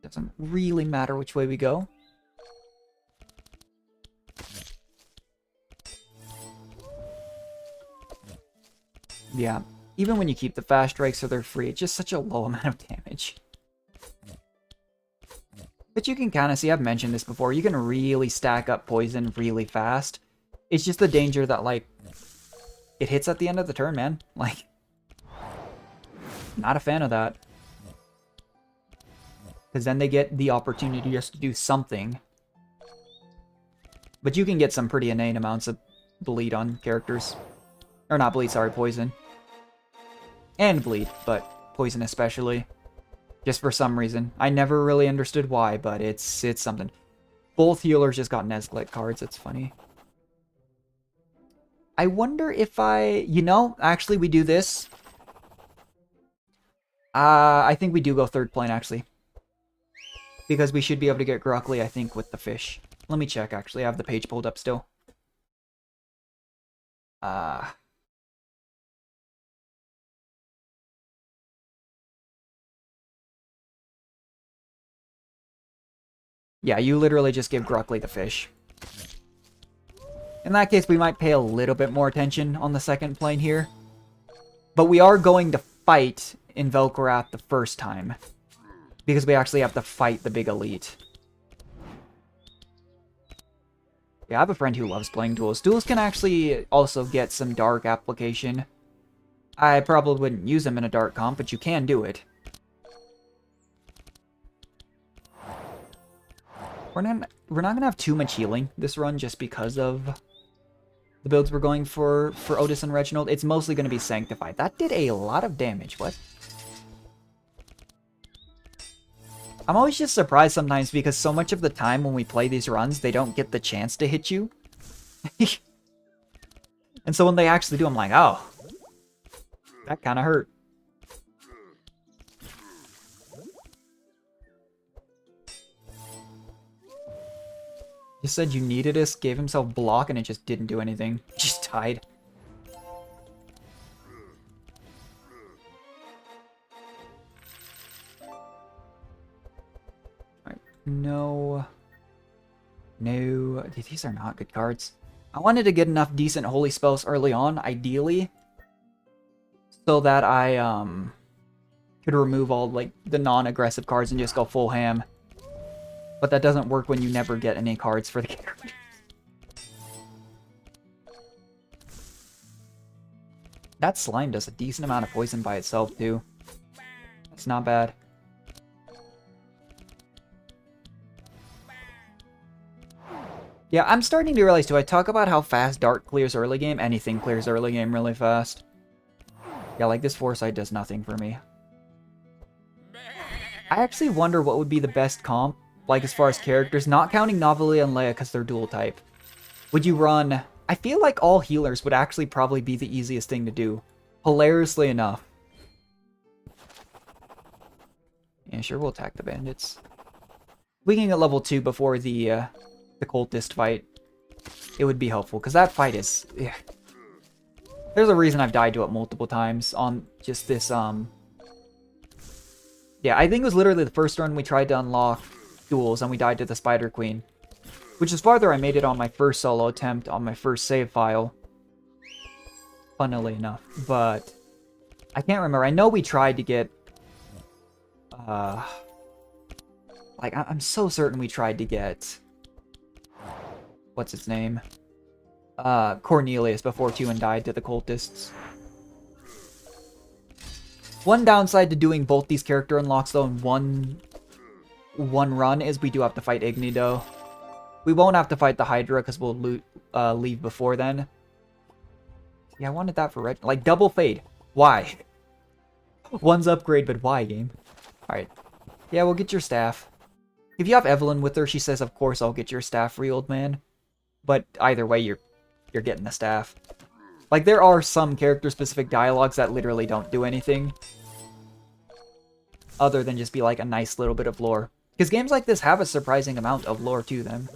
Doesn't really matter which way we go. Yeah, even when you keep the fast strikes so they're free, it's just such a low amount of damage. But you can kind of see, I've mentioned this before, you can really stack up poison really fast. It's just the danger that, like, it hits at the end of the turn, man. Like, Not a fan of that. Because then they get the opportunity just to do something. But you can get some pretty inane amounts of bleed on characters. Or not bleed, sorry, poison. And bleed, but poison especially. Just for some reason. I never really understood why, but it's something. Both healers just got Nesglet cards, it's funny. I wonder if actually we do this. I think we do go third plane, actually. Because we should be able to get Gruckly, I think, with the fish. Let me check, actually. I have the page pulled up still. Yeah, you literally just give Gruckly the fish. In that case, we might pay a little bit more attention on the second plane here. But we are going to fight in Velkorath the first time. Because we actually have to fight the big elite. Yeah, I have a friend who loves playing duels. Duels can actually also get some dark application. I probably wouldn't use them in a dark comp, but you can do it. We're not gonna have too much healing this run just because of the builds we're going for Otis and Reginald. It's mostly gonna be Sanctified. That did a lot of damage. What? I'm always just surprised sometimes because so much of the time when we play these runs, they don't get the chance to hit you. And so when they actually do, I'm like, oh, that kind of hurt. You said you needed us, gave himself block, and it just didn't do anything. Just died. Alright, no. No. These are not good cards. I wanted to get enough decent holy spells early on, ideally. So that I, could remove all, like, the non-aggressive cards and just go full ham. But that doesn't work when you never get any cards for the characters. That slime does a decent amount of poison by itself, too. It's not bad. Yeah, I'm starting to realize, too, I talk about how fast Dark clears early game. Anything clears early game really fast. Yeah, like this Foresight does nothing for me. I actually wonder what would be the best comp. Like, as far as characters, not counting Novalia and Leia because they're dual type. Would you run... I feel like all healers would actually probably be the easiest thing to do. Hilariously enough. Yeah, sure, we'll attack the bandits. We can get level 2 before the cultist fight. It would be helpful, because that fight is... Yeah. There's a reason I've died to it multiple times on just this, Yeah, I think it was literally the first run we tried to unlock duels, and we died to the Spider Queen. Which is farther I made it on my first solo attempt on my first save file. Funnily enough. But I can't remember. I know we tried to get... Like, I'm so certain we tried to get... What's its name? Cornelius before Tuin died to the cultists. One downside to doing both these character unlocks, though, in one run is we do have to fight Igni, though. We won't have to fight the Hydra because we'll leave before then. Yeah, I wanted that for Red. Like, double fade. Why? One's upgrade, but why, game? Alright. Yeah, we'll get your staff. If you have Evelyn with her, she says, of course I'll get your staff for you, old man. But either way, you're getting the staff. Like, there are some character-specific dialogues that literally don't do anything. Other than just be like a nice little bit of lore. Because games like this have a surprising amount of lore to them.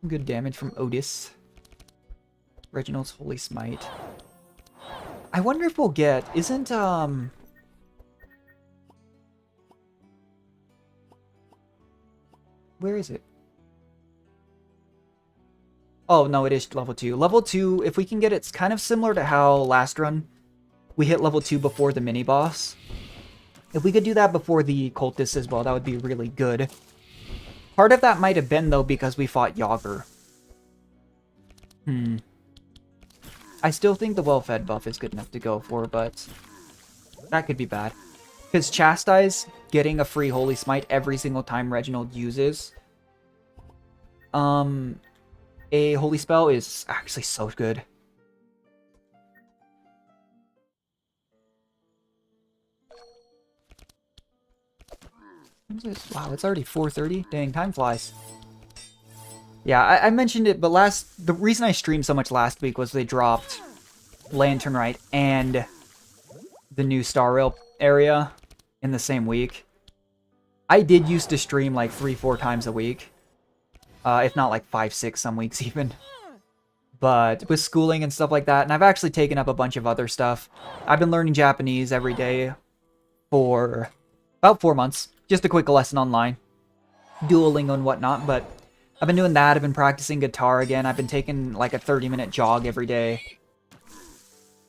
Good damage from Otis. Reginald's Holy Smite. I wonder if we'll get... Isn't, Where is it? Oh, no, it is level 2. Level 2, if we can get it, it's kind of similar to how last run we hit level 2 before the mini-boss. If we could do that before the cultists as well, that would be really good. Part of that might have been, though, because we fought Yager. I still think the well-fed buff is good enough to go for, but that could be bad. Because Chastise, getting a free Holy Smite every single time Reginald uses a Holy Spell is actually so good. Wow, it's already 4:30. Dang, time flies. Yeah, I mentioned it, but the reason I streamed so much last week was they dropped Lantern Rite and the new Star Rail area in the same week. I did used to stream like 3-4 times a week. If not like 5-6 some weeks even. But with schooling and stuff like that, and I've actually taken up a bunch of other stuff. I've been learning Japanese every day for about 4 months. Just a quick lesson online. Duolingo and whatnot, but I've been doing that. I've been practicing guitar again. I've been taking like a 30-minute jog every day.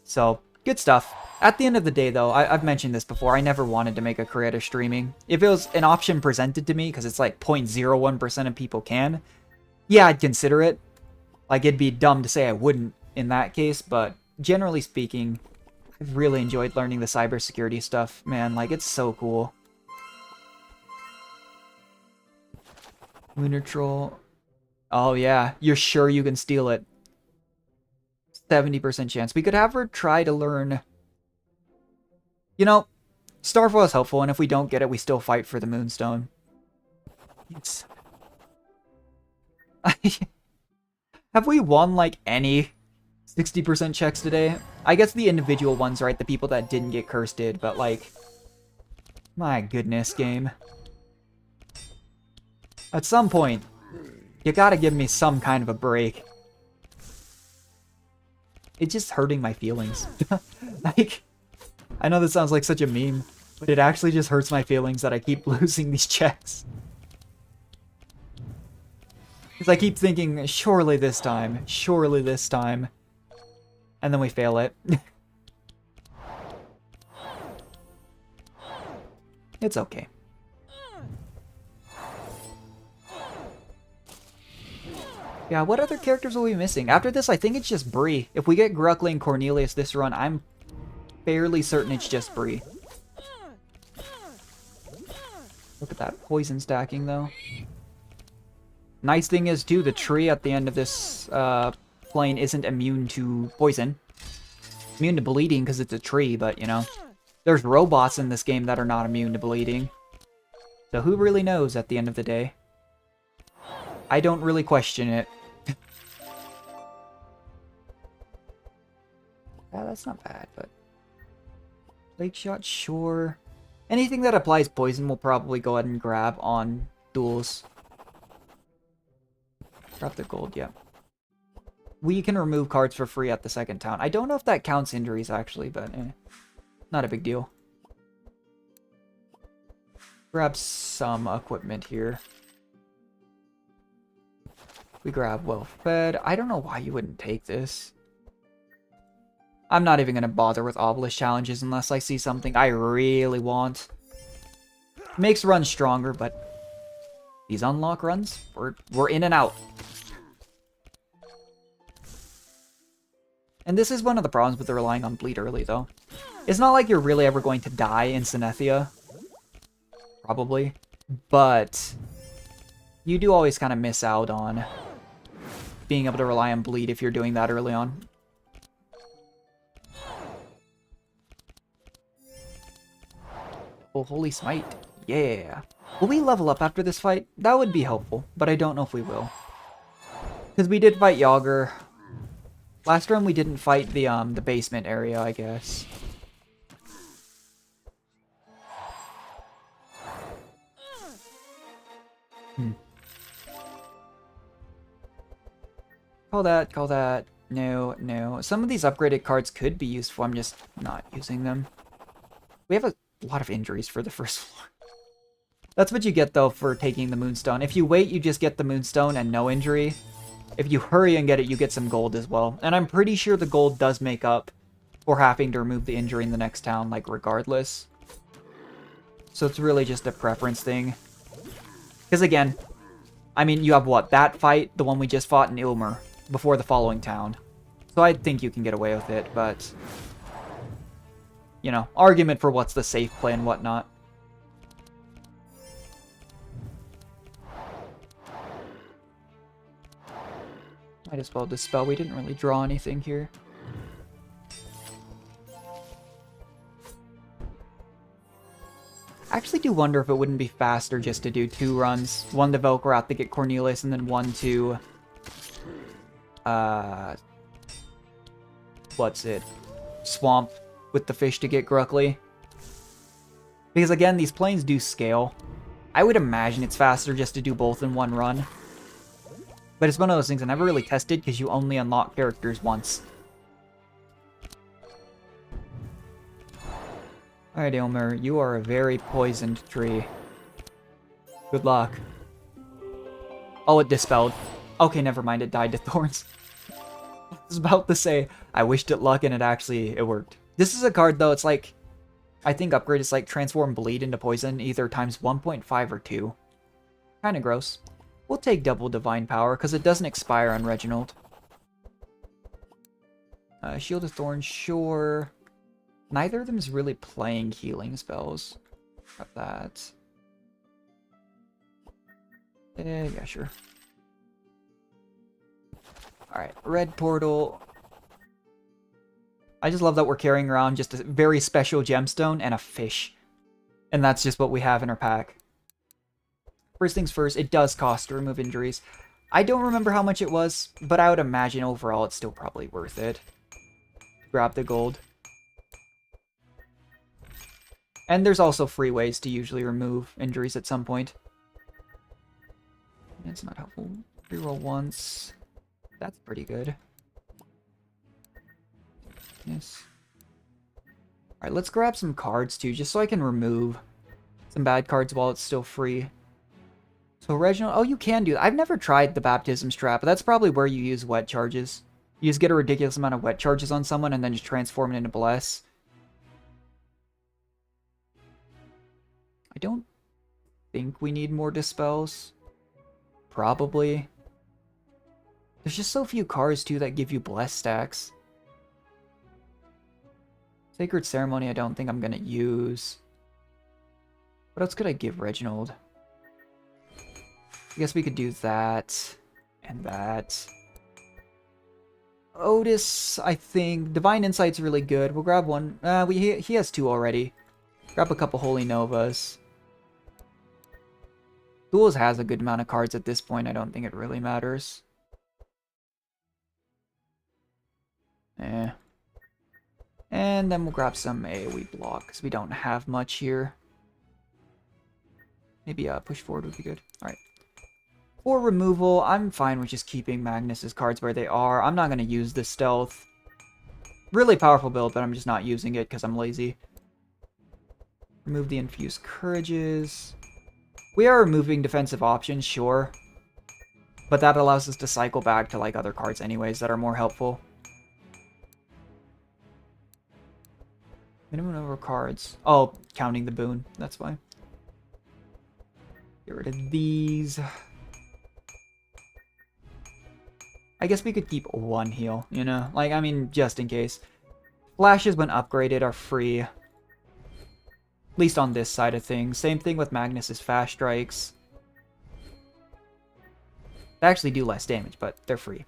So, good stuff. At the end of the day, though, I've mentioned this before, I never wanted to make a career out of streaming. If it was an option presented to me, because it's like 0.01% of people can, yeah, I'd consider it. Like, it'd be dumb to say I wouldn't in that case, but generally speaking, I've really enjoyed learning the cybersecurity stuff. Man, like, it's so cool. Lunar Troll. Oh, yeah. You're sure you can steal it. 70% chance. We could have her try to learn... You know, Starfall is helpful, and if we don't get it, we still fight for the Moonstone. It's... Have we won, like, any 60% checks today? I guess the individual ones, right? The people that didn't get cursed did, but, like... My goodness, game. At some point, you gotta give me some kind of a break. It's just hurting my feelings. Like... I know this sounds like such a meme, but it actually just hurts my feelings that I keep losing these checks. Because I keep thinking, surely this time, and then we fail it. It's okay. Yeah, what other characters will we be missing? After this, I think it's just Bree. If we get Gruckly and Cornelius this run, I'm fairly certain it's just Bree. Look at that poison stacking, though. Nice thing is, too, the tree at the end of this plane isn't immune to poison. Immune to bleeding because it's a tree, but, you know. There's robots in this game that are not immune to bleeding. So who really knows at the end of the day? I don't really question it. Yeah, that's not bad, but... Plague Shot, sure. Anything that applies poison we'll probably go ahead and grab on duels. Grab the gold, yeah. We can remove cards for free at the second town. I don't know if that counts injuries, actually, but not a big deal. Grab some equipment here. We grab well-fed. I don't know why you wouldn't take this. I'm not even going to bother with Obelisk challenges unless I see something I really want. Makes runs stronger, but these unlock runs, we're in and out. And this is one of the problems with relying on bleed early, though. It's not like you're really ever going to die in Synethia. Probably. But you do always kind of miss out on being able to rely on bleed if you're doing that early on. Oh, Holy Smite. Yeah. Will we level up after this fight? That would be helpful, but I don't know if we will. Because we did fight Yager. Last run we didn't fight the basement area, I guess. Call that. No, no. Some of these upgraded cards could be useful, I'm just not using them. We have a lot of injuries for the first floor. That's what you get, though, for taking the Moonstone. If you wait, you just get the Moonstone and no injury. If you hurry and get it, you get some gold as well. And I'm pretty sure the gold does make up for having to remove the injury in the next town, like, regardless. So it's really just a preference thing. Because, again, I mean, you have what? That fight, the one we just fought in Ilmer, before the following town. So I think you can get away with it, but... You know, argument for what's the safe play and whatnot. I just spelled this spell. We didn't really draw anything here. I actually do wonder if it wouldn't be faster just to do 2 runs. One to Velcroth to get Cornelius, and then one to... What's it? Swamp with the fish to get Gruckly. Because again, these planes do scale. I would imagine it's faster just to do both in 1 run. But it's one of those things I never really tested because you only unlock characters once. Alright, Ilmer, you are a very poisoned tree. Good luck. Oh, it dispelled. Okay, never mind, it died to thorns. I was about to say, I wished it luck and it worked. This is a card though, it's like, I think upgrade is like transform bleed into poison, either times 1.5 or 2. Kinda gross. We'll take double divine power, because it doesn't expire on Reginald. Shield of Thorns, sure. Neither of them is really playing healing spells. Got that. Yeah, sure. Alright, red portal. I just love that we're carrying around just a very special gemstone and a fish. And that's just what we have in our pack. First things first, it does cost to remove injuries. I don't remember how much it was, but I would imagine overall it's still probably worth it. Grab the gold. And there's also free ways to usually remove injuries at some point. It's not helpful. Reroll once. That's pretty good. Yes. Alright, let's grab some cards too, just so I can remove some bad cards while it's still free. So Reginald, oh, you can do that. I've never tried the Baptism Strap, but that's probably where you use wet charges. You just get a ridiculous amount of wet charges on someone and then just transform it into Bless. I don't think we need more Dispels. Probably. There's just so few cards, too, that give you Bless stacks. Sacred Ceremony I don't think I'm going to use. What else could I give Reginald? I guess we could do that. And that. Otis, I think. Divine Insight's really good. We'll grab one. He has 2 already. Grab a couple Holy Novas. Duels has a good amount of cards at this point. I don't think it really matters. Eh. And then we'll grab some AoE block, because we don't have much here. Maybe push forward would be good. Alright. For removal, I'm fine with just keeping Magnus's cards where they are. I'm not going to use the stealth. Really powerful build, but I'm just not using it because I'm lazy. Remove the infused courages. We are removing defensive options, sure. But that allows us to cycle back to like other cards anyways that are more helpful. Minimum number of cards. Oh, counting the boon. That's why. Get rid of these. I guess we could keep 1 heal, you know? Like, I mean, just in case. Flashes when upgraded are free. At least on this side of things. Same thing with Magnus's Fast Strikes. They actually do less damage, but they're free.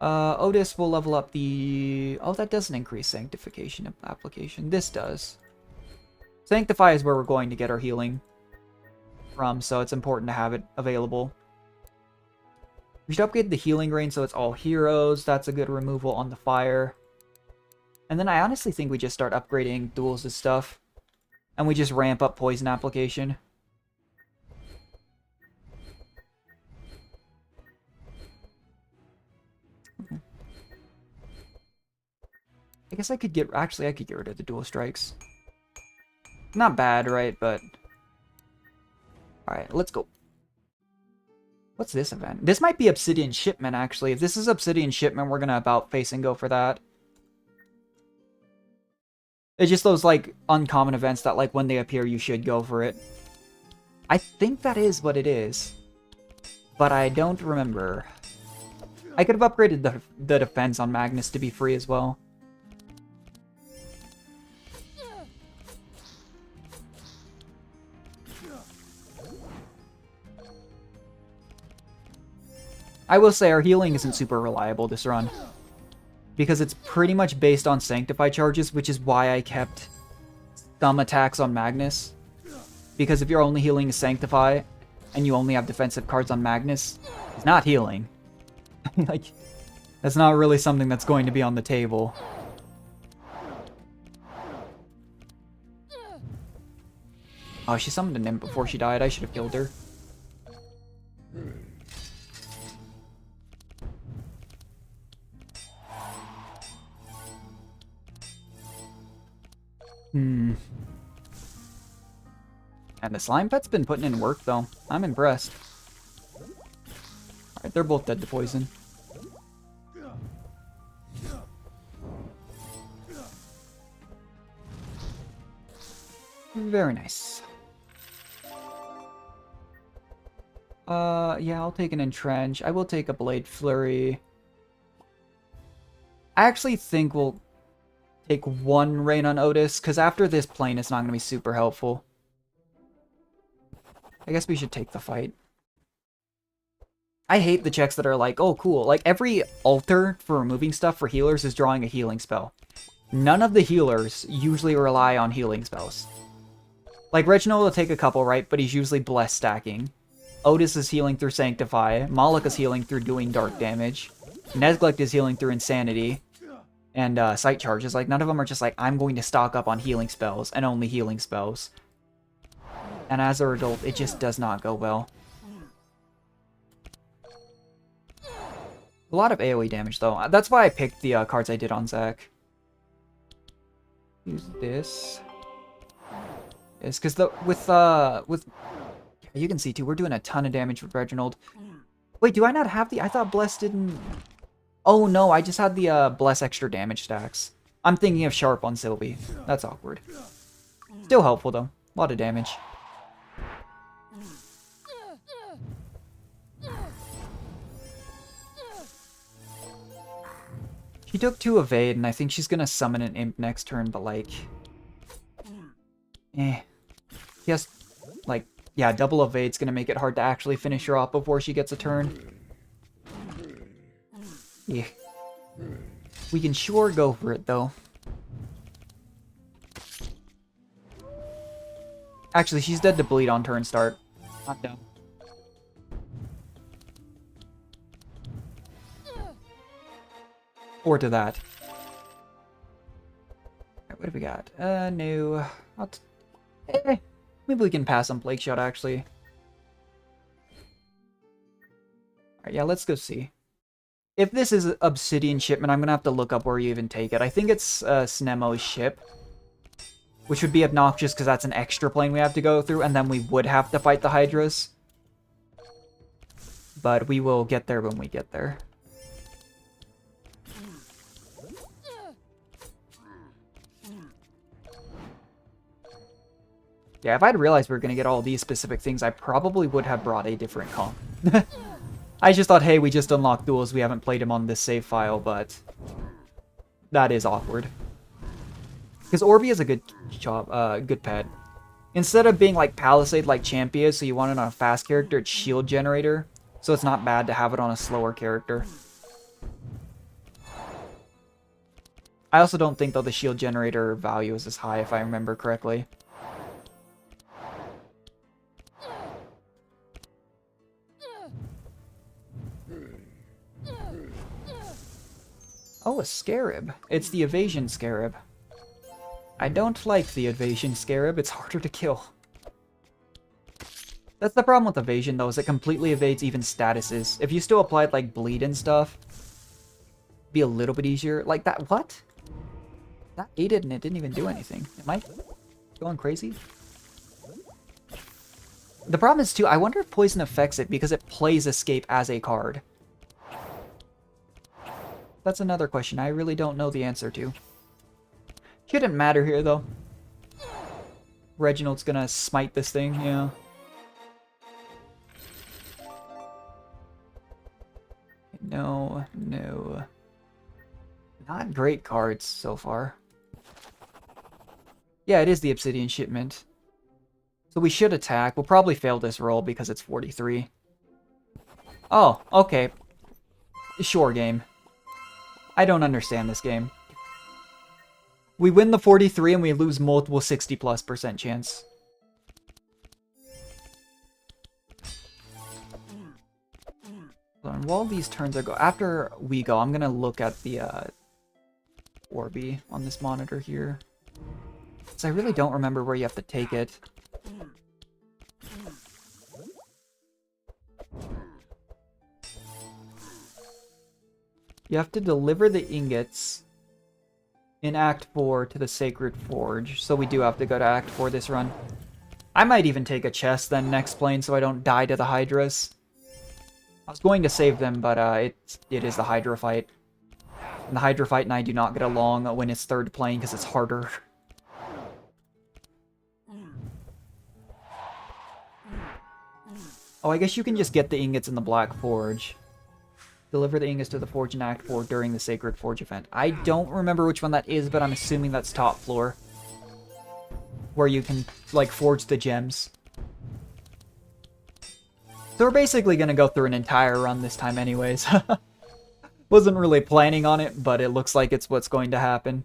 Otis will level up the... Oh, that doesn't increase Sanctification application. This does. Sanctify is where we're going to get our healing from, so it's important to have it available. We should upgrade the healing range so it's all heroes. That's a good removal on the fire. And then I honestly think we just start upgrading duels and stuff. And we just ramp up poison application. I guess I could get... Actually, I could get rid of the dual strikes. Not bad, right? But... Alright, let's go. What's this event? This might be Obsidian Shipment, actually. If this is Obsidian Shipment, we're gonna about face and go for that. It's just those, like, uncommon events that, like, when they appear, you should go for it. I think that is what it is. but I don't remember. I could have upgraded the defense on Magnus to be free as well. I will say our healing isn't super reliable this run, because it's pretty much based on Sanctify charges, which is why I kept some attacks on Magnus. Because if you're only healing Sanctify, and you only have defensive cards on Magnus, it's not healing. Like, that's not really something that's going to be on the table. Oh, she summoned an imp before she died. I should have killed her. And the slime pet's been putting in work, though. I'm impressed. Alright, they're both dead to poison. Very nice. Yeah, I'll take an Entrench. I will take a Blade Flurry. I actually think we'll take one Rain on Otis, because after this plane, it's not going to be super helpful. I guess we should take the fight. I hate the checks that are like, oh, cool. Like, every altar for removing stuff for healers is drawing a healing spell. None of the healers usually rely on healing spells. Like, Reginald will take a couple, right? But he's usually bless stacking. Otis is healing through Sanctify. Moloch is healing through doing dark damage. Neglect is healing through Insanity. And Sight Charges. Like, none of them are just like, I'm going to stock up on healing spells and only healing spells. And as a result, it just does not go well. A lot of AoE damage, though. That's why I picked the cards I did on Zach. Use this. It's because with you can see too, we're doing a ton of damage with Reginald. Wait, do I not have the? I thought Bless didn't. Oh no, I just had the Bless extra damage stacks. I'm thinking of Sharp on Sylvie. That's awkward. Still helpful though. A lot of damage. She took 2 evade, and I think she's gonna summon an imp next turn, but like... Yes, like, yeah, double evade's gonna make it hard to actually finish her off before she gets a turn. Yeah. We can sure go for it, though. Actually, she's dead to bleed on turn start. Not dumb. Or to that. Alright, what have we got? No. Maybe we can pass on Plague Shot, actually. Alright, yeah, let's go see. If this is Obsidian Shipment, I'm gonna have to look up where you even take it. I think it's Snemo's ship. Which would be obnoxious, because that's an extra plane we have to go through, and then we would have to fight the Hydras. But we will get there when we get there. Yeah, if I'd realized we were going to get all these specific things, I probably would have brought a different comp. I just thought, hey, we just unlocked duels. We haven't played him on this save file, but that is awkward. Because Orbi is a good job, good pet. Instead of being like Palisade like Champion, so you want it on a fast character, it's Shield Generator. So it's not bad to have it on a slower character. I also don't think, though, the Shield Generator value is as high, if I remember correctly. Oh, a Scarab. It's the Evasion Scarab. I don't like the Evasion Scarab. It's harder to kill. That's the problem with Evasion, though, is it completely evades even statuses. If you still applied, like, Bleed and stuff, it'd be a little bit easier. Like, that... What? That aided and it didn't even do anything. Am I going crazy? The problem is, too, I wonder if Poison affects it because it plays Escape as a card. That's another question I really don't know the answer to. Shouldn't matter here, though. Reginald's gonna smite this thing, yeah. great cards so far. Yeah, it is the Obsidian Shipment. So we should attack. We'll probably fail this roll because it's 43. Oh, okay. Sure, game. I don't understand this game. We win the 43 and we lose multiple 60+% chance. And while these turns are after we go, I'm gonna look at the Orby on this monitor here. Because I really don't remember where you have to take it. You have to deliver the ingots in Act 4 to the Sacred Forge. So we do have to go to Act 4 this run. I might even take a chest then next plane so I don't die to the Hydras. I was going to save them, but it is the Hydra fight. And the Hydra fight and I do not get along when it's third plane because it's harder. Oh, I guess you can just get the ingots in the Black Forge. Deliver the ingots to the Forge in Act 4 during the Sacred Forge event. I don't remember which one that is, but I'm assuming that's top floor. Where you can, like, forge the gems. So we're basically going to go through an entire run this time anyways. Wasn't really planning on it, but it looks like it's what's going to happen.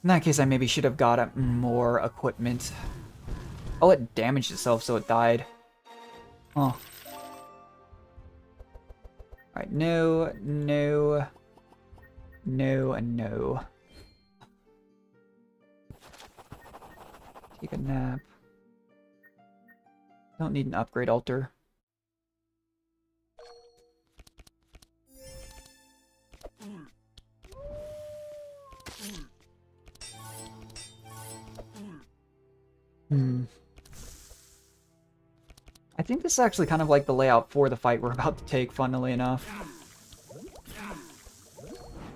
In that case, I maybe should have got more equipment. Oh, it damaged itself, so it died. Oh. Alright, no, no, no, and no. Take a nap. Don't need an upgrade altar. I think this is actually kind of like the layout for the fight we're about to take, funnily enough.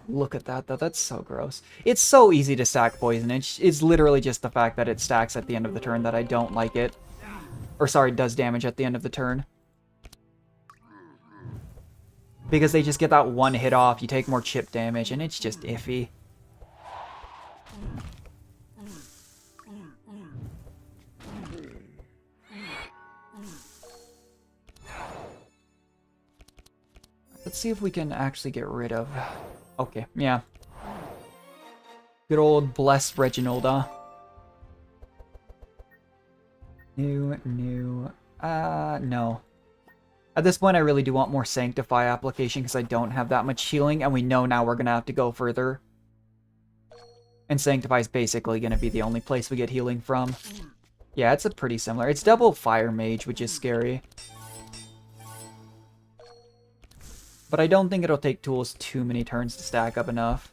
Look at that, though. That's so gross. It's so easy to stack poison. It's literally just the fact that it stacks at the end of the turn that I don't like it. Or, sorry, does damage at the end of the turn. Because they just get that one hit off, you take more chip damage, and it's just iffy. Let's see if we can actually get rid of... Okay, yeah. Good old bless Reginald, huh? No. At this point, I really do want more Sanctify application because I don't have that much healing, and we know now we're going to have to go further. And Sanctify is basically going to be the only place we get healing from. Yeah, it's a pretty similar. It's double Fire Mage, which is scary. But I don't think it'll take tools too many turns to stack up enough.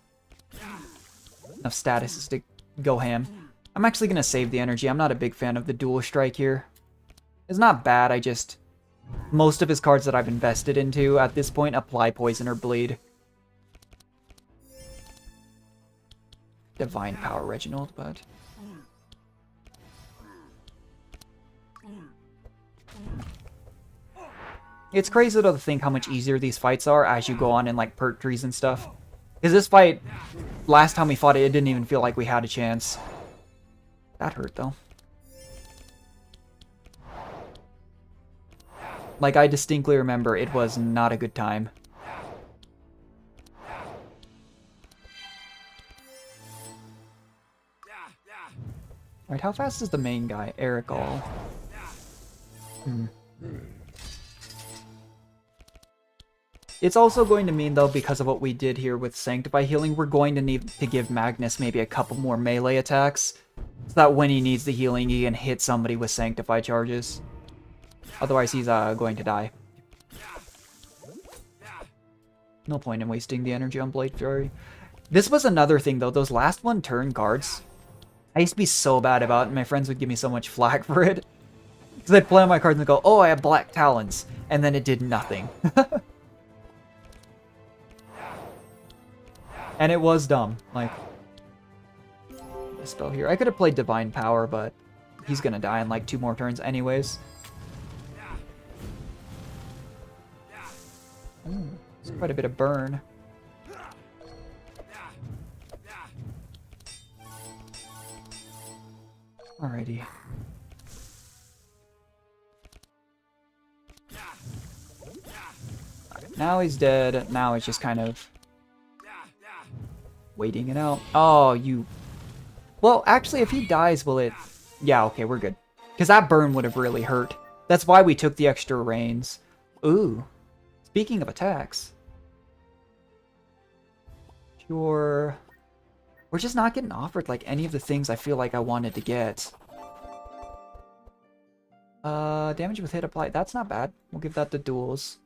Enough statuses to go ham. I'm actually going to save the energy. I'm not a big fan of the dual strike here. It's not bad, I just... Most of his cards that I've invested into at this point apply poison or bleed. Divine Power Reginald, but... It's crazy though to think how much easier these fights are as you go on in like perk trees and stuff. Because this fight, last time we fought it, it didn't even feel like we had a chance. That hurt though. Like I distinctly remember it was not a good time. Alright, how fast is the main guy? Eric All. It's also going to mean, though, because of what we did here with Sanctify healing, we're going to need to give Magnus maybe a couple more melee attacks. So that when he needs the healing, he can hit somebody with Sanctify charges. Otherwise, he's going to die. No point in wasting the energy on Blade Fury. This was another thing, though. Those last one turn cards, I used to be so bad about it, and my friends would give me so much flack for it. Because I'd play on my cards and go, oh, I have Black Talons. And then it did nothing. And it was dumb. Like, a spell here. I could have played Divine Power, but he's gonna die in like 2 more turns anyways. Ooh, it's quite a bit of burn. Alrighty. Alright, now he's dead. Now it's just kind of waiting it out. Oh, you... Well, actually, if he dies, will it... Yeah, okay, we're good. Because that burn would have really hurt. That's why we took the extra reins. Ooh. Speaking of attacks. Sure. We're just not getting offered, like, any of the things I feel like I wanted to get. Damage with hit applied. That's not bad. We'll give that to duels.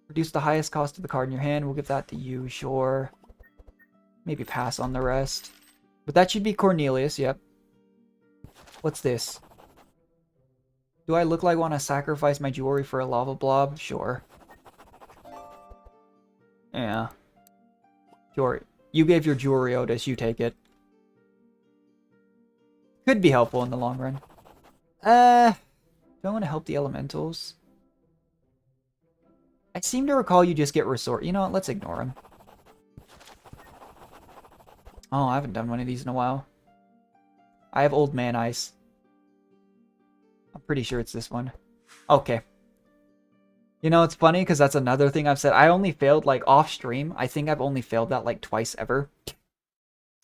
Reduce the highest cost of the card in your hand. We'll give that to you, sure. Maybe pass on the rest. But that should be Cornelius, yep. What's this? Do I look like I want to sacrifice my jewelry for a lava blob? Sure. Yeah. Sure. You gave your jewelry, Otis. You take it. Could be helpful in the long run. Do I want to help the elementals? I seem to recall you just get resort. You know what? Let's ignore him. Oh, I haven't done one of these in a while. I have Old Man Ice. I'm pretty sure it's this one. Okay. You know, it's funny because that's another thing I've said. I only failed, like, off stream. I think I've only failed that, like, twice ever.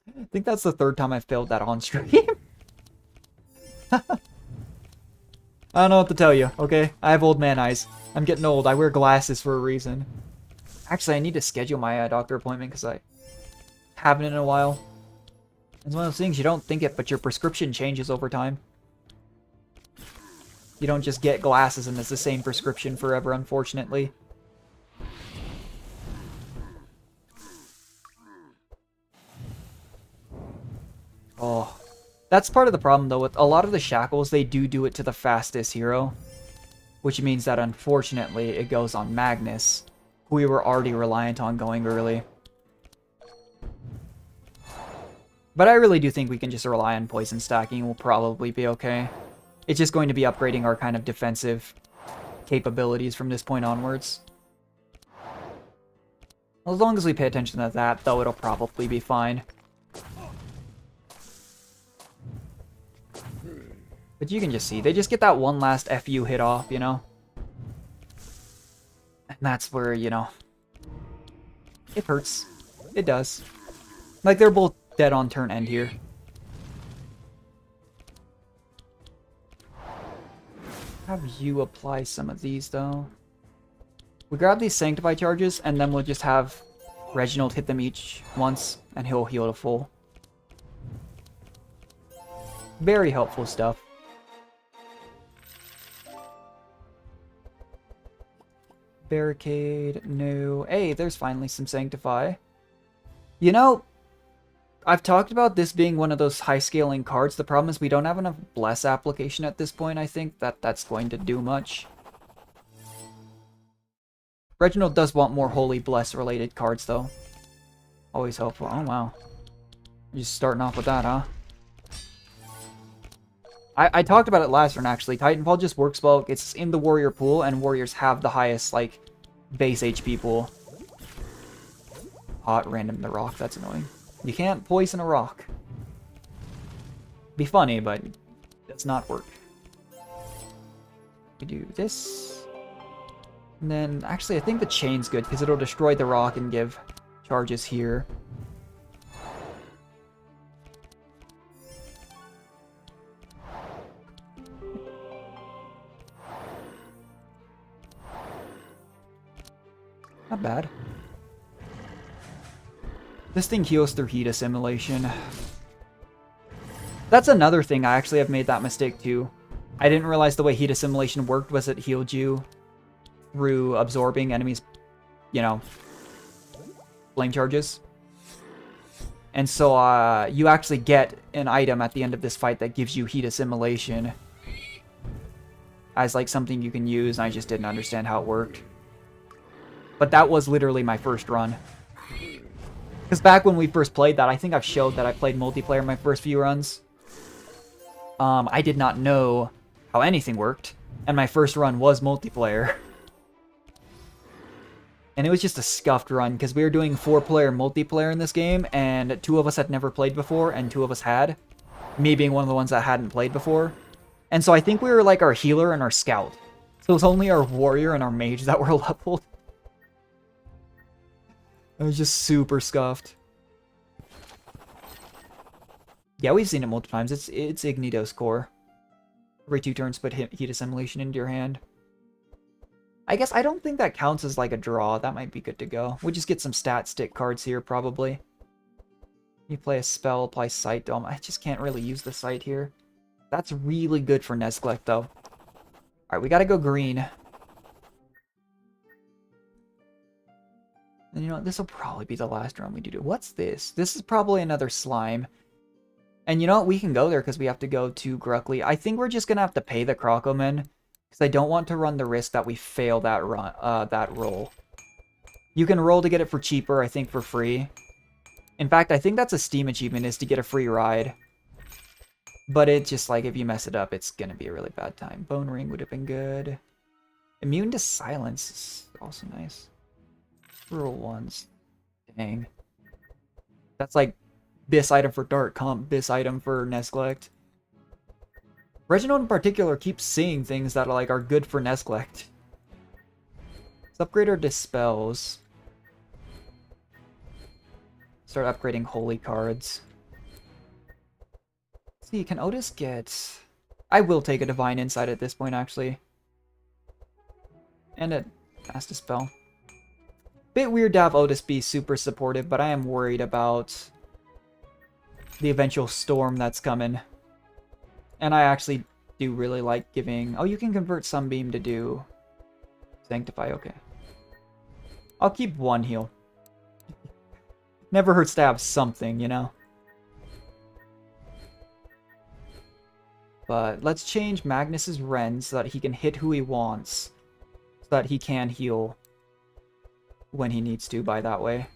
I think that's the 3rd time I've failed that on stream. I don't know what to tell you, okay? I have Old Man Eyes. I'm getting old. I wear glasses for a reason. Actually, I need to schedule my doctor appointment because I haven't in a while. It's one of those things, you don't think it, but your prescription changes over time. You don't just get glasses and it's the same prescription forever, unfortunately. Oh. That's part of the problem, though. With a lot of the shackles, they do it to the fastest hero. Which means that, unfortunately, it goes on Magnus, who we were already reliant on going early. But I really do think we can just rely on poison stacking. We'll probably be okay. It's just going to be upgrading our kind of defensive capabilities from this point onwards. As long as we pay attention to that, though, it'll probably be fine. But you can just see, they just get that one last FU hit off, you know? And that's where, you know, it hurts. It does. Like, they're both dead on turn end here. Have you apply some of these, though. We grab these Sanctify charges, and then we'll just have Reginald hit them each once, and he'll heal to full. Very helpful stuff. Barricade, no. Hey, there's finally some Sanctify. You know, I've talked about this being one of those high-scaling cards. The problem is we don't have enough Bless application at this point, I think, that's going to do much. Reginald does want more Holy Bless-related cards, though. Always helpful. Oh, wow. You're just starting off with that, huh? I talked about it last turn, actually. Titanfall just works well. It's in the warrior pool, and warriors have the highest, like, base HP pool. Hot, random the rock. That's annoying. You can't poison a rock. Be funny, but it does not work. We do this. And then, actually, I think the chain's good, because it'll destroy the rock and give charges here. Not bad. This thing heals through heat assimilation. That's another thing. I actually have made that mistake too. I didn't realize the way heat assimilation worked was it healed you through absorbing enemies, you know, flame charges. And so you actually get an item at the end of this fight that gives you heat assimilation as like something you can use, and I just didn't understand how it worked. But that was literally my first run. Because back when we first played that, I think I've showed that I played multiplayer my first few runs. I did not know how anything worked, and my first run was multiplayer. And it was just a scuffed run, because we were doing 4-player multiplayer in this game, and 2 of us had never played before, and 2 of us had. Me being one of the ones that hadn't played before. And so I think we were like our healer and our scout. So it was only our warrior and our mage that were leveled. It was just super scuffed. Yeah, we've seen it multiple times. It's Ignito's core. Every 2 turns, put heat assimilation into your hand. I guess I don't think that counts as like a draw. That might be good to go. We'll just get some stat stick cards here, probably. You play a spell, apply Sight Dome. I just can't really use the Sight here. That's really good for Nesglek, though. Alright, we gotta go green. And you know what? This will probably be the last run we do. What's this? This is probably another slime. And you know what? We can go there because we have to go to Gruckly. I think we're just gonna have to pay the Crocoman. Because I don't want to run the risk that we fail that run, that roll. You can roll to get it for cheaper, I think for free. In fact, I think that's a Steam achievement, is to get a free ride. But it's just like, if you mess it up, it's gonna be a really bad time. Bone Ring would have been good. Immune to Silence is also nice. Rural ones. Dang. That's like this item for Dark Comp, this item for Nesglect. Reginald in particular keeps seeing things that are good for Nesglect. Let's upgrade our Dispels. Start upgrading holy cards. Let's see, can Otis get... I will take a Divine Insight at this point, actually. And a Cast a Spell. Bit weird to have Otis be super supportive, but I am worried about the eventual storm that's coming. And I actually do really like giving... Oh, you can convert Sunbeam to do Sanctify, okay. I'll keep 1 heal. Never hurts to have something, you know? But let's change Magnus's Rend so that he can hit who he wants. So that he can heal when he needs to by that way.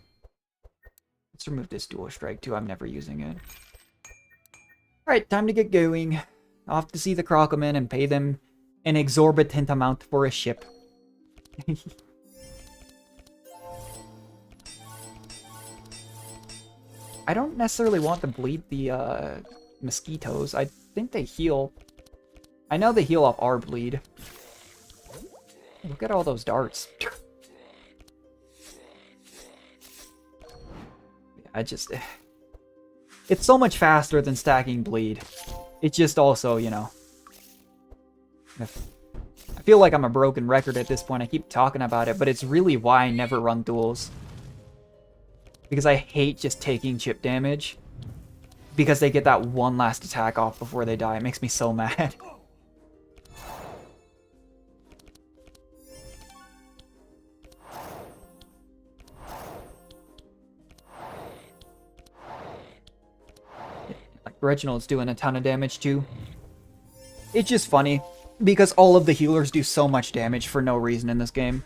Let's remove this Dual Strike too, I'm never using it. Alright, time to get going. Off to see the Crocoman and pay them an exorbitant amount for a ship. I don't necessarily want to bleed the mosquitoes. I think they heal. I know they heal off our bleed. Look at all those darts. I just... It's so much faster than stacking bleed. It's just also, you know... I feel like I'm a broken record at this point. I keep talking about it, but it's really why I never run duels. Because I hate just taking chip damage. Because they get that one last attack off before they die. It makes me so mad. Like Reginald's doing a ton of damage too. It's just funny. Because all of the healers do so much damage for no reason in this game.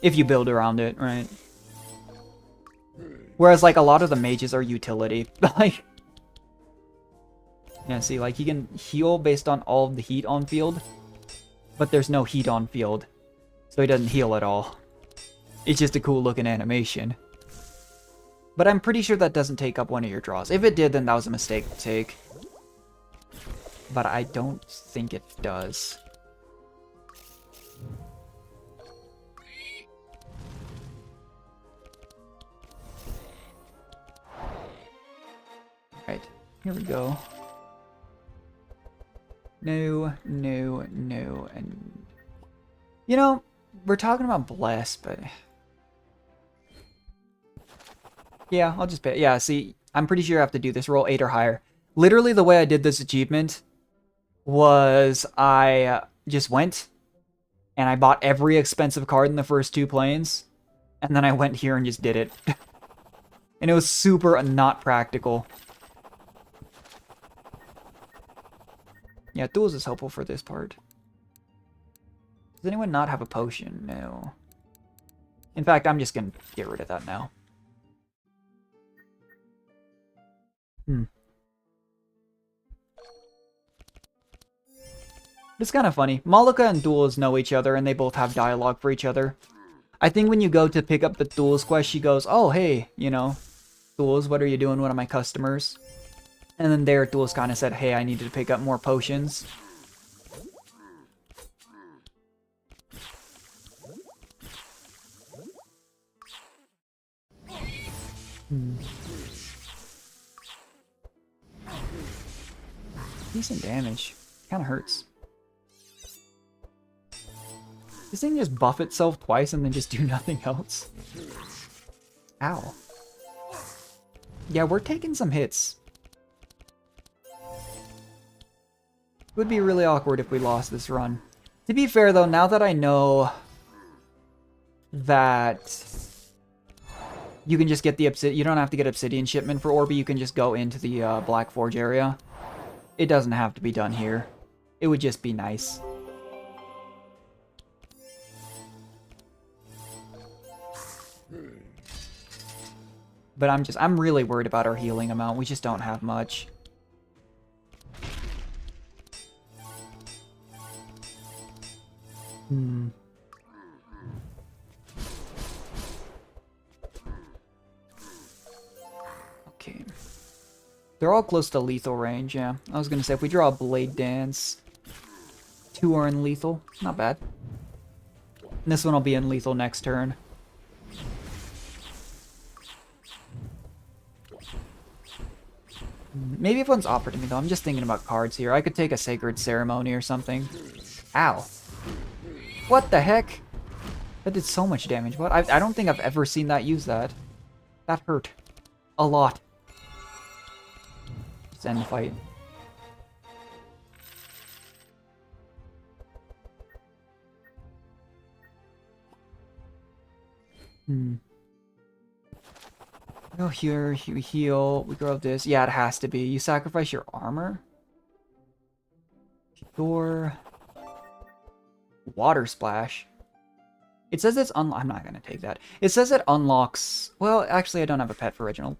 If you build around it, right? Whereas, like, a lot of the mages are utility. Like, yeah, see, like, he can heal based on all of the heat on field. But there's no heat on field. So he doesn't heal at all. It's just a cool looking animation. But I'm pretty sure that doesn't take up one of your draws. If it did, then that was a mistake to take. But I don't think it does. Alright, here we go. No, no, no, and... You know, we're talking about Bless, but... Yeah, I'll just pay. Yeah, see, I'm pretty sure I have to do this. Roll 8 or higher. Literally, the way I did this achievement was I just went and I bought every expensive card in the first 2 planes, and then I went here and just did it. And it was super not practical. Yeah, duels is helpful for this part. Does anyone not have a potion? No. In fact, I'm just gonna get rid of that now. It's kind of funny. Malika and Duels know each other, and they both have dialogue for each other. I think when you go to pick up the Duels quest, she goes, oh, hey, you know, Duels, what are you doing? One of my customers. And then there, Duels kind of said, hey, I needed to pick up more potions. Decent damage. Kind of hurts. This thing just buff itself twice and then just do nothing else. Ow. Yeah, we're taking some hits. It would be really awkward if we lost this run. To be fair, though, now that I know that you can just get the obsidian, you don't have to get obsidian shipment for Orby, you can just go into the Black Forge area. It doesn't have to be done here. It would just be nice. But I'm really worried about our healing amount. We just don't have much. Okay. They're all close to lethal range, yeah. I was gonna say, if we draw a Blade Dance, 2 are in lethal. Not bad. And this one will be in lethal next turn. Maybe if one's offered to me, though. I'm just thinking about cards here. I could take a Sacred Ceremony or something. Ow. What the heck? That did so much damage. What? I don't think I've ever seen that use that. That hurt. A lot. Just end the fight. Go here, you heal, we grab this. Yeah, it has to be. You sacrifice your armor? Sure. Water Splash. It says it's I'm not gonna take that. It says it unlocks... Well, actually, I don't have a pet for Reginald.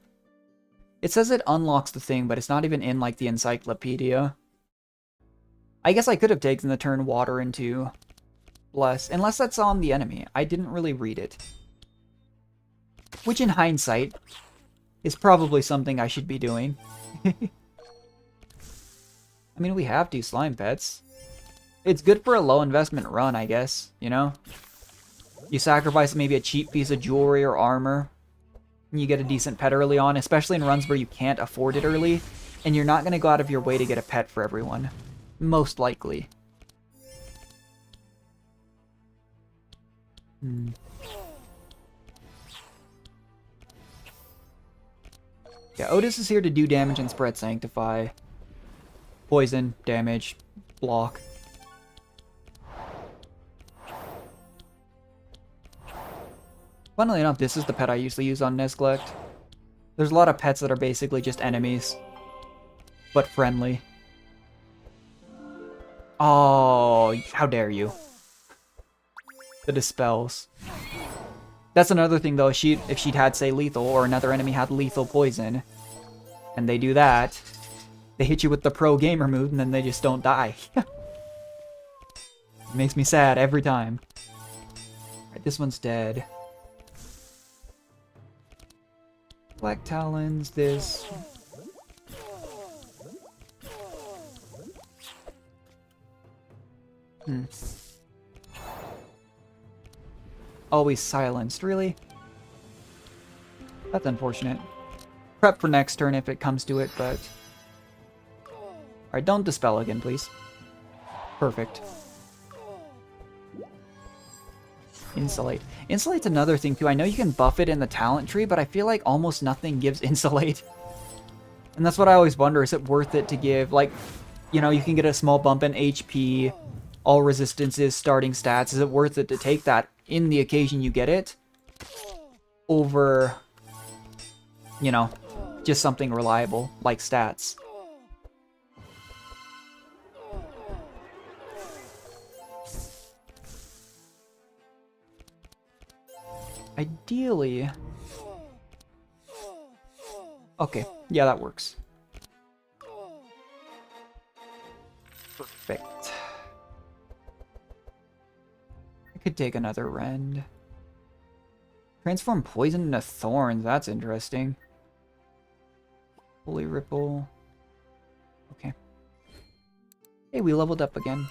It says it unlocks the thing, but it's not even in, like, the encyclopedia. I guess I could have taken the turn water into Bless. Unless that's on the enemy. I didn't really read it. Which, in hindsight, is probably something I should be doing. I mean, we have 2 slime pets. It's good for a low investment run, I guess, you know? You sacrifice maybe a cheap piece of jewelry or armor, and you get a decent pet early on, especially in runs where you can't afford it early, and you're not going to go out of your way to get a pet for everyone. Most likely. Yeah, Otis is here to do damage and spread Sanctify. Poison, damage, block. Funnily enough, this is the pet I usually use on Nesglect. There's a lot of pets that are basically just enemies, but friendly. Oh, how dare you. The Dispels. That's another thing, though. If she'd had, say, lethal, or another enemy had lethal poison, and they do that, they hit you with the pro gamer move, and then they just don't die. It makes me sad every time. Alright, this one's dead. Black Talons, this. Always silenced, really? That's unfortunate. Prep for next turn if it comes to it, but... Alright, don't Dispel again, please. Perfect. Insulate. Insulate's another thing, too. I know you can buff it in the talent tree, but I feel like almost nothing gives Insulate. And that's what I always wonder. Is it worth it to give, like, you know, you can get a small bump in HP, all resistances, starting stats. Is it worth it to take that in the occasion you get it? Over, you know, just something reliable, like stats. Ideally... Okay, yeah, that works. Perfect. Could take another rend. Transform poison into thorns. That's interesting. Holy Ripple. Okay. Hey, we leveled up again.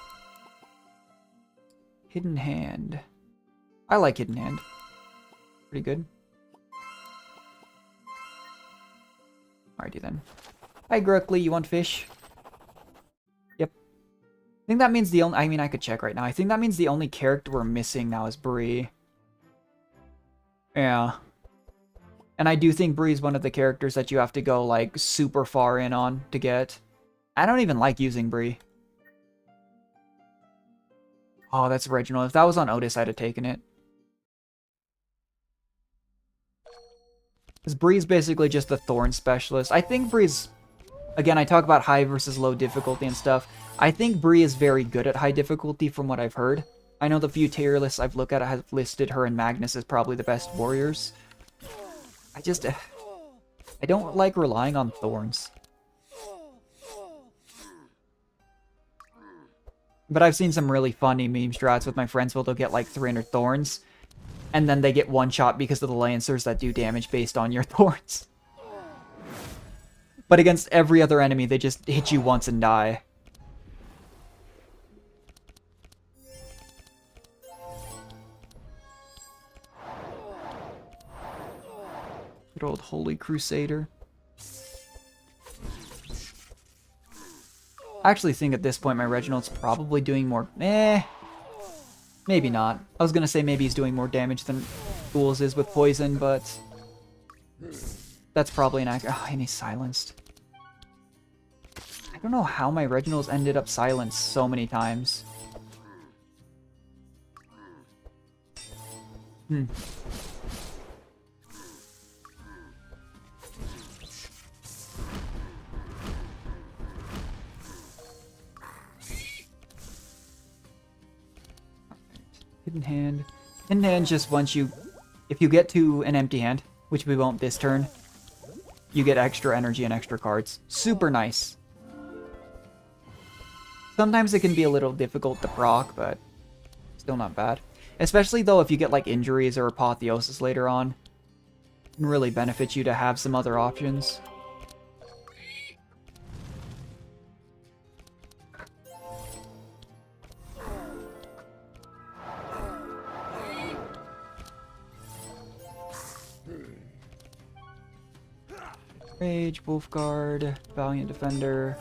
Hidden Hand. I like Hidden Hand. Pretty good. Alrighty then. Hi, Gruckly. You want fish? Yep. I think that means the only... I mean, I could check right now. I think that means the only character we're missing now is Bree. Yeah. And I do think Bree's one of the characters that you have to go, like, super far in on to get. I don't even like using Bree. Oh, that's original. If that was on Otis, I'd have taken it. Because Bree's basically just a Thorn specialist. I think Bree's... Again, I talk about high versus low difficulty and stuff. I think Bree is very good at high difficulty from what I've heard. I know the few tier lists I've looked at have listed her and Magnus as probably the best warriors. I just... I don't like relying on Thorns. But I've seen some really funny meme strats with my friends where they'll get like 300 Thorns, and then they get one shot because of the Lancers that do damage based on your Thorns. But against every other enemy, they just hit you once and die. Good old Holy Crusader. I actually think at this point my Reginald's probably doing more... Maybe not. I was gonna say maybe he's doing more damage than Ghouls is with poison, but... That's probably an accurate... Oh, and he's silenced. I don't know how my Reginald's ended up silenced so many times. Hidden Hand. Hidden Hand just once you... If you get to an empty hand, which we won't this turn, you get extra energy and extra cards. Super nice. Sometimes it can be a little difficult to proc, but still not bad. Especially though if you get like injuries or apotheosis later on. It can really benefit you to have some other options. Rage, Wolfguard, Valiant Defender.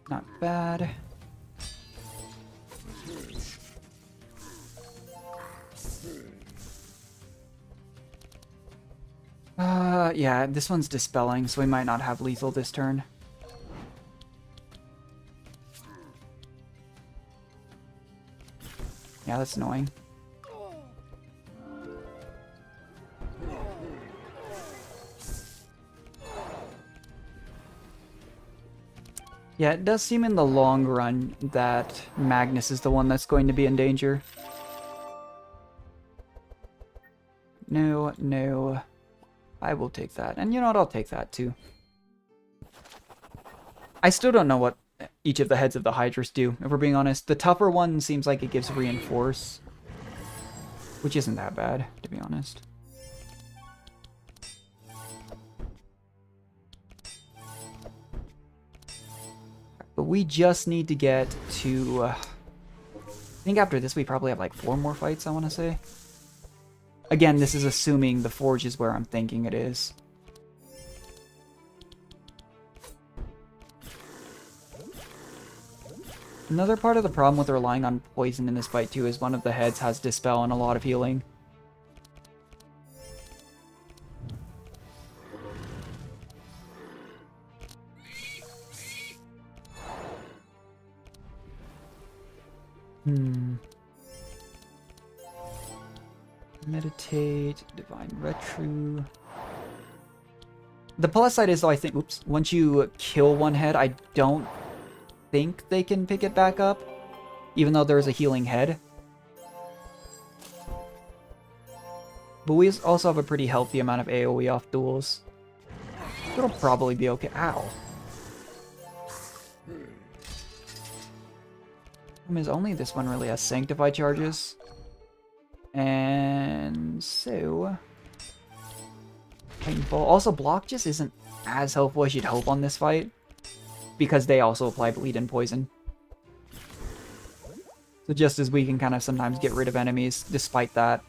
Not bad. Yeah, this one's Dispelling, so we might not have lethal this turn. Yeah, that's annoying. Yeah, it does seem in the long run that Magnus is the one that's going to be in danger. No, no. I will take that. And you know what? I'll take that too. I still don't know what each of the heads of the Hydras do, if we're being honest. The tougher one seems like it gives Reinforce, which isn't that bad, to be honest. But we just need to get to... I think after this we probably have like 4 more fights, I want to say. Again, this is assuming the Forge is where I'm thinking it is. Another part of the problem with relying on poison in this fight too is one of the heads has Dispel and a lot of healing. Meditate, Divine Retru. The plus side is though, I think, oops, once you kill one head, I don't think they can pick it back up, even though there's a healing head. But we also have a pretty healthy amount of AoE off duels. It'll probably be okay. Ow. Is only this one really has Sanctify charges. And so... Painful. Also, block just isn't as helpful as you'd hope on this fight. Because they also apply bleed and poison. So just as we can kind of sometimes get rid of enemies despite that.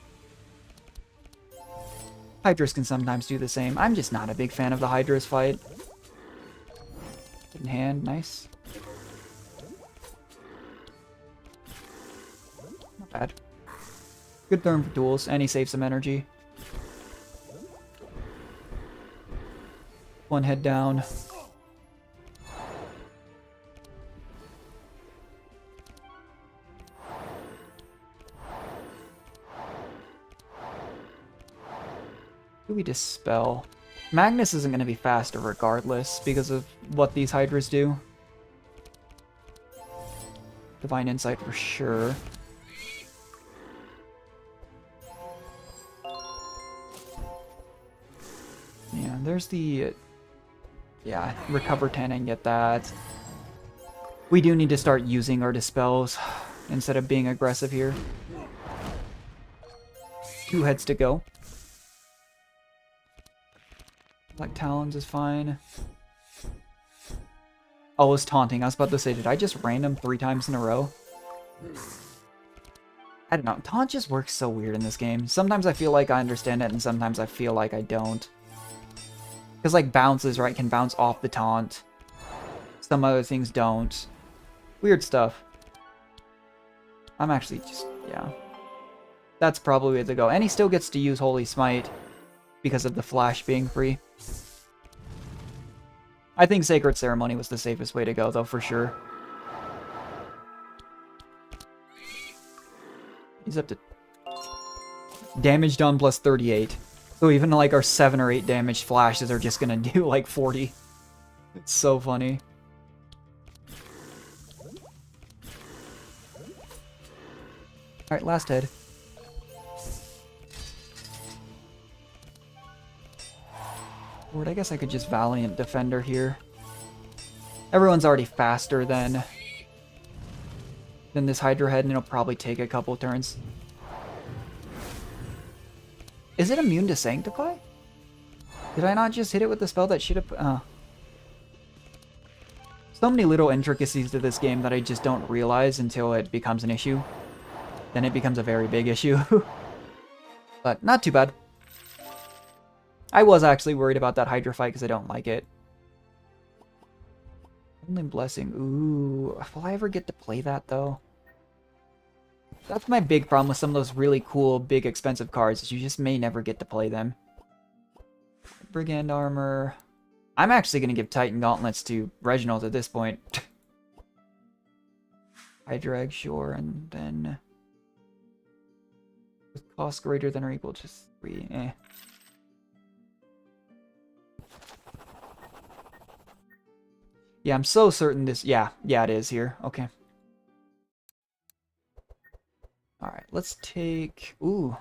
Hydras can sometimes do the same. I'm just not a big fan of the Hydras fight. In hand, nice. Not bad. Good turn for duels, and he saves some energy. One head down. Do we dispel? Magnus isn't going to be faster regardless because of what these Hydras do. Divine Insight for sure. Yeah, there's the... yeah, recover 10 and get that. We do need to start using our dispels instead of being aggressive here. 2 heads to go. Like Talons is fine. Oh, it was taunting. I was about to say, did I just random 3 times in a row? I don't know. Taunt just works so weird in this game. Sometimes I feel like I understand it, and sometimes I feel like I don't. Because, like, bounces, right, can bounce off the taunt. Some other things don't. Weird stuff. I'm actually just, yeah. That's probably the way to go. And he still gets to use Holy Smite because of the flash being free. I think Sacred Ceremony was the safest way to go, though, for sure. He's up to... damage done plus 38. So even, like, our 7 or 8 damage flashes are just gonna do, like, 40. It's so funny. Alright, last head. Lord, I guess I could just Valiant Defender here. Everyone's already faster than this Hydra head, and it'll probably take a couple turns. Is it immune to Sanctify? Did I not just hit it with the spell that should have... So many little intricacies to this game that I just don't realize until it becomes an issue. Then it becomes a very big issue. But not too bad. I was actually worried about that Hydra fight because I don't like it. Only Blessing. Ooh. Will I ever get to play that, though? That's my big problem with some of those really cool, big, expensive cards, is you just may never get to play them. Brigand Armor. I'm actually going to give Titan Gauntlets to Reginald at this point. Hydra Egg, sure, and then... with cost greater than or equal to 3, eh. Yeah, I'm so certain this... yeah, it is here. Okay. Alright, let's take... ooh.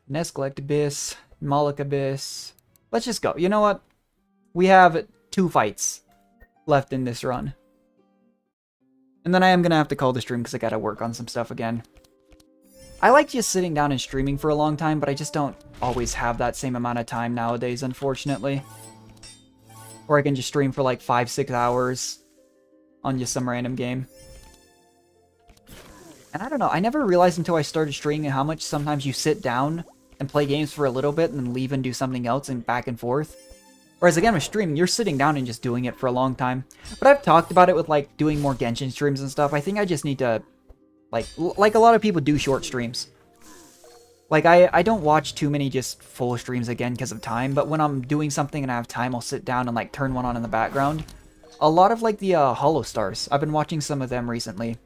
Nesglect Abyss, Moloch Abyss. Let's just go. You know what? We have 2 fights left in this run. And then I am going to have to call the stream because I got to work on some stuff again. I like just sitting down and streaming for a long time, but I just don't always have that same amount of time nowadays, unfortunately. Or I can just stream for like 5-6 hours on just some random game. And I don't know, I never realized until I started streaming how much sometimes you sit down and play games for a little bit and then leave and do something else and back and forth. Whereas again with streaming, you're sitting down and just doing it for a long time. But I've talked about it with like doing more Genshin streams and stuff. I think I just need to, like a lot of people do short streams. Like, I don't watch too many just full streams again because of time, but when I'm doing something and I have time, I'll sit down and, like, turn one on in the background. A lot of, like, the Hollow Stars. I've been watching some of them recently.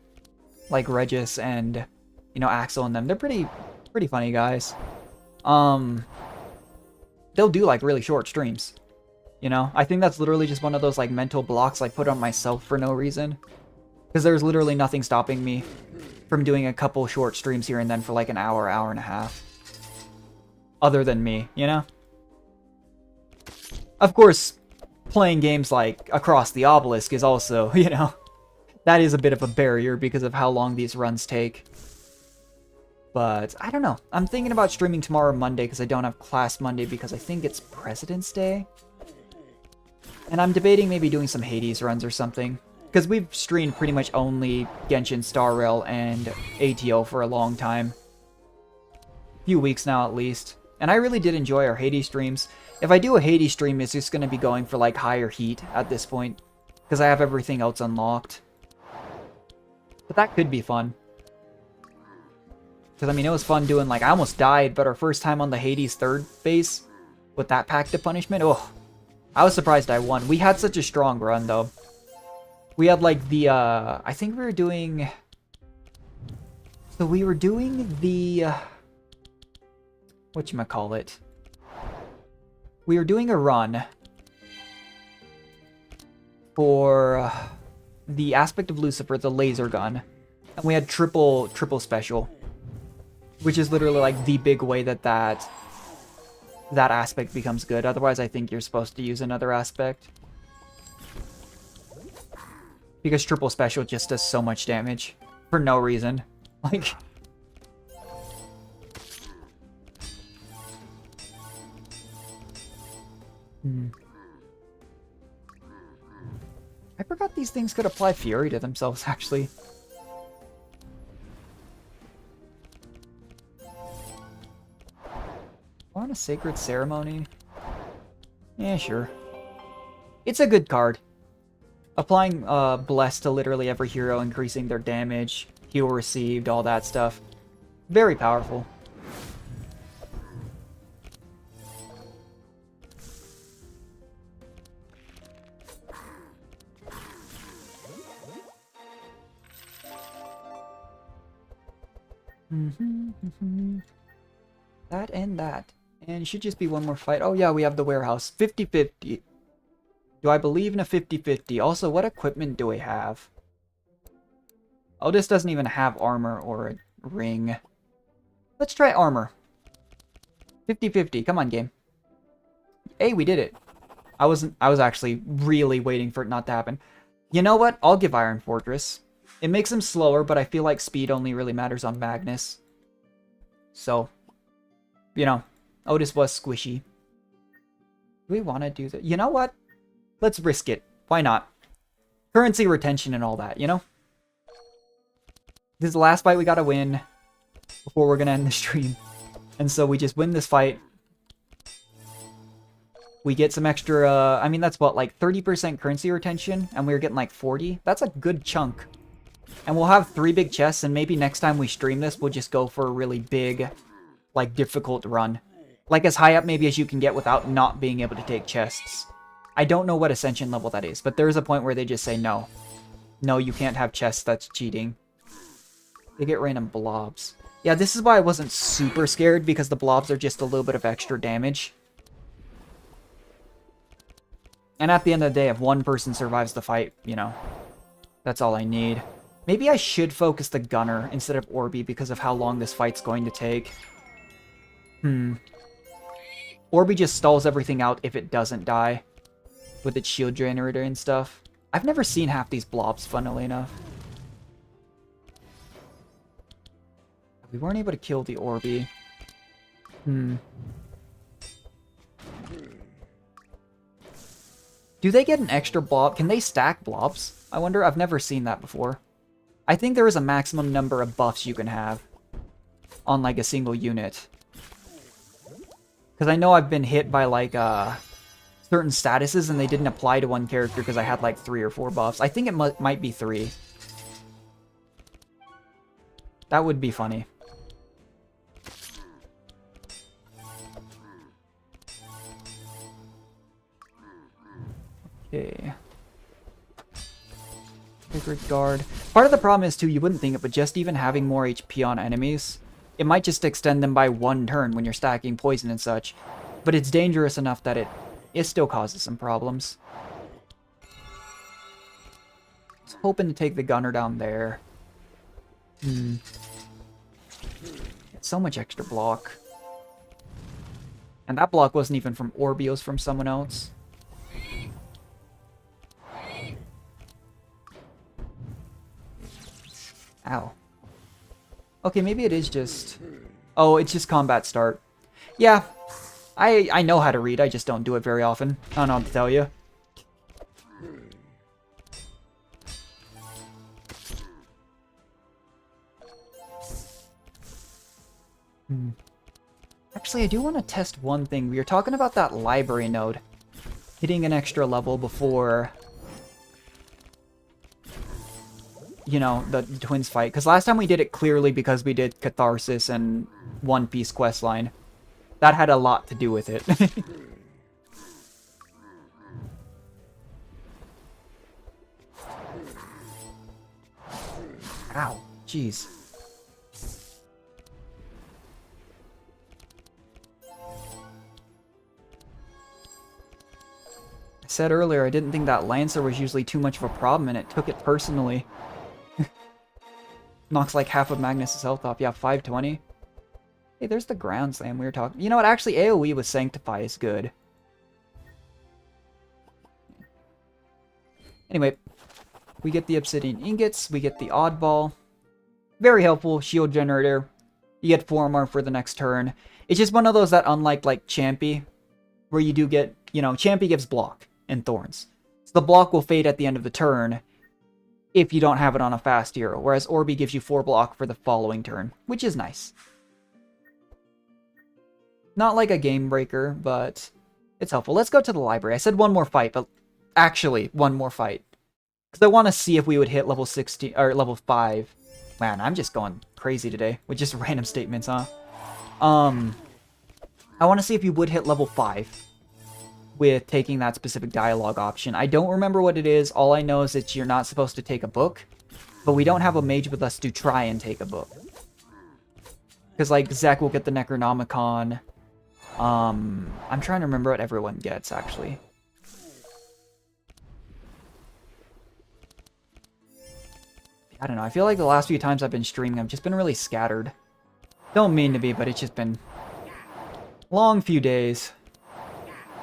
Like Regis and, you know, Axel and them. They're pretty funny guys. They'll do, like, really short streams. You know? I think that's literally just one of those, like, mental blocks I put on myself for no reason. Because there's literally nothing stopping me from doing a couple short streams here and then for like an hour, hour and a half. Other than me, you know? Of course, playing games like Across the Obelisk is also, you know, That is a bit of a barrier because of how long these runs take. But, I don't know. I'm thinking about streaming tomorrow Monday because I don't have class Monday because I think it's President's Day. And I'm debating maybe doing some Hades runs or something. Because we've streamed pretty much only Genshin Star Rail and ATO for a long time. A few weeks now at least. And I really did enjoy our Hades streams. If I do a Hades stream, it's just going to be going for like higher heat at this point. Because I have everything else unlocked. But that could be fun. Because, I mean, it was fun doing, like, I almost died, but our first time on the Hades third base with that Pact of Punishment, oh, I was surprised I won. We had such a strong run, though. We had, like, the, I think we were doing... So we were doing the... whatchamacallit? We were doing a run for the Aspect of Lucifer, the laser gun. And we had triple special. Which is literally like the big way that that aspect becomes good. Otherwise, I think you're supposed to use another aspect. Because triple special just does so much damage. For no reason. Like... I forgot these things could apply Fury to themselves, actually. On a Sacred Ceremony? Yeah, sure. It's a good card. Applying Bless to literally every hero, increasing their damage, heal received, all that stuff. Very powerful. That and that. And it should just be one more fight. Oh yeah, we have the warehouse. 50-50. Do I believe in a 50-50? Also, what equipment do we have? Oh, this doesn't even have armor or a ring. Let's try armor. 50-50. Come on, game. Hey, we did it. I was actually really waiting for it not to happen. You know what? I'll give Iron Fortress. It makes him slower, but I feel like speed only really matters on Magnus. So, you know, Otis was squishy. Do we want to do that? You know what? Let's risk it. Why not? Currency retention and all that, you know? This is the last fight we gotta win before we're gonna end the stream. And so we just win this fight. We get some extra, I mean, that's what, like 30% currency retention? And we were getting like 40? That's a good chunk. And we'll have 3 big chests, and maybe next time we stream this, we'll just go for a really big, like, difficult run. Like, as high up maybe as you can get without not being able to take chests. I don't know what Ascension level that is, but there's a point where they just say no. No, you can't have chests, that's cheating. They get random blobs. Yeah, this is why I wasn't super scared, because the blobs are just a little bit of extra damage. And at the end of the day, if one person survives the fight, you know, that's all I need. Maybe I should focus the gunner instead of Orby because of how long this fight's going to take. Orby just stalls everything out if it doesn't die. With its shield generator and stuff. I've never seen half these blobs, funnily enough. We weren't able to kill the Orby. Do they get an extra blob? Can they stack blobs? I wonder, I've never seen that before. I think there is a maximum number of buffs you can have on, like, a single unit. Because I know I've been hit by, like, certain statuses and they didn't apply to one character because I had, like, 3 or 4 buffs. I think it might be 3. That would be funny. Okay. Sacred Guard. Part of the problem is, too, you wouldn't think it, but just even having more HP on enemies, it might just extend them by 1 turn when you're stacking poison and such. But it's dangerous enough that it still causes some problems. I was hoping to take the gunner down there. It's so much extra block. And that block wasn't even from Orby, it was from someone else. Ow. Okay, maybe it is just... Oh, it's just combat start. Yeah, I know how to read, I just don't do it very often. I don't know what to tell you. Actually, I do want to test one thing. We were talking about that library node. Hitting an extra level before... You know, the twins fight. Because last time we did it clearly because we did Catharsis and One Piece questline. That had a lot to do with it. Ow. Jeez. I said earlier I didn't think that Lancer was usually too much of a problem, and it took it personally. Knocks like half of Magnus' health off. Yeah, 520. Hey, there's the ground slam we were talking. You know what? Actually, AoE with Sanctify is good. Anyway, we get the Obsidian Ingots. We get the Oddball. Very helpful. Shield Generator. You get Form for the next turn. It's just one of those that, unlike, like, Champy, where you do get, you know, Champy gives block and Thorns. So the block will fade at the end of the turn if you don't have it on a fast hero, whereas Orbi gives you 4 block for the following turn, which is nice. Not like a game breaker, but it's helpful. Let's go to the library. I said one more fight, but actually one more fight. Because I want to see if we would hit level 16, or level 5. Man, I'm just going crazy today with just random statements, huh? I want to see if you would hit level 5 with taking that specific dialogue option. I don't remember what it is. All I know is that you're not supposed to take a book, but we don't have a mage with us to try and take a book. Because, like, Zek will get the Necronomicon. I'm trying to remember what everyone gets, actually. I don't know. I feel like the last few times I've been streaming, I've just been really scattered. Don't mean to be, but it's just been long few days.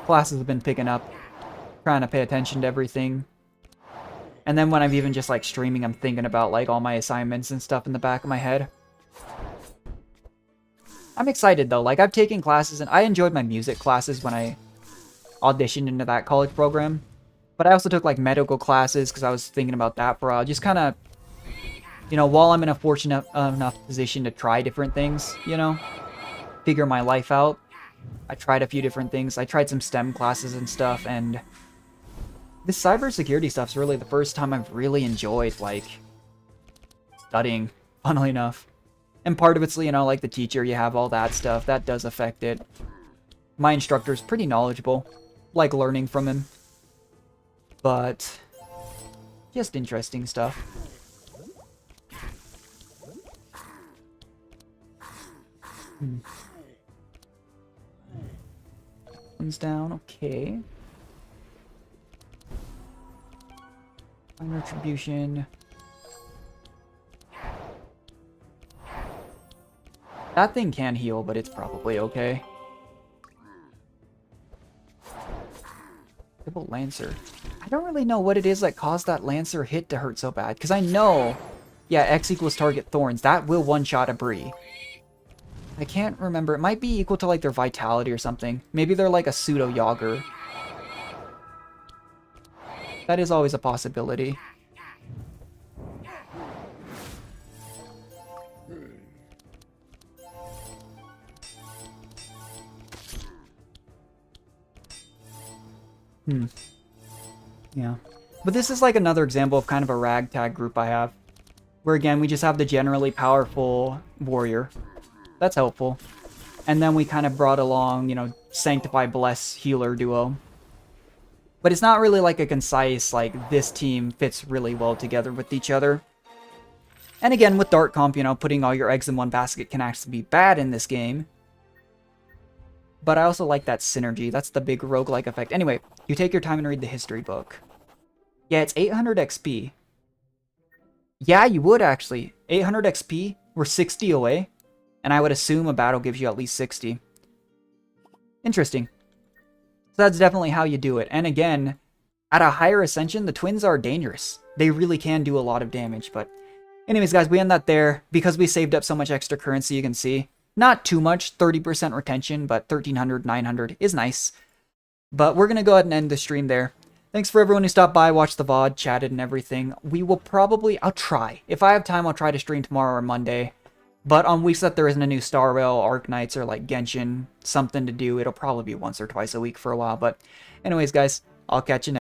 Classes have been picking up, trying to pay attention to everything. And then when I'm even just, like, streaming, I'm thinking about, like, all my assignments and stuff in the back of my head. I'm excited, though. Like, I've taken classes, and I enjoyed my music classes when I auditioned into that college program. But I also took, like, medical classes, because I was thinking about that for a while. Just kind of, you know, while I'm in a fortunate enough position to try different things, you know? Figure my life out. I tried a few different things. I tried some STEM classes and stuff, and this cybersecurity stuff's really the first time I've really enjoyed, like, studying, funnily enough. And part of it's, you know, like the teacher, you have all that stuff. That does affect it. My instructor's pretty knowledgeable. Like learning from him. But just interesting stuff. One's down, okay. Fine retribution. That thing can heal, but it's probably okay. Double Lancer. I don't really know what it is that caused that Lancer hit to hurt so bad. Because I know, yeah, X equals target Thorns. That will one-shot a Bree. I can't remember. It might be equal to, like, their Vitality or something. Maybe they're like a pseudo-Yager. That is always a possibility. Yeah. But this is like another example of kind of a ragtag group I have. Where again, we just have the generally powerful warrior. That's helpful. And then we kind of brought along, you know, Sanctify, Bless, Healer duo. But it's not really like a concise, like, this team fits really well together with each other. And again, with Dark Comp, you know, putting all your eggs in one basket can actually be bad in this game. But I also like that synergy. That's the big roguelike effect. Anyway, you take your time and read the history book. Yeah, it's 800 XP. Yeah, you would actually. 800 XP, we're 60 away. And I would assume a battle gives you at least 60. Interesting. So that's definitely how you do it. And again, at a higher ascension, the twins are dangerous. They really can do a lot of damage, but Anyways, guys, we end that there. Because we saved up so much extra currency, you can see. Not too much, 30% retention, but 1,300, 900 is nice. But we're going to go ahead and end the stream there. Thanks for everyone who stopped by, watched the VOD, chatted, and everything. We will probably... I'll try. If I have time, I'll try to stream tomorrow or Monday. But on weeks that there isn't a new Star Rail, Arc Knights, or like Genshin, something to do, it'll probably be once or twice a week for a while. But anyways, guys, I'll catch you next